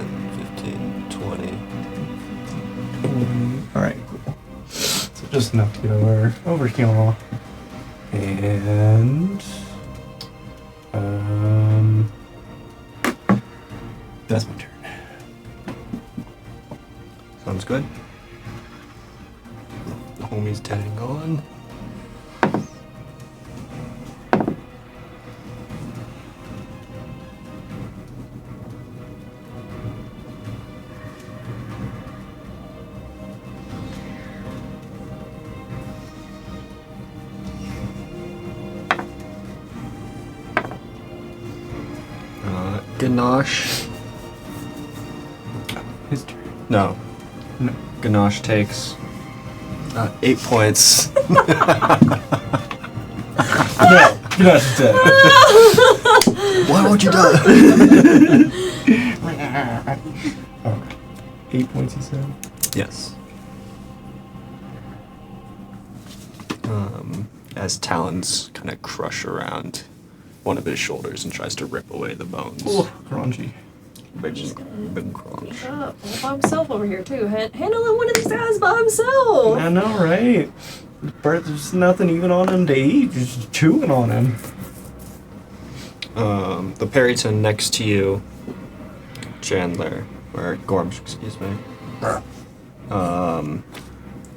15, 20. 20. All right, cool. So just enough to get over here, and that's my turn. Sounds good. The homie's dead and gone. Ganache. His turn. No. No. Ganache takes 8 points. No, you're not dead. Why won't you die? Oh, 8 points, he said. Yes. As talons kind of crush around one of his shoulders and tries to rip away the bones. Ooh, crunchy. Big crunch. All by himself over here, too. Handling one of these guys by himself. I know, right? There's nothing even on him to eat, just chewing on him. The Perryton next to you, Chandler, or Gormsh, excuse me,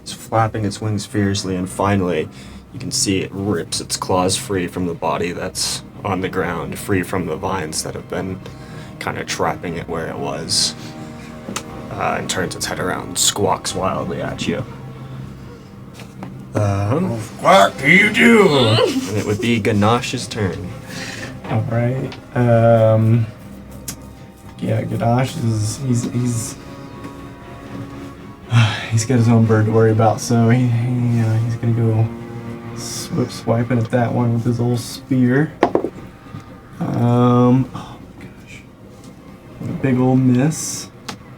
is flapping its wings fiercely, and finally, you can see it rips its claws free from the body that's on the ground, free from the vines that have been kind of trapping it where it was, and turns its head around and squawks wildly at you. What do you do? And it would be Ganache's turn. All right. Yeah, Gadash is he's got his own bird to worry about, so he's gonna go swiping at that one with his old spear. Oh gosh, a big old miss.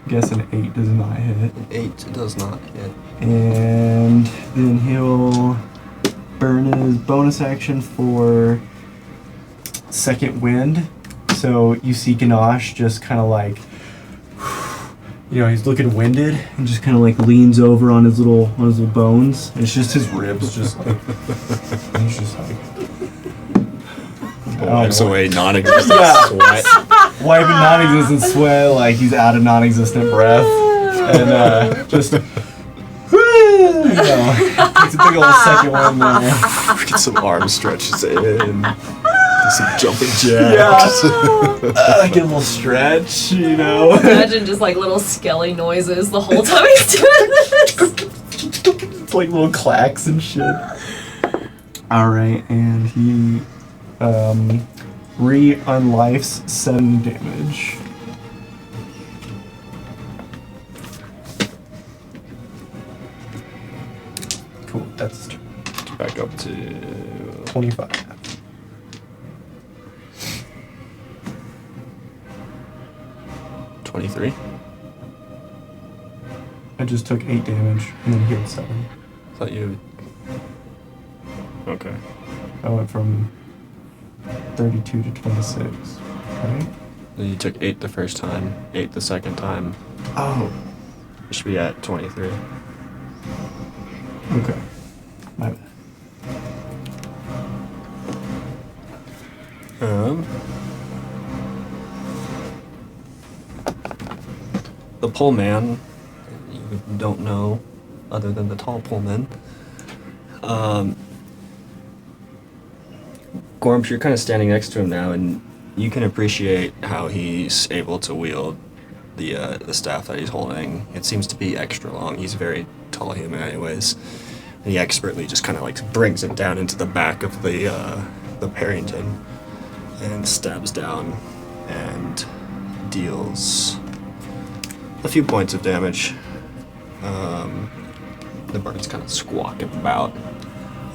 Guess an 8 does not hit. 8 does not hit. And then he'll burn his bonus action for second wind. So you see Ganache just kind of like, he's looking winded and just kind of like leans over on his little bones. And it's just his ribs, just like he's just like Wipes away non-existent Yeah. sweat. wiping non-existent sweat, like he's out of non-existent breath, and just takes a big old second one there. Get some arm stretches in. Do some jumping jacks. Get a little stretch, Imagine just like little skelly noises the whole time he's doing this. It's like little clacks and shit. Alright, and he re-unlifes 7 damage. Cool, that's Back up to 25. 23. I just took 8 damage and then healed 7. Thought you. Okay. I went from 32 to 26. Right? Then you took 8 the first time, 8 the second time. Oh. You should be at 23. Okay. My bad. The pole man, you don't know, other than the tall pullman. Gormsh, you're kind of standing next to him now, and you can appreciate how he's able to wield the staff that he's holding. It seems to be extra long. He's a very tall human, anyways, and he expertly just kind of like brings it down into the back of the Parrington and stabs down and deals a few points of damage. The bird's kind of squawking about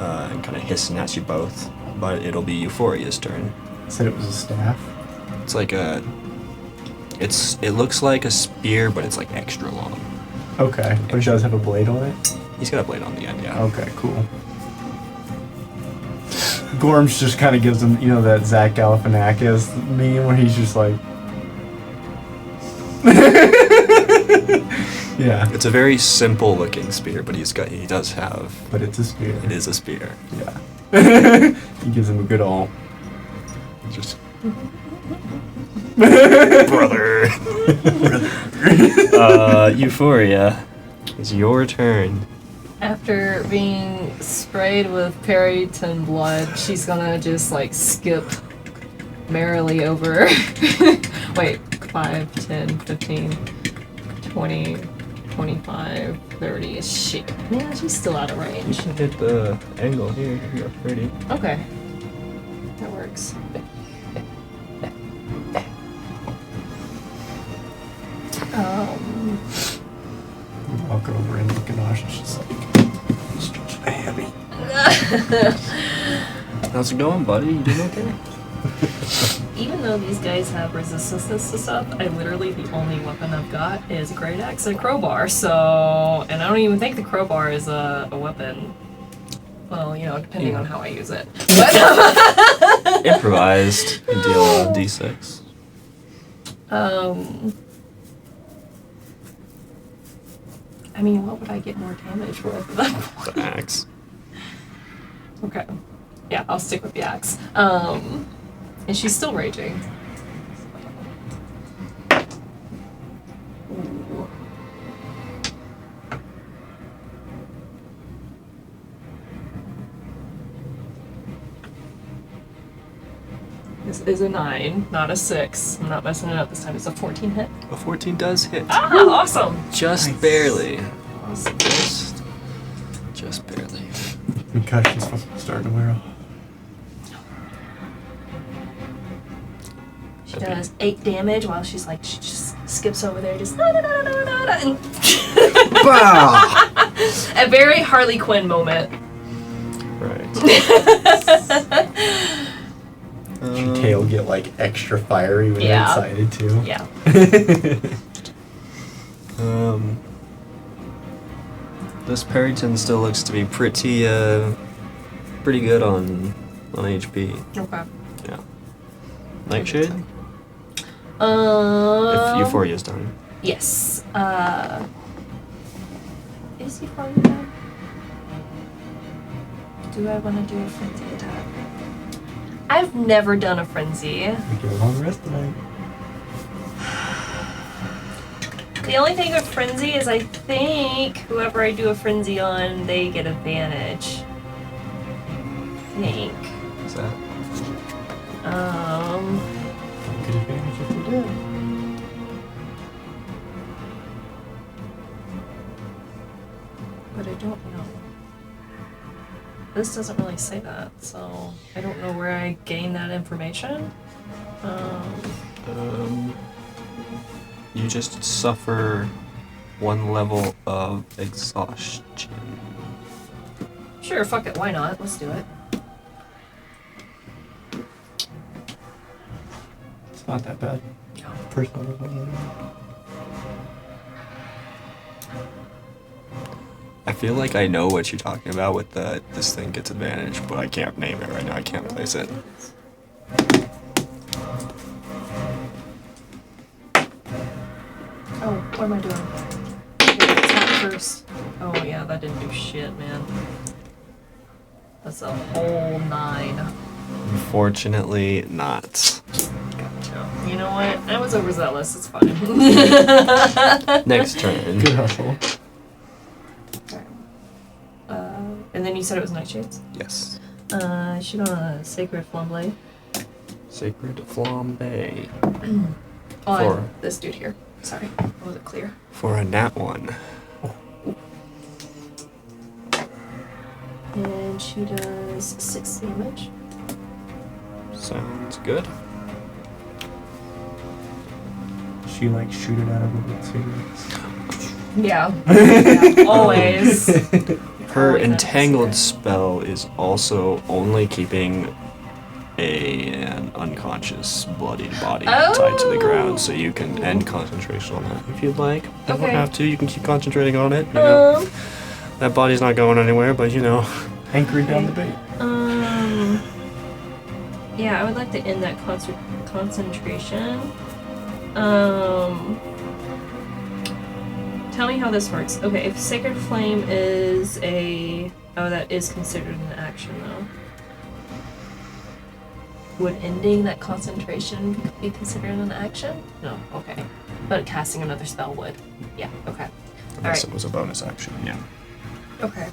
and kind of hissing at you both, but it'll be Euphoria's turn. Said it was a staff. It's like it looks like a spear, but it's like extra long. Okay, but it does have a blade on it? He's got a blade on the end, yeah. Okay, cool. Gormsh just kind of gives him, you know, that Zach Galifianakis meme where he's just like... Yeah. It's a very simple looking spear, but he does have... But it's a spear. It is a spear. Yeah. He gives him a good all. Just... Brother! Euphoria, it's your turn. After being sprayed with Parrington blood, she's gonna just like skip merrily over. Wait, 5, 10, 15, 20, 25, 30. Shit. Yeah, she's still out of You range. can hit the angle here. You're at 30. Okay. That works. You walk over and look at Ash and she's like, stretching a hammy. How's it going, buddy? You doing okay? Even though these guys have resistance to stuff, I literally, the only weapon I've got is a great axe and a crowbar, so... And I don't even think the crowbar is a weapon. Well, you know, depending on how I use it. But, Improvised. You deal a d6. I mean, what would I get more damage with at that point? The axe. Okay. Yeah, I'll stick with the axe. And she's still raging. Ooh. This is a 9, not a 6. I'm not messing it up this time. It's a 14 hit. A 14 does hit. Ah, awesome! Just Nice. barely. Awesome. Just barely. Concussion's starting to wear off. She does 8 damage while she's like, she just skips over there, just and a very Harley Quinn moment. Right. Your tail get like extra fiery when Yeah. you're excited too. Yeah. This Parrington still looks to be pretty good on HP. Okay. Yeah. Nightshade? If Euphoria's done. Yes. Is Euphoria done? Do I want to do a frenzy attack? I've never done a frenzy. We get a long rest tonight. The only thing with frenzy is I think whoever I do a frenzy on, they get advantage. I think. Is that? Don't get advantage if we do. But I don't know. This doesn't really say that, so I don't know where I gain that information. You just suffer 1 level of exhaustion. Sure, fuck it, why not? Let's do it. It's not that bad. Personal. I feel like I know what you're talking about with the this thing gets advantage, but I can't name it right now. I can't place it. Oh, what am I doing? Okay, attack first. Oh yeah, that didn't do shit, man. That's a whole 9. Unfortunately, not. Gotcha. You know what? I was overzealous. It's fine. Next turn. Good hustle. And then you said it was Nightshades? Yes. Shoot on a Sacred Flambe. Sacred Flambe. Oh, For- and this dude here. Sorry, was it clear? For a nat 1. And she does 6 damage. Sounds good. She like shoot it out of her cigarettes. Yeah. Yeah, always. Her Always entangled necessary. spell is also only keeping an unconscious, bloodied body tied to the ground, so you can end concentration on that if you'd like. You don't Okay. have to. You can keep concentrating on it. You know, that body's not going anywhere, but you know. Anchoring down the bait. Yeah, I would like to end that concentration. Tell me how this works. Okay, if Sacred Flame is a... Oh, that is considered an action, though. Would ending that concentration be considered an action? No, okay. But casting another spell would. Yeah, okay. Unless Alright. it was a bonus action, yeah. Okay.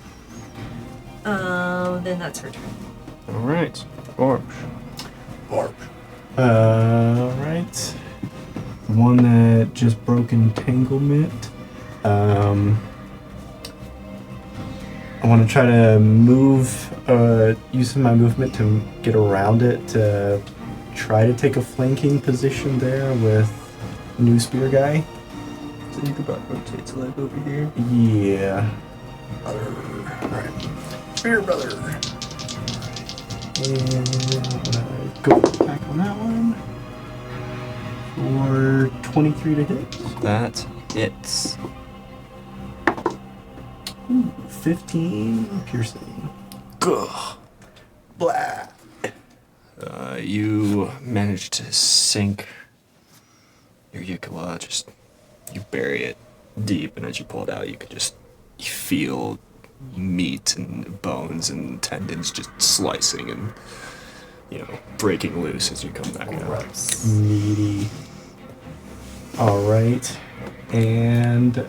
Then that's her turn. Alright. Gormsh. Alright. The one that just broke entanglement. I want to try to move, using my movement to get around it to try to take a flanking position there with new spear guy. So you could probably rotate to like over here. Yeah. Alright. Spear brother. And go back on that one. For 23 to hit. That hits. Ooh, 15 piercing. Gah. Blah. You manage to sink your Yukawa, just you bury it deep, and as you pull it out, you feel meat and bones and tendons just slicing and breaking loose as you come back out. Gross. Meaty. Alright. And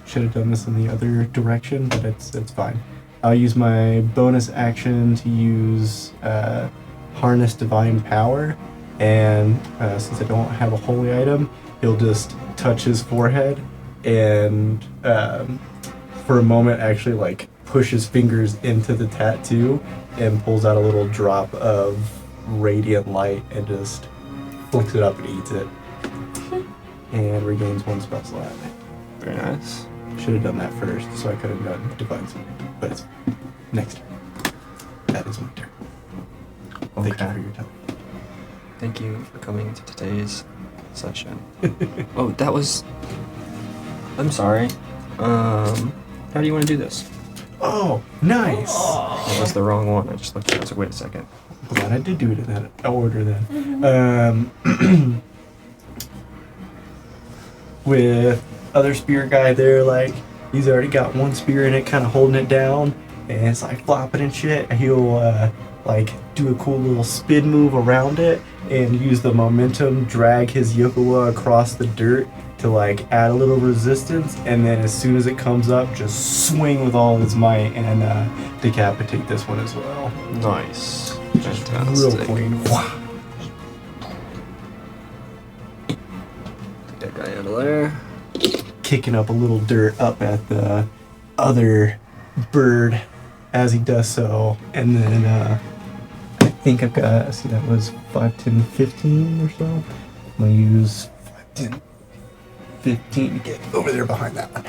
should have done this in the other direction, but it's fine. I'll use my bonus action to use Harness Divine Power, and since I don't have a holy item, he'll just touch his forehead and for a moment actually like push his fingers into the tattoo and pulls out a little drop of radiant light and just flicks it up and eats it. And regains 1 spell slot. Very nice. Should have done that first, so I could have done Divine Smite. But it's next turn. That is my turn. Thank you for your time. Thank you for coming to today's session. Oh, that was. I'm sorry. How do you want to do this? Oh, nice! That was the wrong one. I just looked at it. I was like, wait a second. Glad I did do it in that order then. With other spear guy there, like, he's already got 1 spear in it, kind of holding it down, and it's like flopping and shit. He'll, like, do a cool little spin move around it and use the momentum, drag his Yokawa across the dirt to, like, add a little resistance, and then as soon as it comes up, just swing with all his might and decapitate this one as well. Nice. Just Fantastic. real clean. Take that guy out of there. Kicking up a little dirt up at the other bird as he does so, and then I think I've got, see, that was 5, 10, 15 or so. I'm gonna use 5, 10, 15 to get over there behind that one.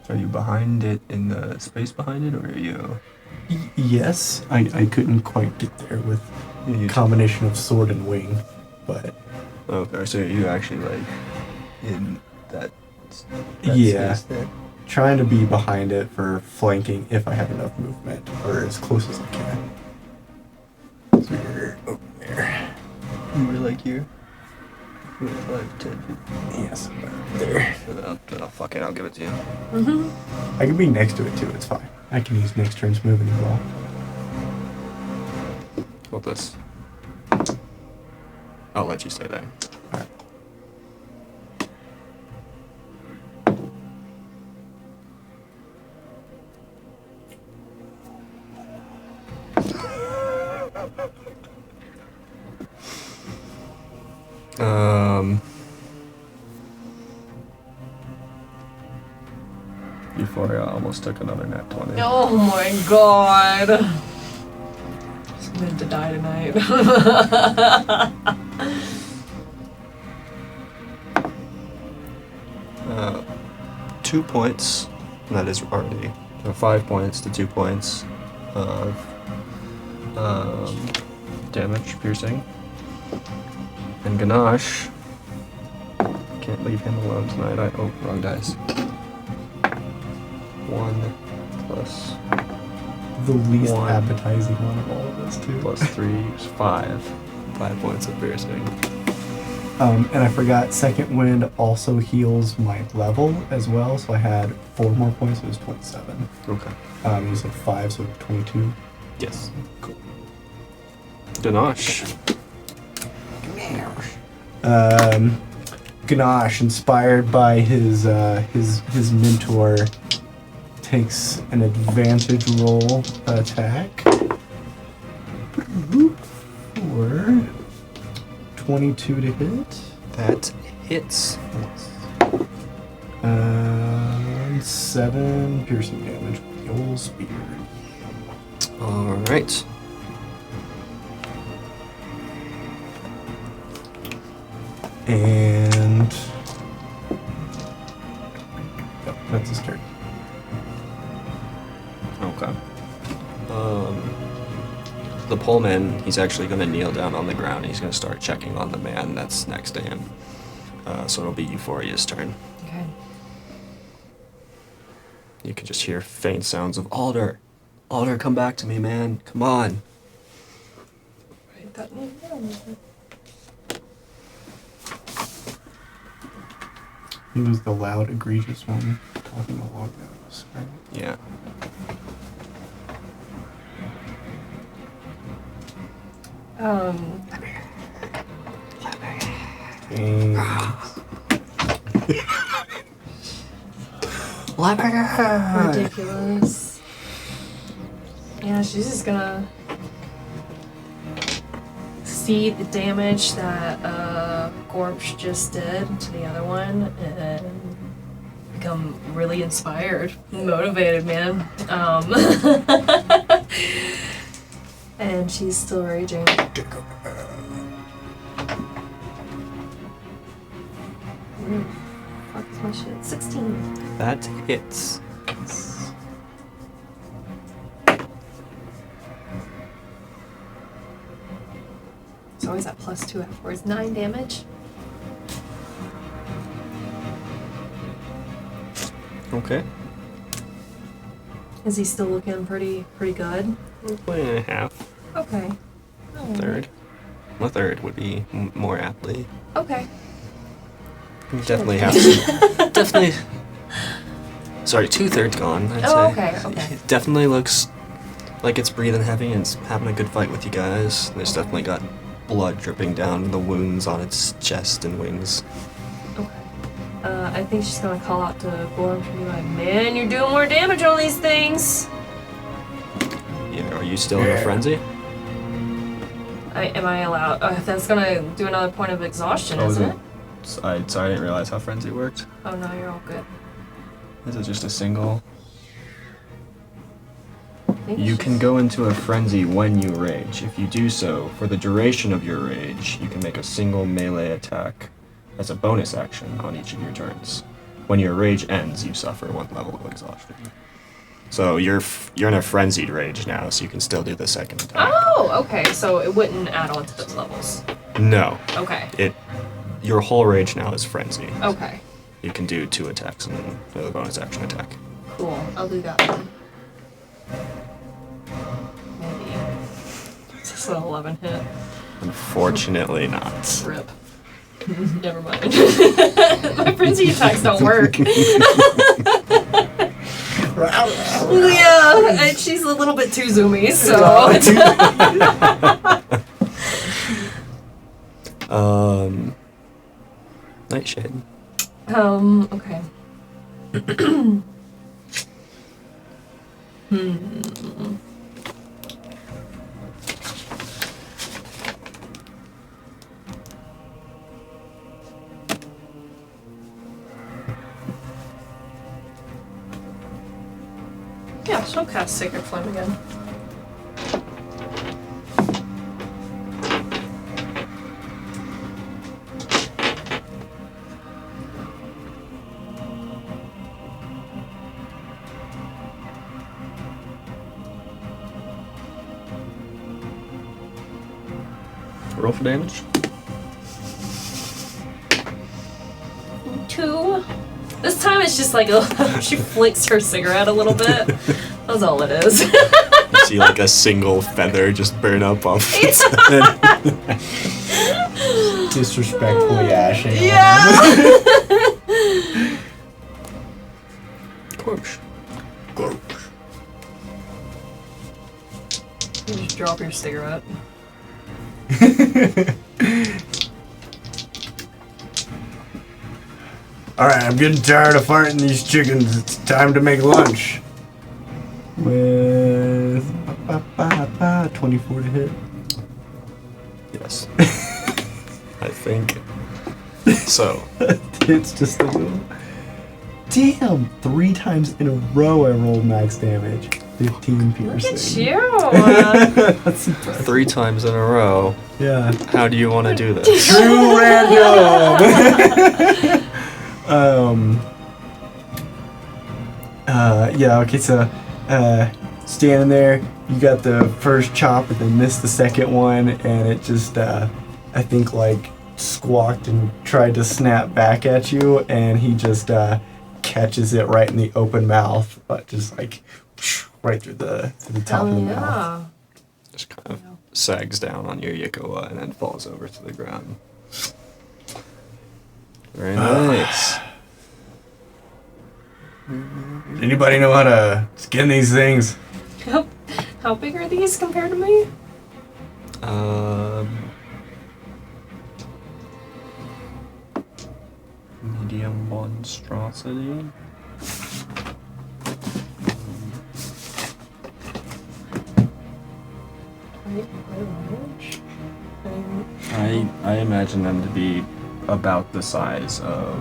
So are you behind it in the space behind it, or are you? Yes, I couldn't quite get there with You combination of sword and wing, but Okay, so you actually like in that Yeah. space there? Trying to be behind it for flanking if I have enough movement, or as close as I can. So you're over there. You were like here? 5, 10 feet. Yes, about there. Oh, fuck it, I'll give it to you. Mm-hmm. I can be next to it too, it's fine. I can use next turn's movement as well. Hold this. I'll let you stay there. Alright. Euphoria almost took another nat 20. Oh my god. I'm meant to die tonight. 2 points, and that is already 5 points to 2 points of damage, piercing. And Ganache, can't leave him alone tonight. Oh, wrong dice. 1 plus The least One. appetizing one of all of this too. plus 3 is 5. 5 points of piercing. And I forgot, Second Wind also heals my level as well, so I had 4 more points, so it was 27. Okay. You said 5, so 22. Yes. Cool. Ganache. Ganache, inspired by his mentor, takes an advantage roll attack for 22 to hit. That hits. 7 piercing damage with the old spear. Alright. And yep, that's his turn. Okay. The poleman, he's actually going to kneel down on the ground. And he's going to start checking on the man that's next to him. So it'll be Euphoria's turn. Okay. You can just hear faint sounds of Alder. Alder, come back to me, man. Come on. Write that name down. He was the loud, egregious one talking a long nose, right? Yeah. And Ridiculous. Yeah, she's just gonna see the damage that Gormsh just did to the other one and become really inspired, motivated, man. And she's still raging. Fuck is my shit? 16. That hits. It's always at +2 afterwards. 9 damage. Okay. Is he still looking pretty good? 1.5. Okay. Alright. Third. A third would be more aptly. Okay. You definitely have to. Definitely. Sorry, 2/3 gone. I'd Oh, say. okay, okay. It definitely looks like it's breathing heavy and it's having a good fight with you guys. There's definitely got blood dripping down the wounds on its chest and wings. Okay. I think she's gonna call out to Gormsh and be like, "Man, you're doing more damage on these things." Yeah, are you still in a frenzy? Am I allowed? That's gonna do another point of exhaustion, isn't it? Sorry, I didn't realize how frenzy worked. Oh no, you're all good. Is it just a single? I think You it's can just- go into a frenzy when you rage. If you do so, for the duration of your rage, you can make a single melee attack as a bonus action on each of your turns. When your rage ends, you suffer 1 level of exhaustion. So you're in a frenzied rage now, so you can still do the second attack. Oh, okay. So it wouldn't add on to those levels. No, Okay. it your whole rage now is frenzy. Okay. You can do 2 attacks and a bonus action attack. Cool. I'll do that one. Maybe. Is this an 11 hit? Unfortunately not. Rip. Never mind. My frenzy attacks don't work. Yeah, and she's a little bit too zoomy, so. Nightshade. Okay. Yeah, she'll cast Sacred Flame again. Roll for damage. 2. This time it's just like she flicks her cigarette a little bit. That's all it is. You see like a single feather just burn up off its head. Disrespectfully ashing. Yeah. Gormsh. You just drop your cigarette. Alright, I'm getting tired of farting these chickens. It's time to make lunch. With 24 to hit. Yes. I think so. It's just a little. Damn! 3 times in a row I rolled max damage. 15 piercing. Look at you. That's impressive. 3 times in a row. Yeah. How do you want to do this? True random! Yeah, okay, so, standing there, you got the first chop and then missed the second one, and it just, I think, like, squawked and tried to snap back at you, and he just, catches it right in the open mouth, but just, like, right through the top of the mouth. Just kind of sags down on your Yikoa and then falls over to the ground. Very nice. Does anybody know how to skin these things? How big are these compared to me? Medium monstrosity. I imagine them to be about the size of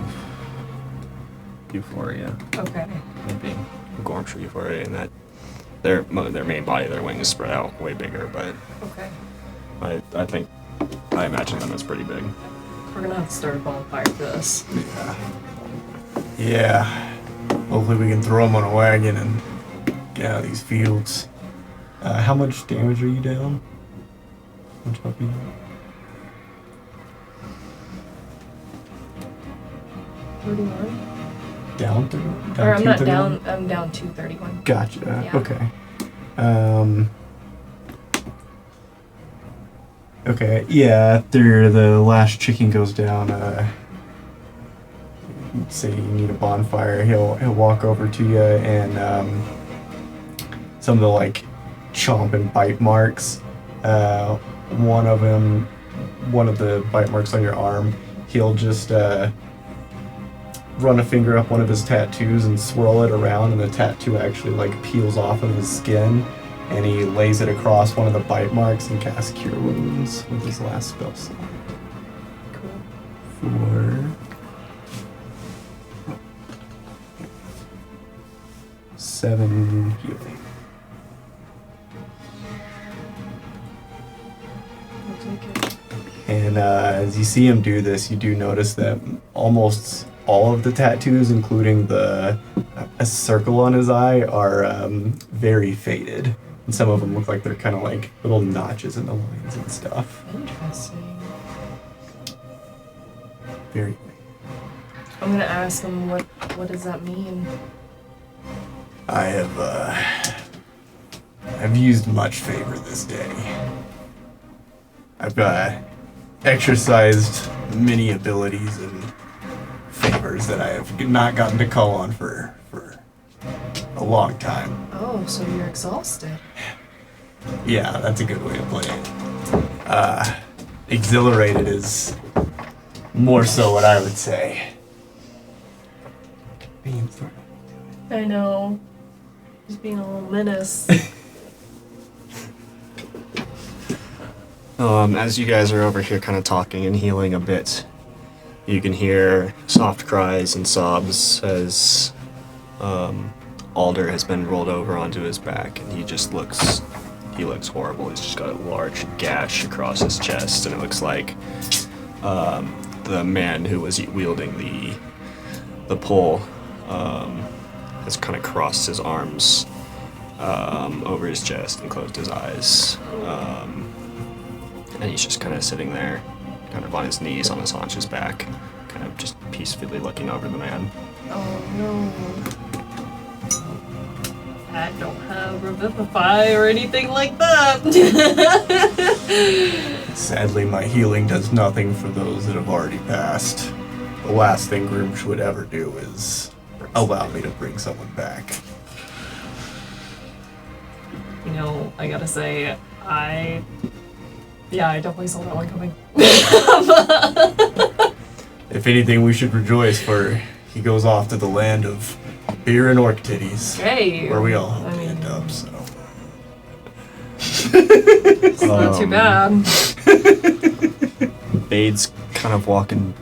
Euphoria. Okay. Maybe Gormsh or Euphoria, and that their main body, their wings spread out way bigger, but Okay. I imagine them as pretty big. We're gonna have to start a bonfire for this. Yeah. Hopefully we can throw them on a wagon and get out of these fields. How much damage are you down? How much health are you down? 31? Down 30? Or I'm not 231? down, I'm down 231. Gotcha. Yeah. Okay. Okay. Yeah. After the last chicken goes down, say you need a bonfire, he'll walk over to you, and some of the like chomp and bite marks. One of the bite marks on your arm, he'll just run a finger up one of his tattoos and swirl it around, and the tattoo actually like peels off of his skin, and he lays it across one of the bite marks and casts Cure Wounds with his last spell slot. Cool. For 7 healing. I'll take it. And as you see him do this, you do notice that almost all of the tattoos, including a circle on his eye, are very faded. And some of them look like they're kind of like little notches in the lines and stuff. Interesting. bury me. I'm gonna ask him what does that mean? I've used much favor this day. I've exercised many abilities and favors that I have not gotten to call on for a long time. Oh, so you're exhausted. Yeah, that's a good way to play it. Exhilarated is more so what I would say. I know. Just being a little menace. As you guys are over here kind of talking and healing a bit, you can hear soft cries and sobs as Alder has been rolled over onto his back, and he looks horrible. He's just got a large gash across his chest, and it looks like the man who was wielding the pole has kind of crossed his arms over his chest and closed his eyes. And he's just kind of sitting there, kind of on his knees, on his haunches back, kind of just peacefully looking over the man. Oh no. I don't have Revivify or anything like that. Sadly, my healing does nothing for those that have already passed. The last thing Gormsh would ever do is allow me to bring someone back. You know, I gotta say, I definitely saw that one coming. If anything, we should rejoice, for he goes off to the land of beer and orc titties. Hey. Where we all I mean, end up, so. It's not too bad. Bade's kind of walking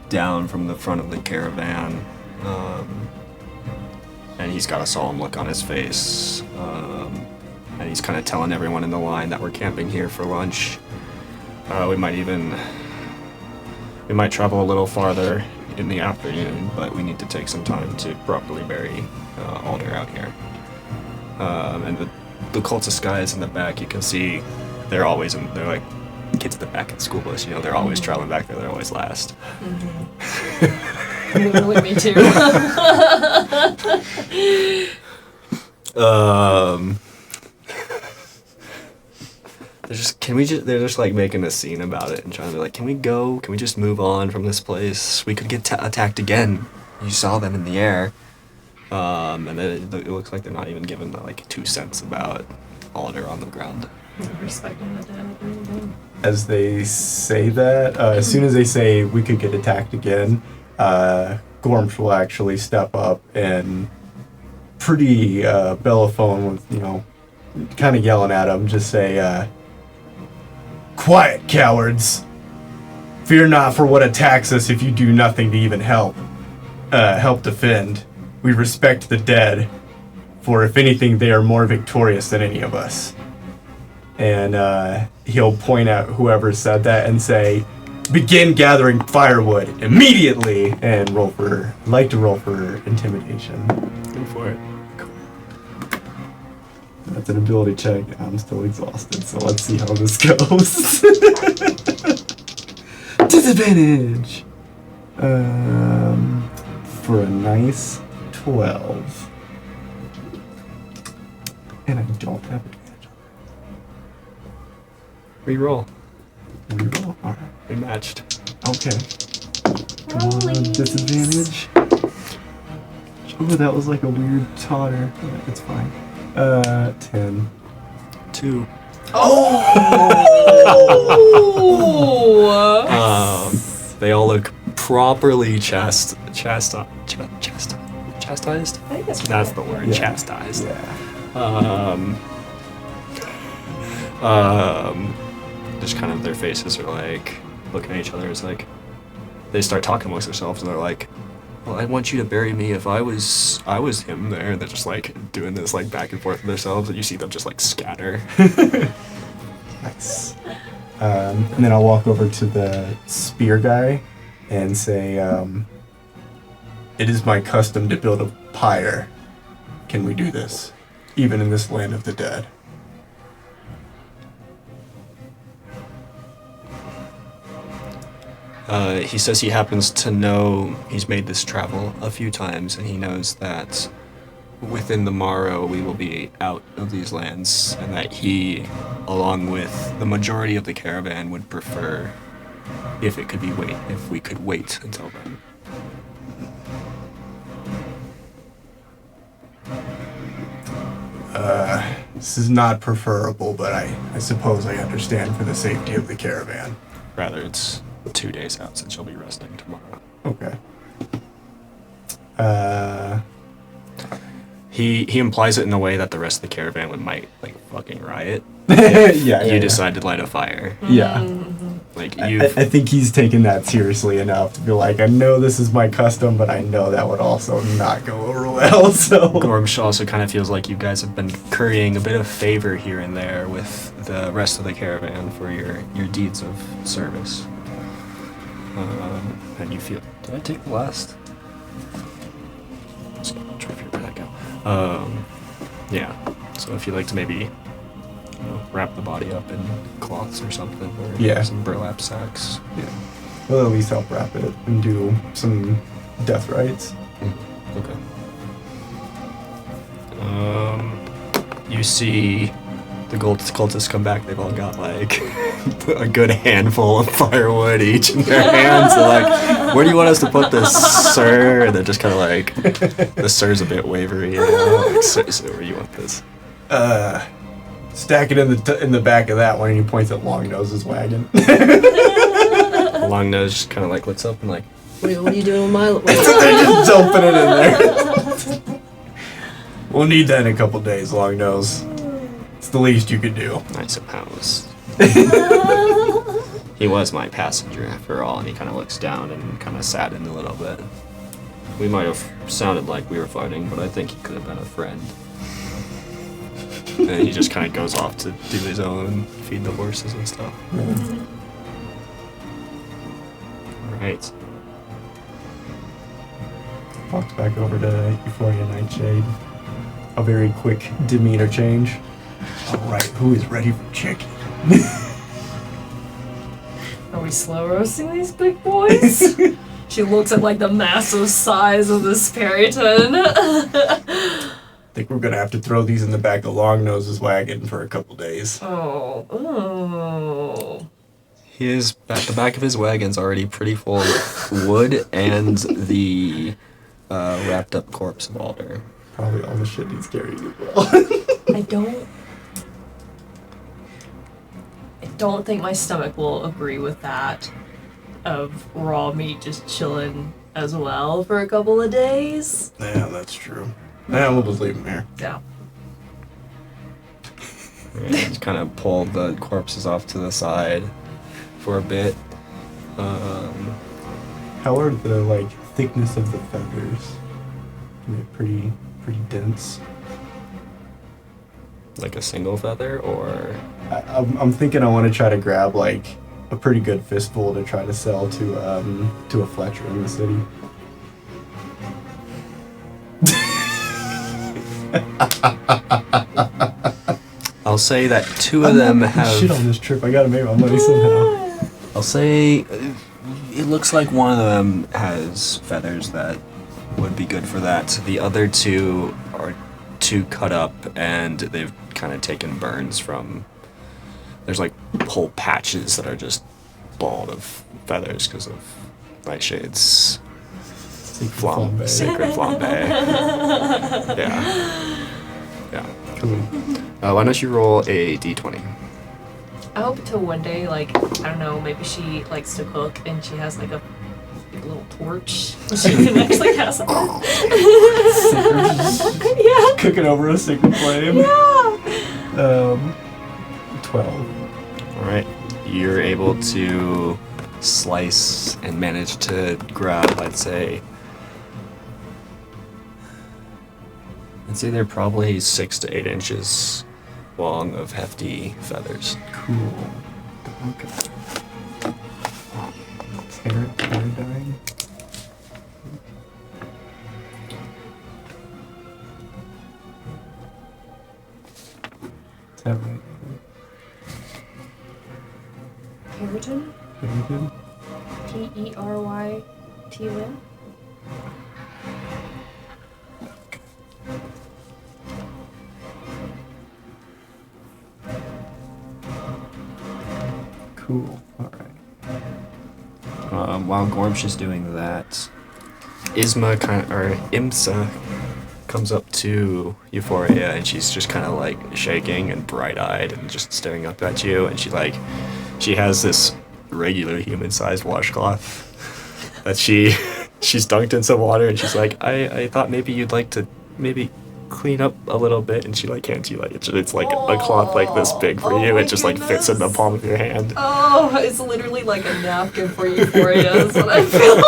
down from the front of the caravan, and he's got a solemn look on his face, and he's kind of telling everyone in the line that we're camping here for lunch. We might travel a little farther in the afternoon, but we need to take some time to properly bury Alder out here. And the cultist guys in the back, you can see they're like kids at the back of the school bus, they're always traveling back there, they're always last. Mm-hmm. Literally, me too. They're just like making a scene about it and trying to be like, can we just move on from this place? We could get attacked again. You saw them in the air. And then it looks like they're not even giving like 2 cents about Alder on the ground. Respecting the dead. As they say that, as soon as they say we could get attacked again, Gormsh will actually step up and pretty bellophone with, kind of yelling at him, just say, "Quiet, cowards! Fear not for what attacks us if you do nothing to even help defend. We respect the dead, for if anything, they are more victorious than any of us." And he'll point at whoever said that and say, "Begin gathering firewood immediately," and roll for intimidation. Go for it. That's an ability check. I'm still exhausted, so let's see how this goes. Disadvantage! For a nice 12. And I don't have advantage Reroll. on it. Reroll? Alright. We matched. Okay. Come on, disadvantage. Ooh, that was like a weird totter. Yeah, it's fine. 10. 2. Oh! They all look properly chastised. I think That's the word. Yeah. Chastised. Yeah. Just kind of their faces are like looking at each other. It's like they start talking amongst themselves, and they're like, "Well, I want you to bury me if I was him there." They're just like doing this like back and forth with themselves, and you see them just like scatter. Nice. And then I'll walk over to the spear guy and say, "It is my custom to build a pyre. Can we do this, even in this land of the dead?" He says he happens to know he's made this travel a few times, and he knows that within the morrow we will be out of these lands, and that he, along with the majority of the caravan, would prefer if we could wait until then. This is not preferable, but I suppose I understand for the safety of the caravan. Rather, it's 2 days out since you'll be resting tomorrow. Okay. He implies it in a way that the rest of the caravan might like fucking riot. Yeah. You decide to light a fire. Yeah. Like I you. think he's taken that seriously enough to be like, I know this is my custom, but I know that would also not go over well, so... Gormsh also kind of feels like you guys have been currying a bit of favor here and there with the rest of the caravan for your deeds of service. And you feel... Did I take the last? Just gonna try to figure that out. Yeah. So if you'd like to maybe wrap the body up in cloths or something, or some burlap sacks. Yeah. We'll at least help wrap it and do some death rites. Okay. You see the cultists come back. They've all got like a good handful of firewood each in their hands. They're like, "Where do you want us to put this, sir?" And they're just kind of like, the sir's a bit wavery. Like, so where do you want this? Stack it in the back of that one, and he points at Longnose's wagon. Longnose just kind of like looks up and like, What are you doing with my... They're just dumping it in there. We'll need that in a couple days, Longnose. It's the least you could do. I suppose. He was my passenger after all, and he kind of looks down and kind of saddened a little bit. We might have sounded like we were fighting, but I think he could have been a friend. And he just kind of goes off to do his own, feed the horses and stuff. Alright. Walks back over to Euphoria Nightshade. A very quick demeanor change. Alright, who is ready for chicken? Are we slow roasting these big boys? She looks at like the massive size of this Perryton. I think we're gonna have to throw these in the back of Longnose's wagon for a couple days. Oh. The back of his wagon's already pretty full with wood and the wrapped up corpse of Alder. Probably all the shit he's carrying as well. I don't think my stomach will agree with that of raw meat just chilling as well for a couple of days. Yeah, that's true. Yeah, we'll just leave him here. Yeah. Just kind of pull the corpses off to the side for a bit. How are the thickness of the feathers? They're pretty dense. Like a single feather, or I'm thinking I want to try to grab a pretty good fistful to try to sell to a Fletcher in the city. I'll say that two of them have. Shit on this trip. I gotta make my money somehow. I'll say it looks like one of them has feathers that would be good for that. The other two are too cut up, and they've kind of taken burns from. There's whole patches that are just bald of feathers because of Nightshade's Flambe. sacred flambe. Yeah. Cool. Why don't you roll a d20? I hope until one day, I don't know, maybe she likes to cook and she has a big little torch. She can actually have something. Yeah. Cooking over a sacred flame. Yeah. 12. Alright. You're able to slice and manage to grab, I'd say they're probably 6 to 8 inches long of hefty feathers. Cool. Okay. Paradigm. Is that right? Perryton? Paradigm? Eyrytyn. Cool. All right. While Gormsh is doing that, Imsa comes up to Euphoria, and she's just kind of like shaking and bright-eyed and just staring up at you, and she has this regular human-sized washcloth that she's dunked in some water, and she's like, I thought maybe you'd like to maybe clean up a little bit, and she like hands you like it's like a cloth like this big for you. my It just like fits in the goodness. palm of your hand. Oh, it's literally like a napkin for Euphoria. Is what I feel like.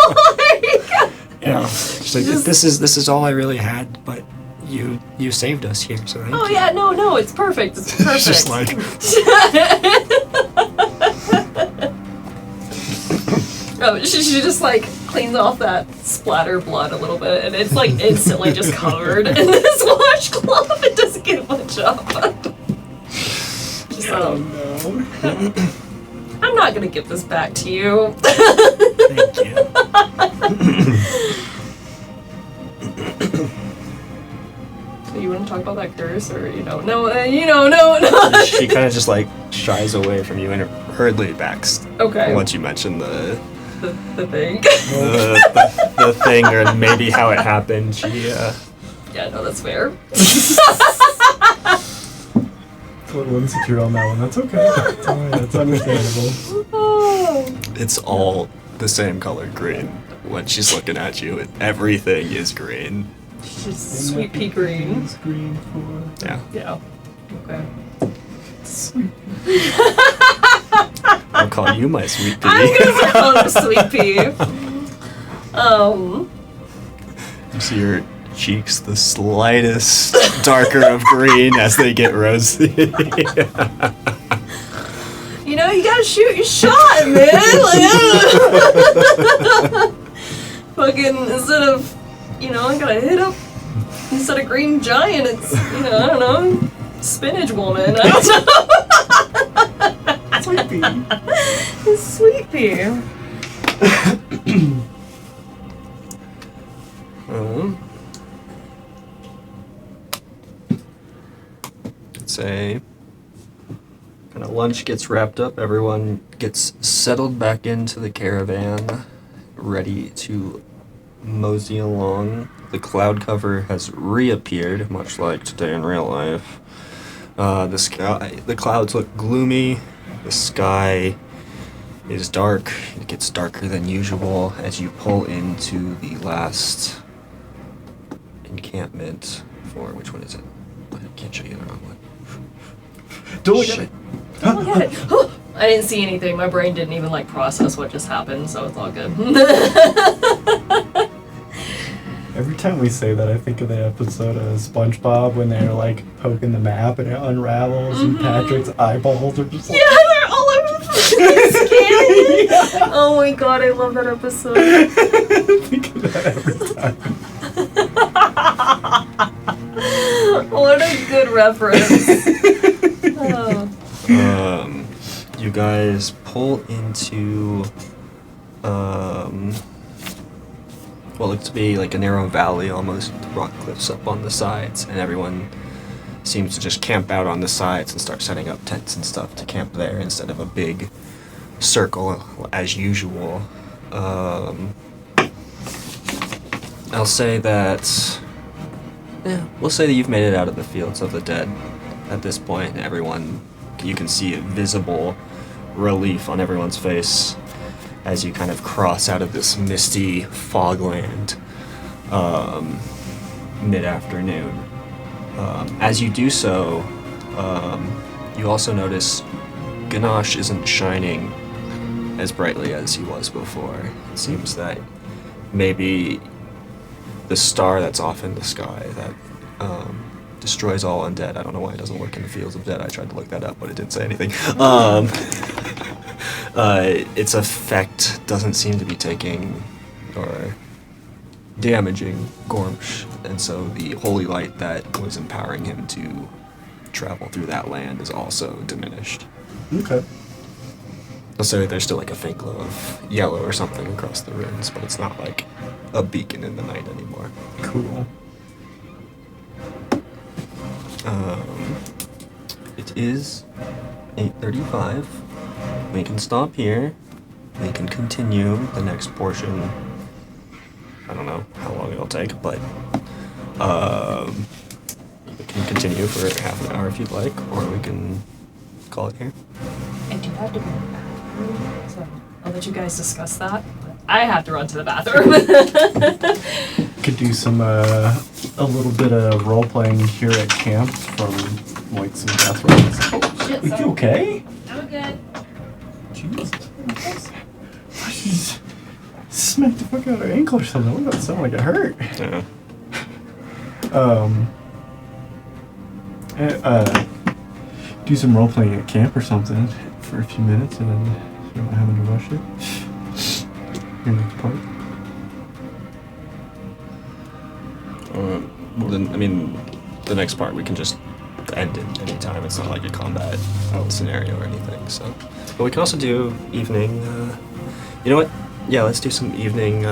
Yeah. She's like, Just- this is all I really had, but you saved us here, so thank Oh you. yeah, no, it's perfect. It's perfect. It's just like Oh, she just like cleans off that splatter blood a little bit, and it's like instantly just covered in this washcloth. It doesn't get much up. Just, no. I'm not gonna give this back to you. thank you. You want to talk about that curse, or no? No. She kind of just like shies away from you and hurriedly backs Okay. once you mention the thing. the thing or maybe how it happened. She Yeah, no, that's fair. It's a little insecure on that one. That's okay. It's all right. That's understandable. Oh. it's all the same color green. When she's looking at you, everything is green. She's sweet pea green. It's green for Yeah. Yeah. Okay. sweet. I'll call you my sweet I'm pea. gonna call her sweet pea. You see her cheeks the slightest darker of green as they get rosy. You know, you gotta shoot your shot, man. Like, fucking instead of, I'm gonna hit up instead of green giant. It's, I don't know, spinach woman. I don't know. Sweet pea. Sweet pea. Say, kind of lunch gets wrapped up, everyone gets settled back into the caravan, ready to mosey along. The cloud cover has reappeared, much like today in real life. The clouds look gloomy, the sky is dark, it gets darker than usual as you pull into the last encampment for, which one is it? I can't show you the wrong one. Don't look at it. Don't look at it. I didn't see anything. My brain didn't even process what just happened, so it's all good. Every time we say that, I think of the episode of SpongeBob when they're poking the map and it unravels and Patrick's eyeballs are just Yeah, they're all over the place. Scanning it. Oh my god, I love that episode. I think of that every time. What a good reference. Oh. You guys pull into what looks to be like a narrow valley almost, with rock cliffs up on the sides, and everyone seems to just camp out on the sides and start setting up tents and stuff to camp there instead of a big circle as usual. I'll say that we'll say that you've made it out of the fields of the dead at this point. Everyone, you can see a visible relief on everyone's face as you kind of cross out of this misty fogland mid-afternoon. As you do so, you also notice Ganache isn't shining as brightly as he was before. It seems that maybe the star that's off in the sky that destroys all undead. I don't know why it doesn't work in the fields of dead. I tried to look that up, but it didn't say anything. Its effect doesn't seem to be taking or damaging Gormsh, and so the holy light that was empowering him to travel through that land is also diminished. Okay. I'll say there's still like a faint glow of yellow or something across the ruins, but it's not like a beacon in the night anymore. Cool. It is 8:35. We can stop here. We can continue the next portion. I don't know how long it'll take, but we can continue for half an hour if you'd like, or we can call it here. I do have to go to the bathroom, so I'll let you guys discuss that. But I have to run to the bathroom. Could do some a little bit of role playing here at camp from like some death rolls. Oh, shit, You sorry. okay? I'm good. Jesus. She's smacked the fuck out of her ankle or something. What about it sound like it hurt? Yeah. Do some role playing at camp or something for a few minutes and then you're not having to rush it. Your next part. Well, then, I mean, the next part we can just end it anytime. It's not like a combat scenario or anything. So, but we can also do evening. You know what? Yeah, let's do some evening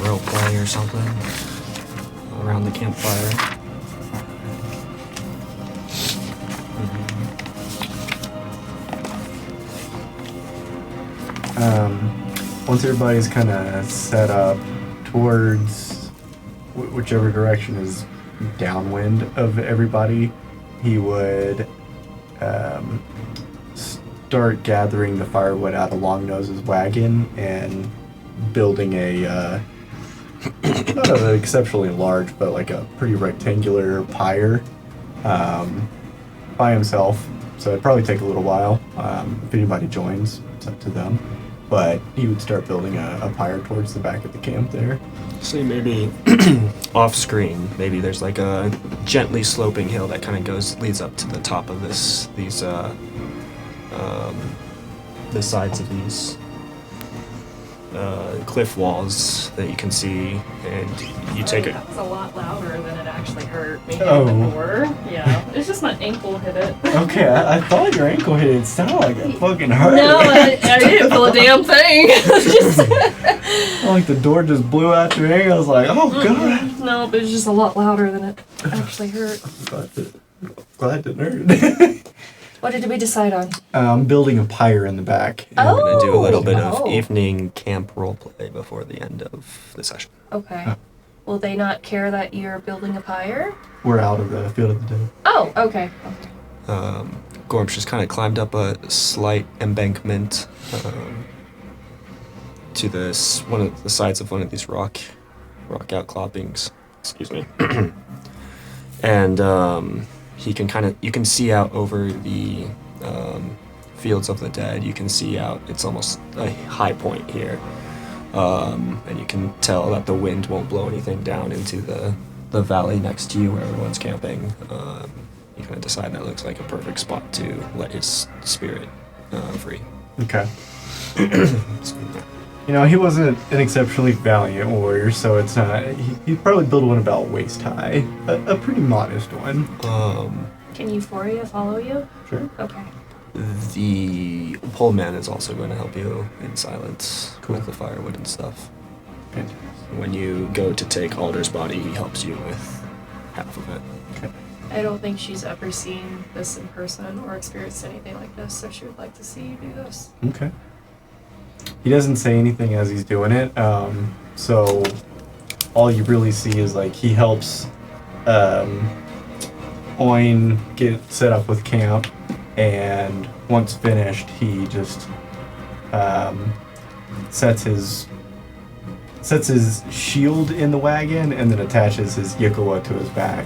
role play or something around the campfire. Once everybody's kind of set up towards whichever direction is downwind of everybody, he would start gathering the firewood out of Longnose's wagon and building a not an exceptionally large, but like a pretty rectangular pyre by himself. So it'd probably take a little while. If anybody joins, it's up to them. But he would start building a pyre towards the back of the camp there. So maybe off screen, maybe there's like a gently sloping hill that kind of leads up to the top of the sides of these cliff walls that you can see, and you take it. That was a lot louder than it actually hurt me Oh. hitting the door. Yeah, it's just my ankle hit it. Okay, I thought your ankle hit it. It sounded like it fucking hurt. No, I didn't feel a damn thing. Just Like the door just blew out your ankle. I was like, oh god. no, but it's just a lot louder than it actually hurt. Glad it hurt. What did we decide on? I'm building a pyre in the back. Oh. We're gonna do a little bit Oh. of evening camp roleplay before the end of the session. Okay. Will they not care that you're building a pyre? We're out of the field of the dead. Oh, okay. Gormsh just kind of climbed up a slight embankment to one of the sides of one of these rock outcroppings. Excuse me. And you can see out over the fields of the dead. You can see out. It's almost a high point here, and you can tell that the wind won't blow anything down into the valley next to you where everyone's camping. You kind of decide that looks like a perfect spot to let his spirit free. Okay. You know, he wasn't an exceptionally valiant warrior, so it's not. He'd probably build one about waist high, a pretty modest one. Can Euphoria follow you? Sure. Okay. The pole man is also going to help you in silence Cool. with the firewood and stuff. Fantastic. When you go to take Alder's body, he helps you with half of it. I don't think she's ever seen this in person or experienced anything like this, so she would like to see you do this. Okay. He doesn't say anything as he's doing it, so all you really see is like he helps Oin get set up with camp, and once finished, he just sets his shield in the wagon and then attaches his Yikawa to his back,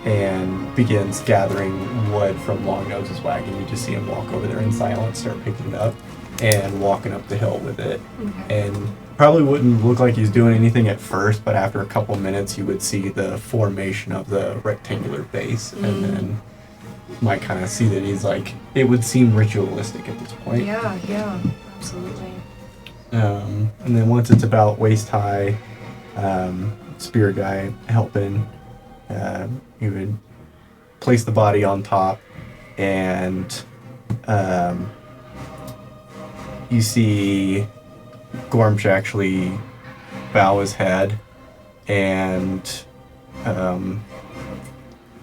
and begins gathering wood from Longnose's wagon. You just see him walk over there in silence, start picking it up, and walking up the hill with it. Okay. And probably wouldn't look like he's doing anything at first, but after a couple minutes, you would see the formation of the rectangular base, and then might kind of see that he's like, it would seem ritualistic at this point. Yeah, absolutely. And then once it's about waist high, spear guy helping, he would place the body on top, and you see Gormsh actually bow his head, and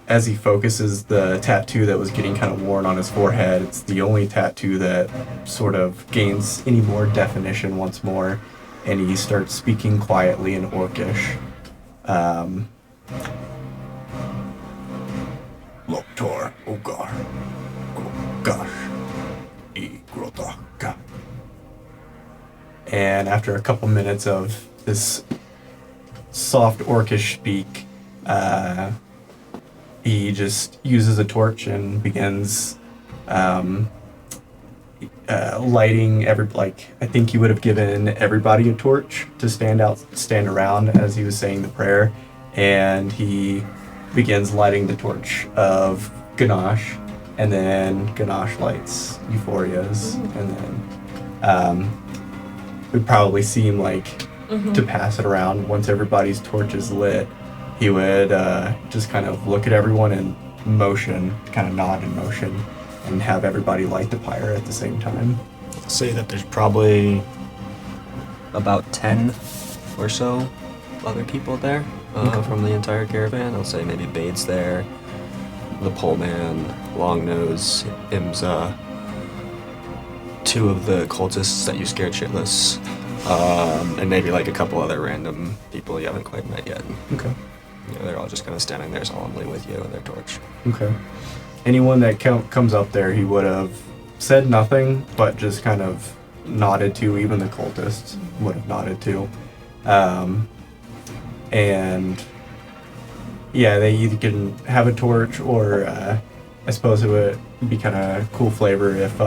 as he focuses, the tattoo that was getting kind of worn on his forehead, it's the only tattoo that sort of gains any more definition once more, and he starts speaking quietly in Orcish. Loktor Ogar Gosh Igrotaka. And after a couple minutes of this soft Orcish speak, he just uses a torch and begins lighting I think he would have given everybody a torch to stand around as he was saying the prayer, and he begins lighting the torch of Ganache, and then Ganache lights Euphoria's, and then it would probably seem like to pass it around once everybody's torch is lit. He would just kind of look at everyone and motion, kind of nod in motion, and have everybody light the pyre at the same time. Say that there's probably about 10 or so other people there from the entire caravan. I'll say maybe Bade's there, the Poleman, Longnose, Imza, 2 of the cultists that you scared shitless, and maybe like a couple other random people you haven't quite met yet. Okay. You know, they're all just kind of standing there solemnly with you with their torch. Okay. Anyone that comes up there, he would have said nothing, but just kind of nodded to. Even the cultists would have nodded to. And yeah, they either can have a torch, or I suppose it would be kind of cool flavor if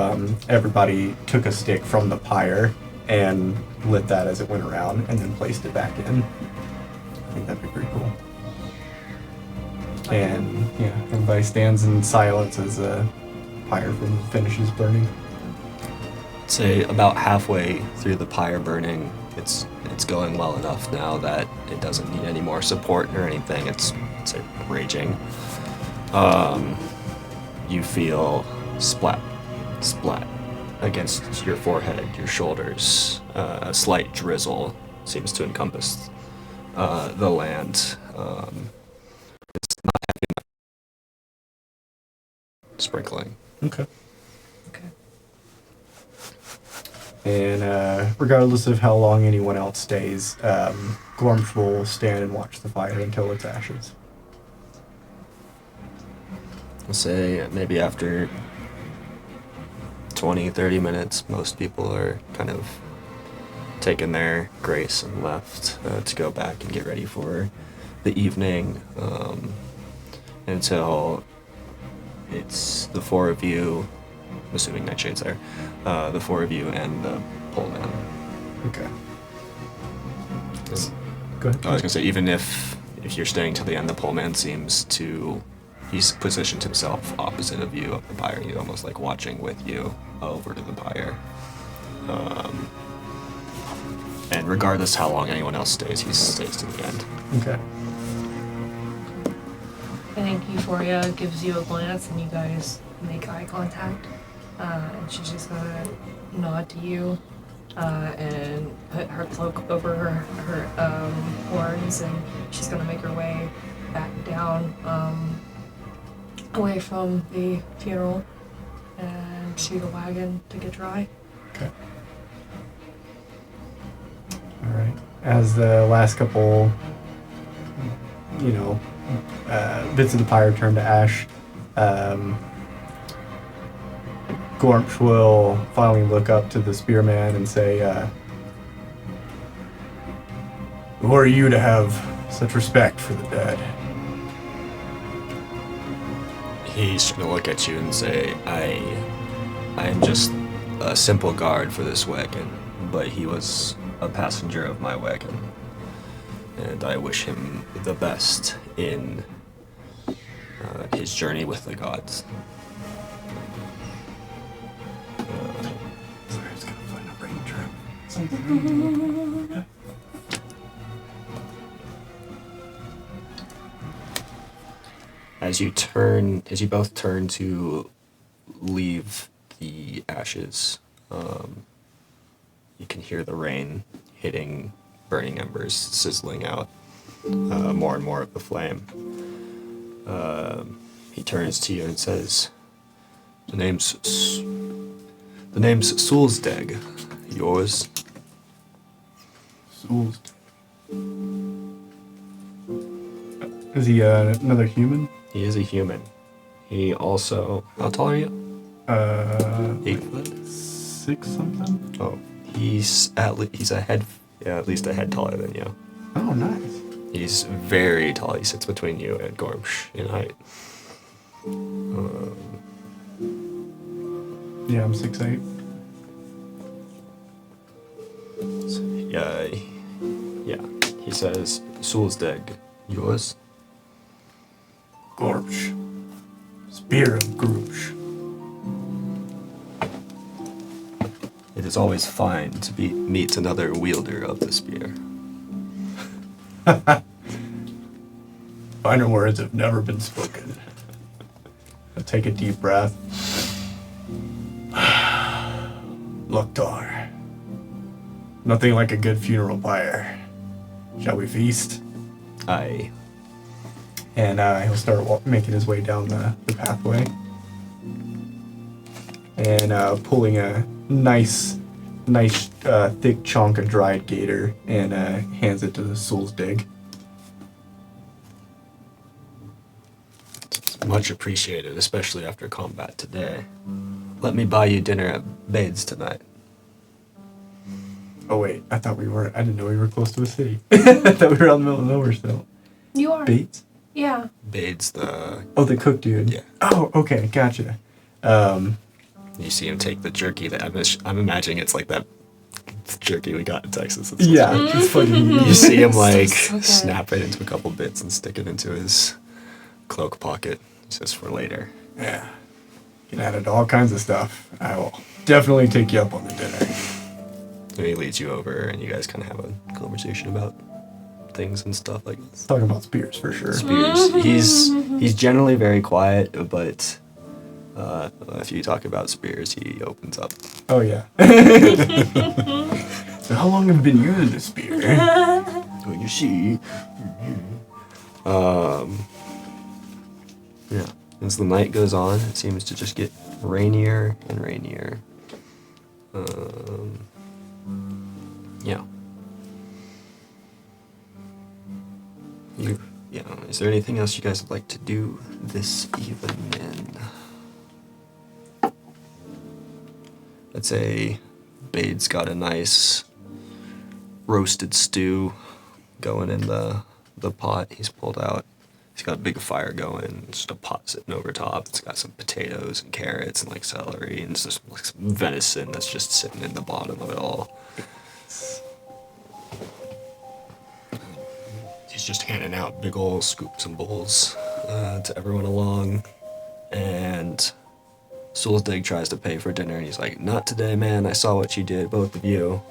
everybody took a stick from the pyre and lit that as it went around, and then placed it back in. I think that'd be pretty cool. And yeah, everybody stands in silence as the pyre finishes burning. I'd say about halfway through the pyre burning, it's going well enough now that it doesn't need any more support or anything. It's raging. You feel splat against your forehead, your shoulders. A slight drizzle seems to encompass the land. It's not heavy enough. Sprinkling. Okay. Okay. And regardless of how long anyone else stays, Gormsh will stand and watch the fire until it's ashes. I'll say maybe after 20, 30 minutes, most people are kind of taking their grace and left to go back and get ready for the evening, until it's the 4 of you, I'm assuming Nightshade's there, the 4 of you and the Poleman. Okay. Go ahead. I was gonna say, even if you're staying till the end, the Poleman seems to, he's positioned himself opposite of you up the pyre. He's almost like watching with you over to the pyre. And regardless how long anyone else stays, he stays to the end. Okay. I think Euphoria gives you a glance and you guys make eye contact. And she's just gonna nod to you and put her cloak over her horns, and she's gonna make her way back down away from the funeral and shoot a wagon to get dry. Okay. All right. As the last couple, bits of the pyre turn to ash, Gormsh will finally look up to the spearman and say, "Who are you to have such respect for the dead?" He's gonna look at you and say, I am just a simple guard for this wagon, but he was a passenger of my wagon, and I wish him the best in his journey with the gods. Sorry, I was gonna find a brain trap. As you both turn to leave the ashes, you can hear the rain hitting burning embers, sizzling out more and more of the flame. He turns to you and says, The name's Sulzdeg. Yours? Souls. Is he another human? He is a human. He also... How tall are you? 8 foot? 6 something? Oh, he's at least a head taller than you. Oh, nice. He's very tall. He sits between you and Gormsh in height. Yeah, I'm 6'8". Yeah. He says, Sulzdeg. Yours? Gormsh. Spear of Gormsh. It is always fine to meet another wielder of the spear. Finer words have never been spoken. I'll take a deep breath. Loktar. Nothing like a good funeral pyre. Shall we feast? Aye. And he'll start making his way down the pathway. And pulling a nice thick chunk of dried gator and hands it to the Sulzdeg. It's much appreciated, especially after combat today. Let me buy you dinner at Bade's tonight. Oh wait, I didn't know we were close to a city. I thought we were out in the middle of nowhere still. You are. Bates? Yeah. Bade's the... Oh, the cook dude. Yeah. Oh, okay, gotcha. You see him take the jerky that I'm imagining it's like that jerky we got in Texas. It's Yeah, it's fucking You see him like So good. snap it into a couple bits and stick it into his cloak pocket. Just for later. Yeah. You can add it to all kinds of stuff. I will definitely take you up on the dinner. And he leads you over, and you guys kind of have a conversation about things and stuff like this. Talking about spears for sure. Spears. He's generally very quiet, but if you talk about spears, he opens up. Oh yeah. So how long have you been using a spear? Oh, you see. Yeah. As the night goes on, it seems to just get rainier and rainier. Yeah. Is there anything else you guys would like to do this evening? I'd say Bade's got a nice roasted stew going in the pot he's pulled out. He's got a big fire going, just a pot sitting over top. It's got some potatoes and carrots and like celery and just like some venison that's just sitting in the bottom of it all. He's just handing out big old scoops and bowls to everyone along. And Sulzdeg tries to pay for dinner and he's like, "Not today, man. I saw what you did, both of you."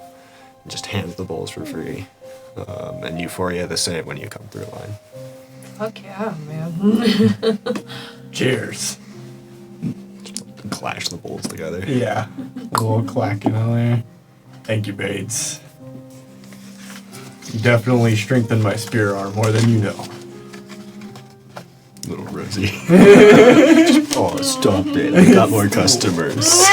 And just hands the bowls for free. And Euphoria the same when you come through line. Fuck yeah, man. Cheers. Clash the bowls together. Yeah. A little clacking on there. Thank you, Bates. You definitely strengthened my spear arm more than you know. Little Rosie. Oh, stop it. I got more customers.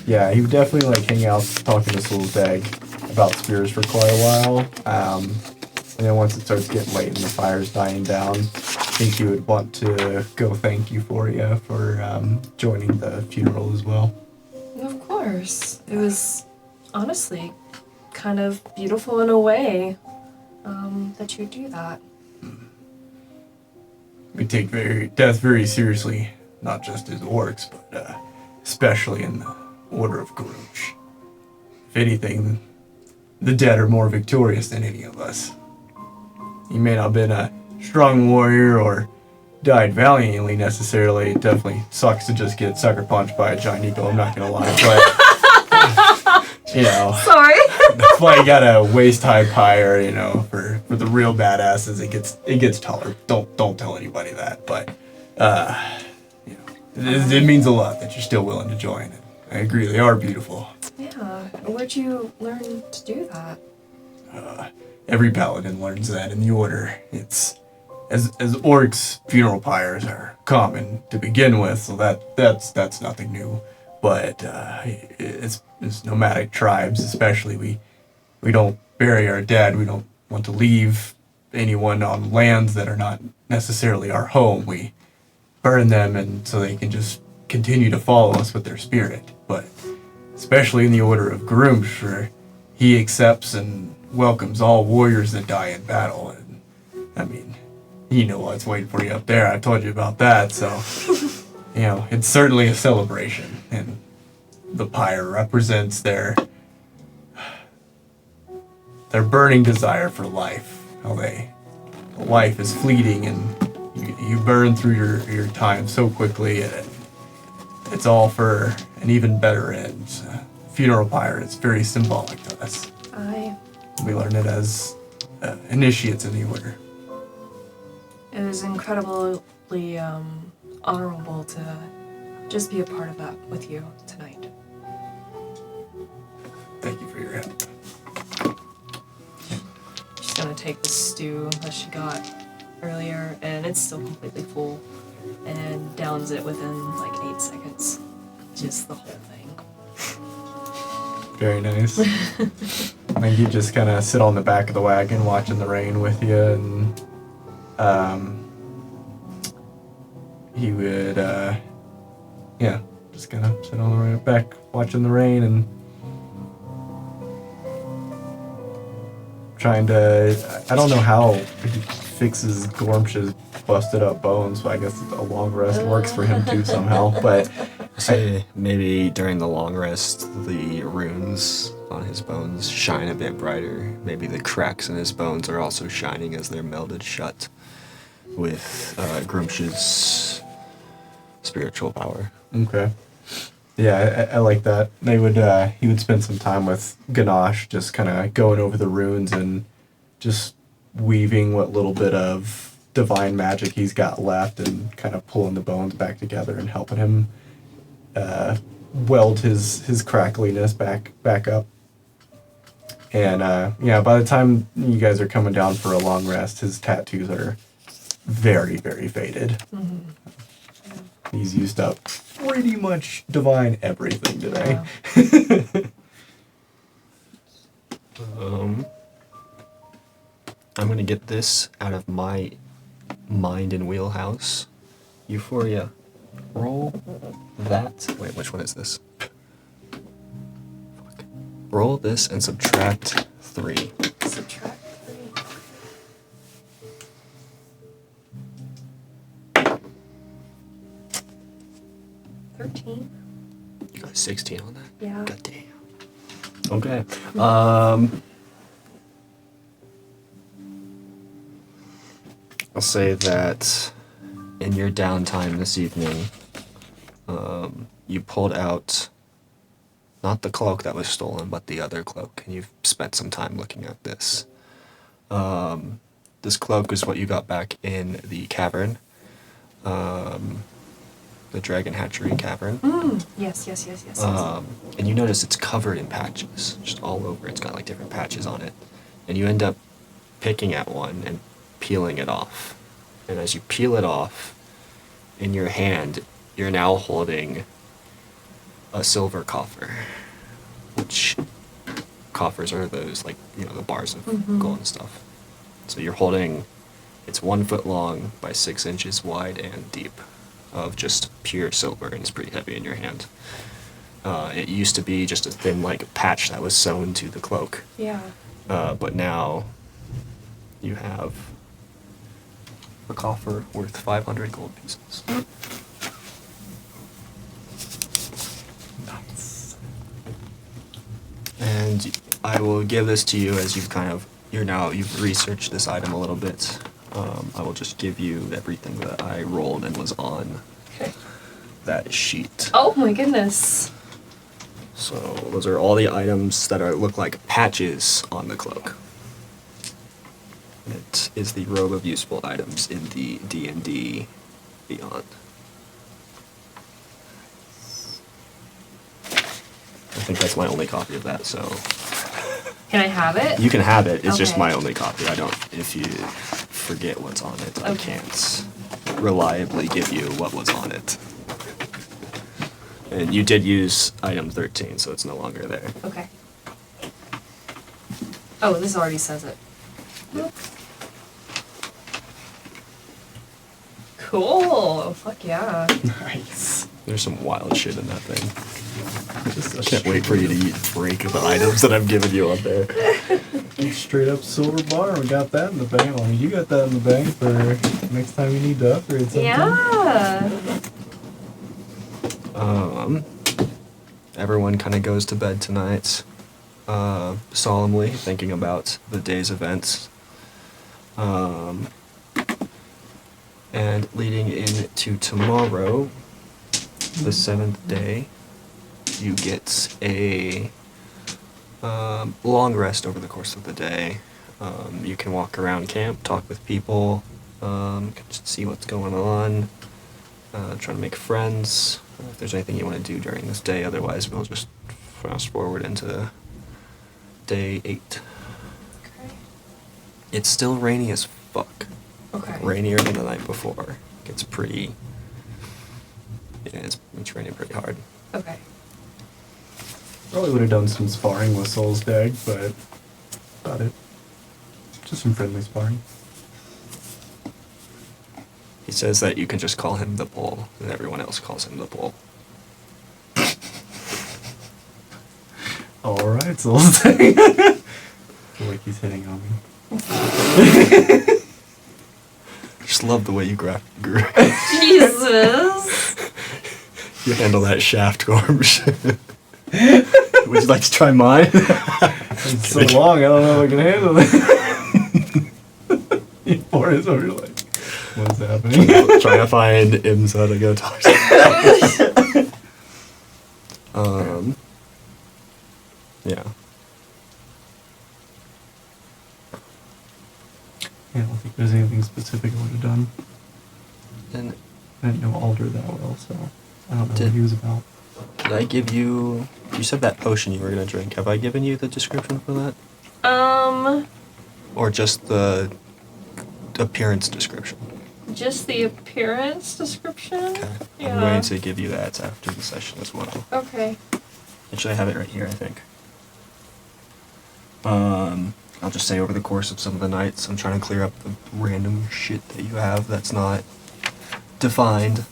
Yeah, he would definitely like hang out talking to Sulzdeg about spears for quite a while. And then once it starts getting late and the fire's dying down, I think he would want to go thank Euphoria for joining the funeral as well. Of course. It was honestly kind of beautiful in a way that you do that. We take death very seriously, not just as orcs, but especially in the Order of Gormsh. If anything, the dead are more victorious than any of us. You may not have been a strong warrior or died valiantly necessarily. It definitely sucks to just get sucker punched by a giant eagle, I'm not gonna lie, but you know, Sorry. that's why you got a waist-high pyre, you know, for for the real badasses, it gets taller. Don't tell anybody that, but you know, it means a lot that you're still willing to join. And I agree, they are beautiful. Yeah. Where'd you learn to do that? Every paladin learns that in the order. It's as orcs, funeral pyres are common to begin with, so that's nothing new. But it's nomadic tribes, especially we don't bury our dead. We don't want to leave anyone on lands that are not necessarily our home. We burn them, and so they can just continue to follow us with their spirit. But especially in the order of Gormsh, where he accepts and welcomes all warriors that die in battle. And I mean, you know what's waiting for you up there. I told you about that. So, you know, it's certainly a celebration, and the pyre represents their burning desire for life. How life is fleeting, and you burn through your time so quickly, and it's all for an even better end. Funeral pyre is very symbolic to us. We learn it as initiates in the order. It was incredibly honorable to just be a part of that with you tonight. Thank you for your help. She's gonna take the stew that she got earlier, and it's still completely full, and downs it within like 8 seconds. Just the whole thing. Very nice. I think you just kind of sit on the back of the wagon watching the rain with you, and he would, just kind of sit on the back watching the rain and trying to, I don't know how he fixes Gormsh's busted up bones, but I guess a long rest works for him too somehow, but Say maybe during the long rest, the runes on his bones shine a bit brighter. Maybe the cracks in his bones are also shining as they're melded shut with Gormsh's spiritual power. Okay. Yeah, I like that. He would spend some time with Ganache, just kind of going over the runes and just weaving what little bit of divine magic he's got left, and kind of pulling the bones back together and helping him weld his crackliness back up. And by the time you guys are coming down for a long rest, his tattoos are very, very faded. Mm-hmm. He's used up pretty much divine everything today. Yeah. I'm gonna get this out of my mind and wheelhouse. Euphoria. Roll that. Wait, which one is this? Fuck. Roll this and subtract 3. Subtract 13. You got 16 on that? Yeah. God damn. Okay. I'll say that in your downtime this evening, you pulled out not the cloak that was stolen, but the other cloak, and you've spent some time looking at this. This cloak is what you got back in the cavern, the Dragon Hatchery cavern. Yes. And you notice it's covered in patches, just all over. It's got like different patches on it, and you end up picking at one and peeling it off. And as you peel it off, in your hand, you're now holding a silver coffer, which coffers are those, like, you know, the bars of gold and stuff. So you're holding, it's 1 foot long by 6 inches wide and deep of just pure silver, and it's pretty heavy in your hand. It used to be just a thin, like, patch that was sewn to the cloak. Yeah. But now you have a coffer worth 500 gold pieces. Nice. And I will give this to you as you've researched this item a little bit. I will just give you everything that I rolled and was on that sheet. Oh my goodness. So those are all the items that look like patches on the cloak. what is the robe of useful items in the D&D Beyond? I think that's my only copy of that, so Can I have it? you can have it. It's just Okay. my only copy. I don't. If you forget what's on it, I Okay. can't reliably give you what was on it. And you did use item 13, so it's no longer there. Okay. Oh, this already says it. Cool. Fuck yeah. Nice. There's some wild shit in that thing. Just I a can't wait for you to break the items that I've given you up there. straight up silver bar. We got that in the bank. Well, you got that in the bank for next time you need to upgrade something. Yeah. Everyone kind of goes to bed tonight, solemnly thinking about the day's events. And leading into tomorrow, the 7th day, you get a long rest over the course of the day. You can walk around camp, talk with people, just see what's going on, try to make friends. If there's anything you want to do during this day, otherwise we'll just fast forward into day 8. Okay. It's still rainy as fuck. Okay. Rainier than the night before. It's pretty. Yeah, it's raining pretty hard. Okay. Probably would have done some sparring with Soul's Dag, but about it. Just some friendly sparring. He says that you can just call him the Bull, and everyone else calls him the Bull. Alright, Soul's Dag. I feel like he's hitting on me. Just love the way you grew. Jesus. You handle that shaft, Gormsh. Would you like to try mine? It's so long, I don't know if I can handle it. He pours over like, what's happening? Trying to find Imsa to go talk to. Yeah. Yeah, I don't think there's anything specific I would have done. And I didn't know Alder that well, so I don't know Did- what he was about. did I give you? You said that potion you were gonna drink. Have I given you the description for that, or just the appearance description? Just the appearance description? Okay. Yeah. I'm going to give you that after the session as well. Okay. Actually, I have it right here, I think. I'll just say over the course of some of the nights, I'm trying to clear up the random shit that you have that's not defined.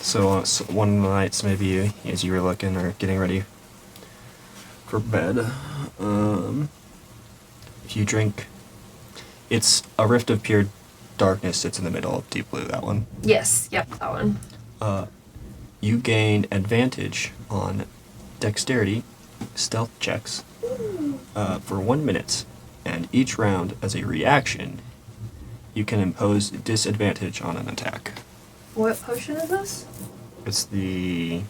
So one of the nights, maybe as you were looking or getting ready for bed, if you drink, it's a Rift of Pure Darkness sits in the middle of Deep Blue, that one. Yes. Yep. That one. You gain advantage on dexterity stealth checks for 1 minute, and each round, as a reaction, you can impose disadvantage on an attack. What potion is this? It's the...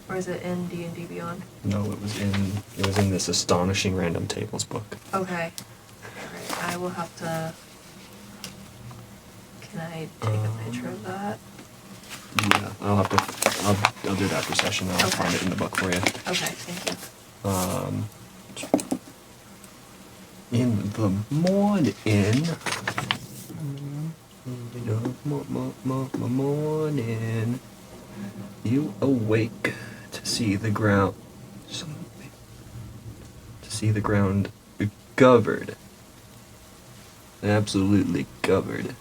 Or is it in D&D Beyond? No, it was in this astonishing random tables book. Okay. Alright, I will have to... Can I take a picture of that? Yeah, I'll do it after session. I'll Okay. find it in the book for you. Okay, thank you. In the morning, morning, you awake to see the ground. Covered, absolutely covered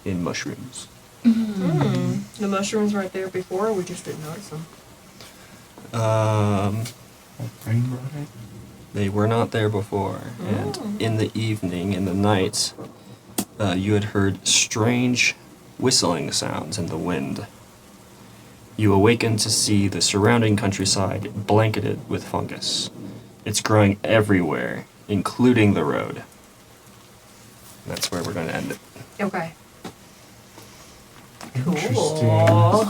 in mushrooms. The mushrooms right there before, we just didn't notice them. Brain rot. They were not there before, and in the evening, in the night, you had heard strange whistling sounds in the wind. You awaken to see the surrounding countryside blanketed with fungus. It's growing everywhere, including the road. And that's where we're going to end it. Okay. Interesting. Cool.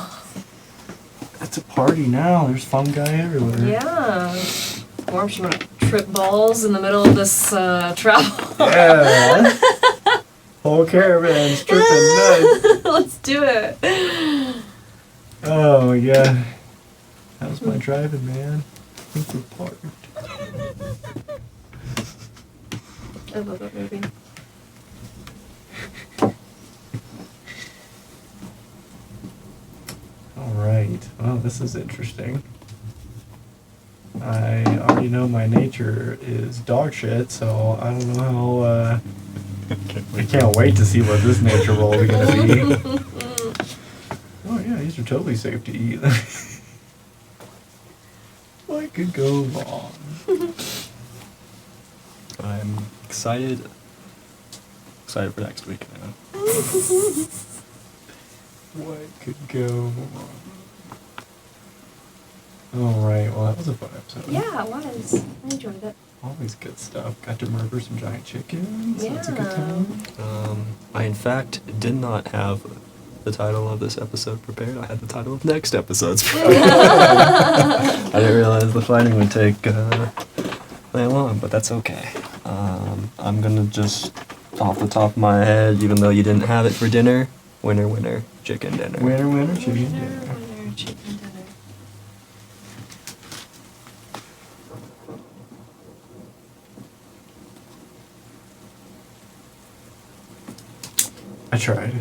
It's a party now. There's fungi everywhere. Yeah. Gormsh, you want to trip balls in the middle of this travel. Yeah. Whole caravan's tripping nuts. Let's do it. Oh my god. How's my driving, man? I think we're parked. I love that movie. Alright. Well, this is interesting. I already know my nature is dog shit, so I don't know how, I can't wait to see what this nature roll is gonna be. Oh yeah, these are totally safe to eat. What could go wrong? I'm excited for next week now. What could go wrong? Alright, well that was a fun episode. Yeah, it was. I enjoyed it. Always good stuff. Got to murder some giant chickens. Yeah. That's a good time. I in fact did not have the title of this episode prepared. I had the title of next episode's prepared. I didn't realize the fighting would take that long, but that's okay. I'm gonna just, off the top of my head, even though you didn't have it for dinner, winner, winner, chicken dinner. Winner, winner, chicken dinner. Winner, chicken dinner. I tried.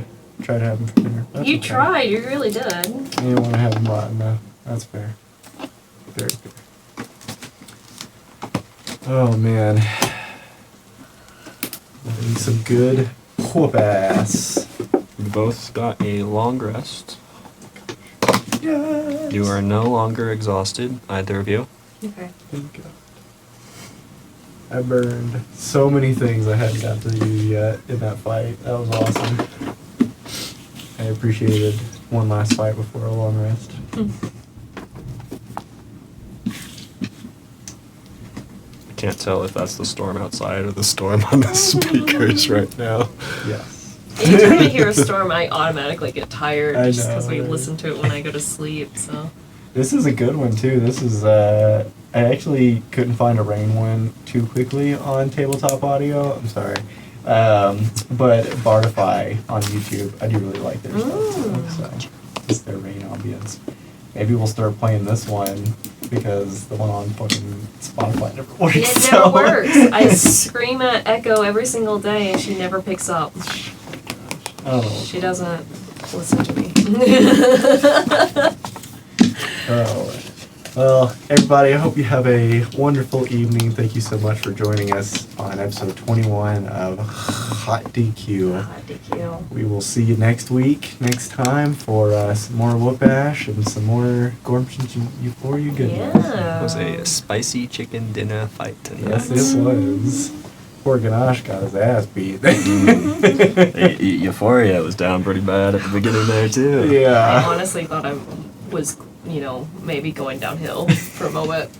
Tried to have them for dinner. That's You okay. tried, you really did. I didn't want to have them rotten though. That's fair. Very fair. Oh man. I need some good whoop ass. You both got a long rest. Yes. You are no longer exhausted, either of you. Okay. Thank God. I burned so many things I hadn't got to do yet in that fight. That was awesome. I appreciated one last fight before a long rest. I can't tell if that's the storm outside or the storm on the speakers right now. Yes. Anytime I hear a storm, I automatically get tired I just know, because we right? listen to it when I go to sleep. So This is a good one too. This is I actually couldn't find a rain one too quickly on tabletop audio. I'm sorry. But Bardify on YouTube, I do really like their stuff. So it's their rain ambience. Maybe we'll start playing this one because the one on fucking Spotify never works. it so. never works. I scream at Echo every single day, and she never picks up. I don't know. She doesn't listen to me. Oh, well, everybody, I hope you have a wonderful evening. Thank you so much for joining us on episode 21 of Hot DQ. Thank you. We will see you next week, next time, for some more Whoop Ash and some more Gormsh and Euphoria goodness. Yeah. It was a spicy chicken dinner fight tonight. Yes, it was. Poor Ganache got his ass beat. Euphoria was down pretty bad at the beginning there too. I Yeah. honestly thought I was, maybe going downhill for a moment.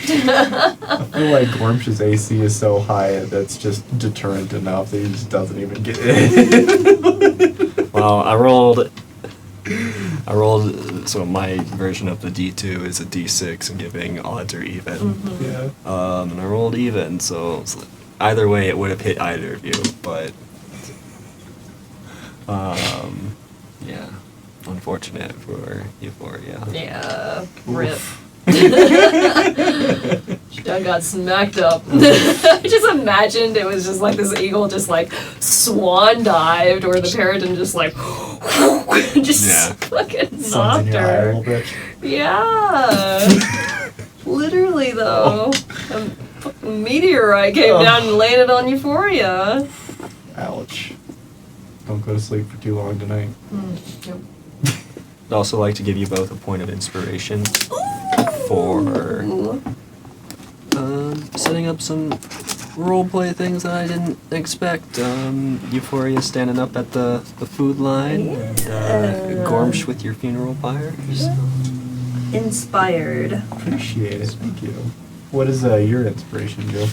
I feel like Gormsh's AC is so high that's just deterrent enough that he just doesn't even get it. Well, I rolled. So my version of the D2 is a D6 and giving odds or even. Yeah. And I rolled even, so it's like, either way it would have hit either of you, but yeah, unfortunate for Euphoria. Yeah, rip. She done got smacked up. I just imagined it was just like this eagle just like swan dived, or the Peridot just like just Yeah. fucking Sun's in knocked your eye a her. little bit. Yeah. Literally though. A fucking meteorite came down and landed on Euphoria. Ouch. Don't go to sleep for too long tonight. Yep. I'd also like to give you both a point of inspiration for Ooh. setting up some roleplay things that I didn't expect. Euphoria standing up at the food line, and Gormsh with your funeral pyre. So. Inspired. Appreciate it. Thank you. What is your inspiration, Joe?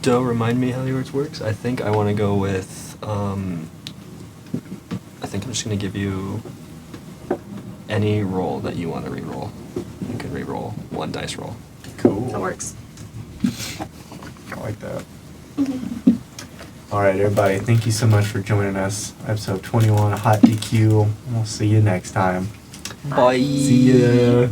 Don't remind me how yours works. I think I want to go with. I think I'm just going to give you any roll that you want to re-roll. You can re-roll one dice roll. Cool. Cool. That works. I like that. All right, everybody. Thank you so much for joining us. Episode 21, Hot DQ. We'll see you next time. Bye. See ya.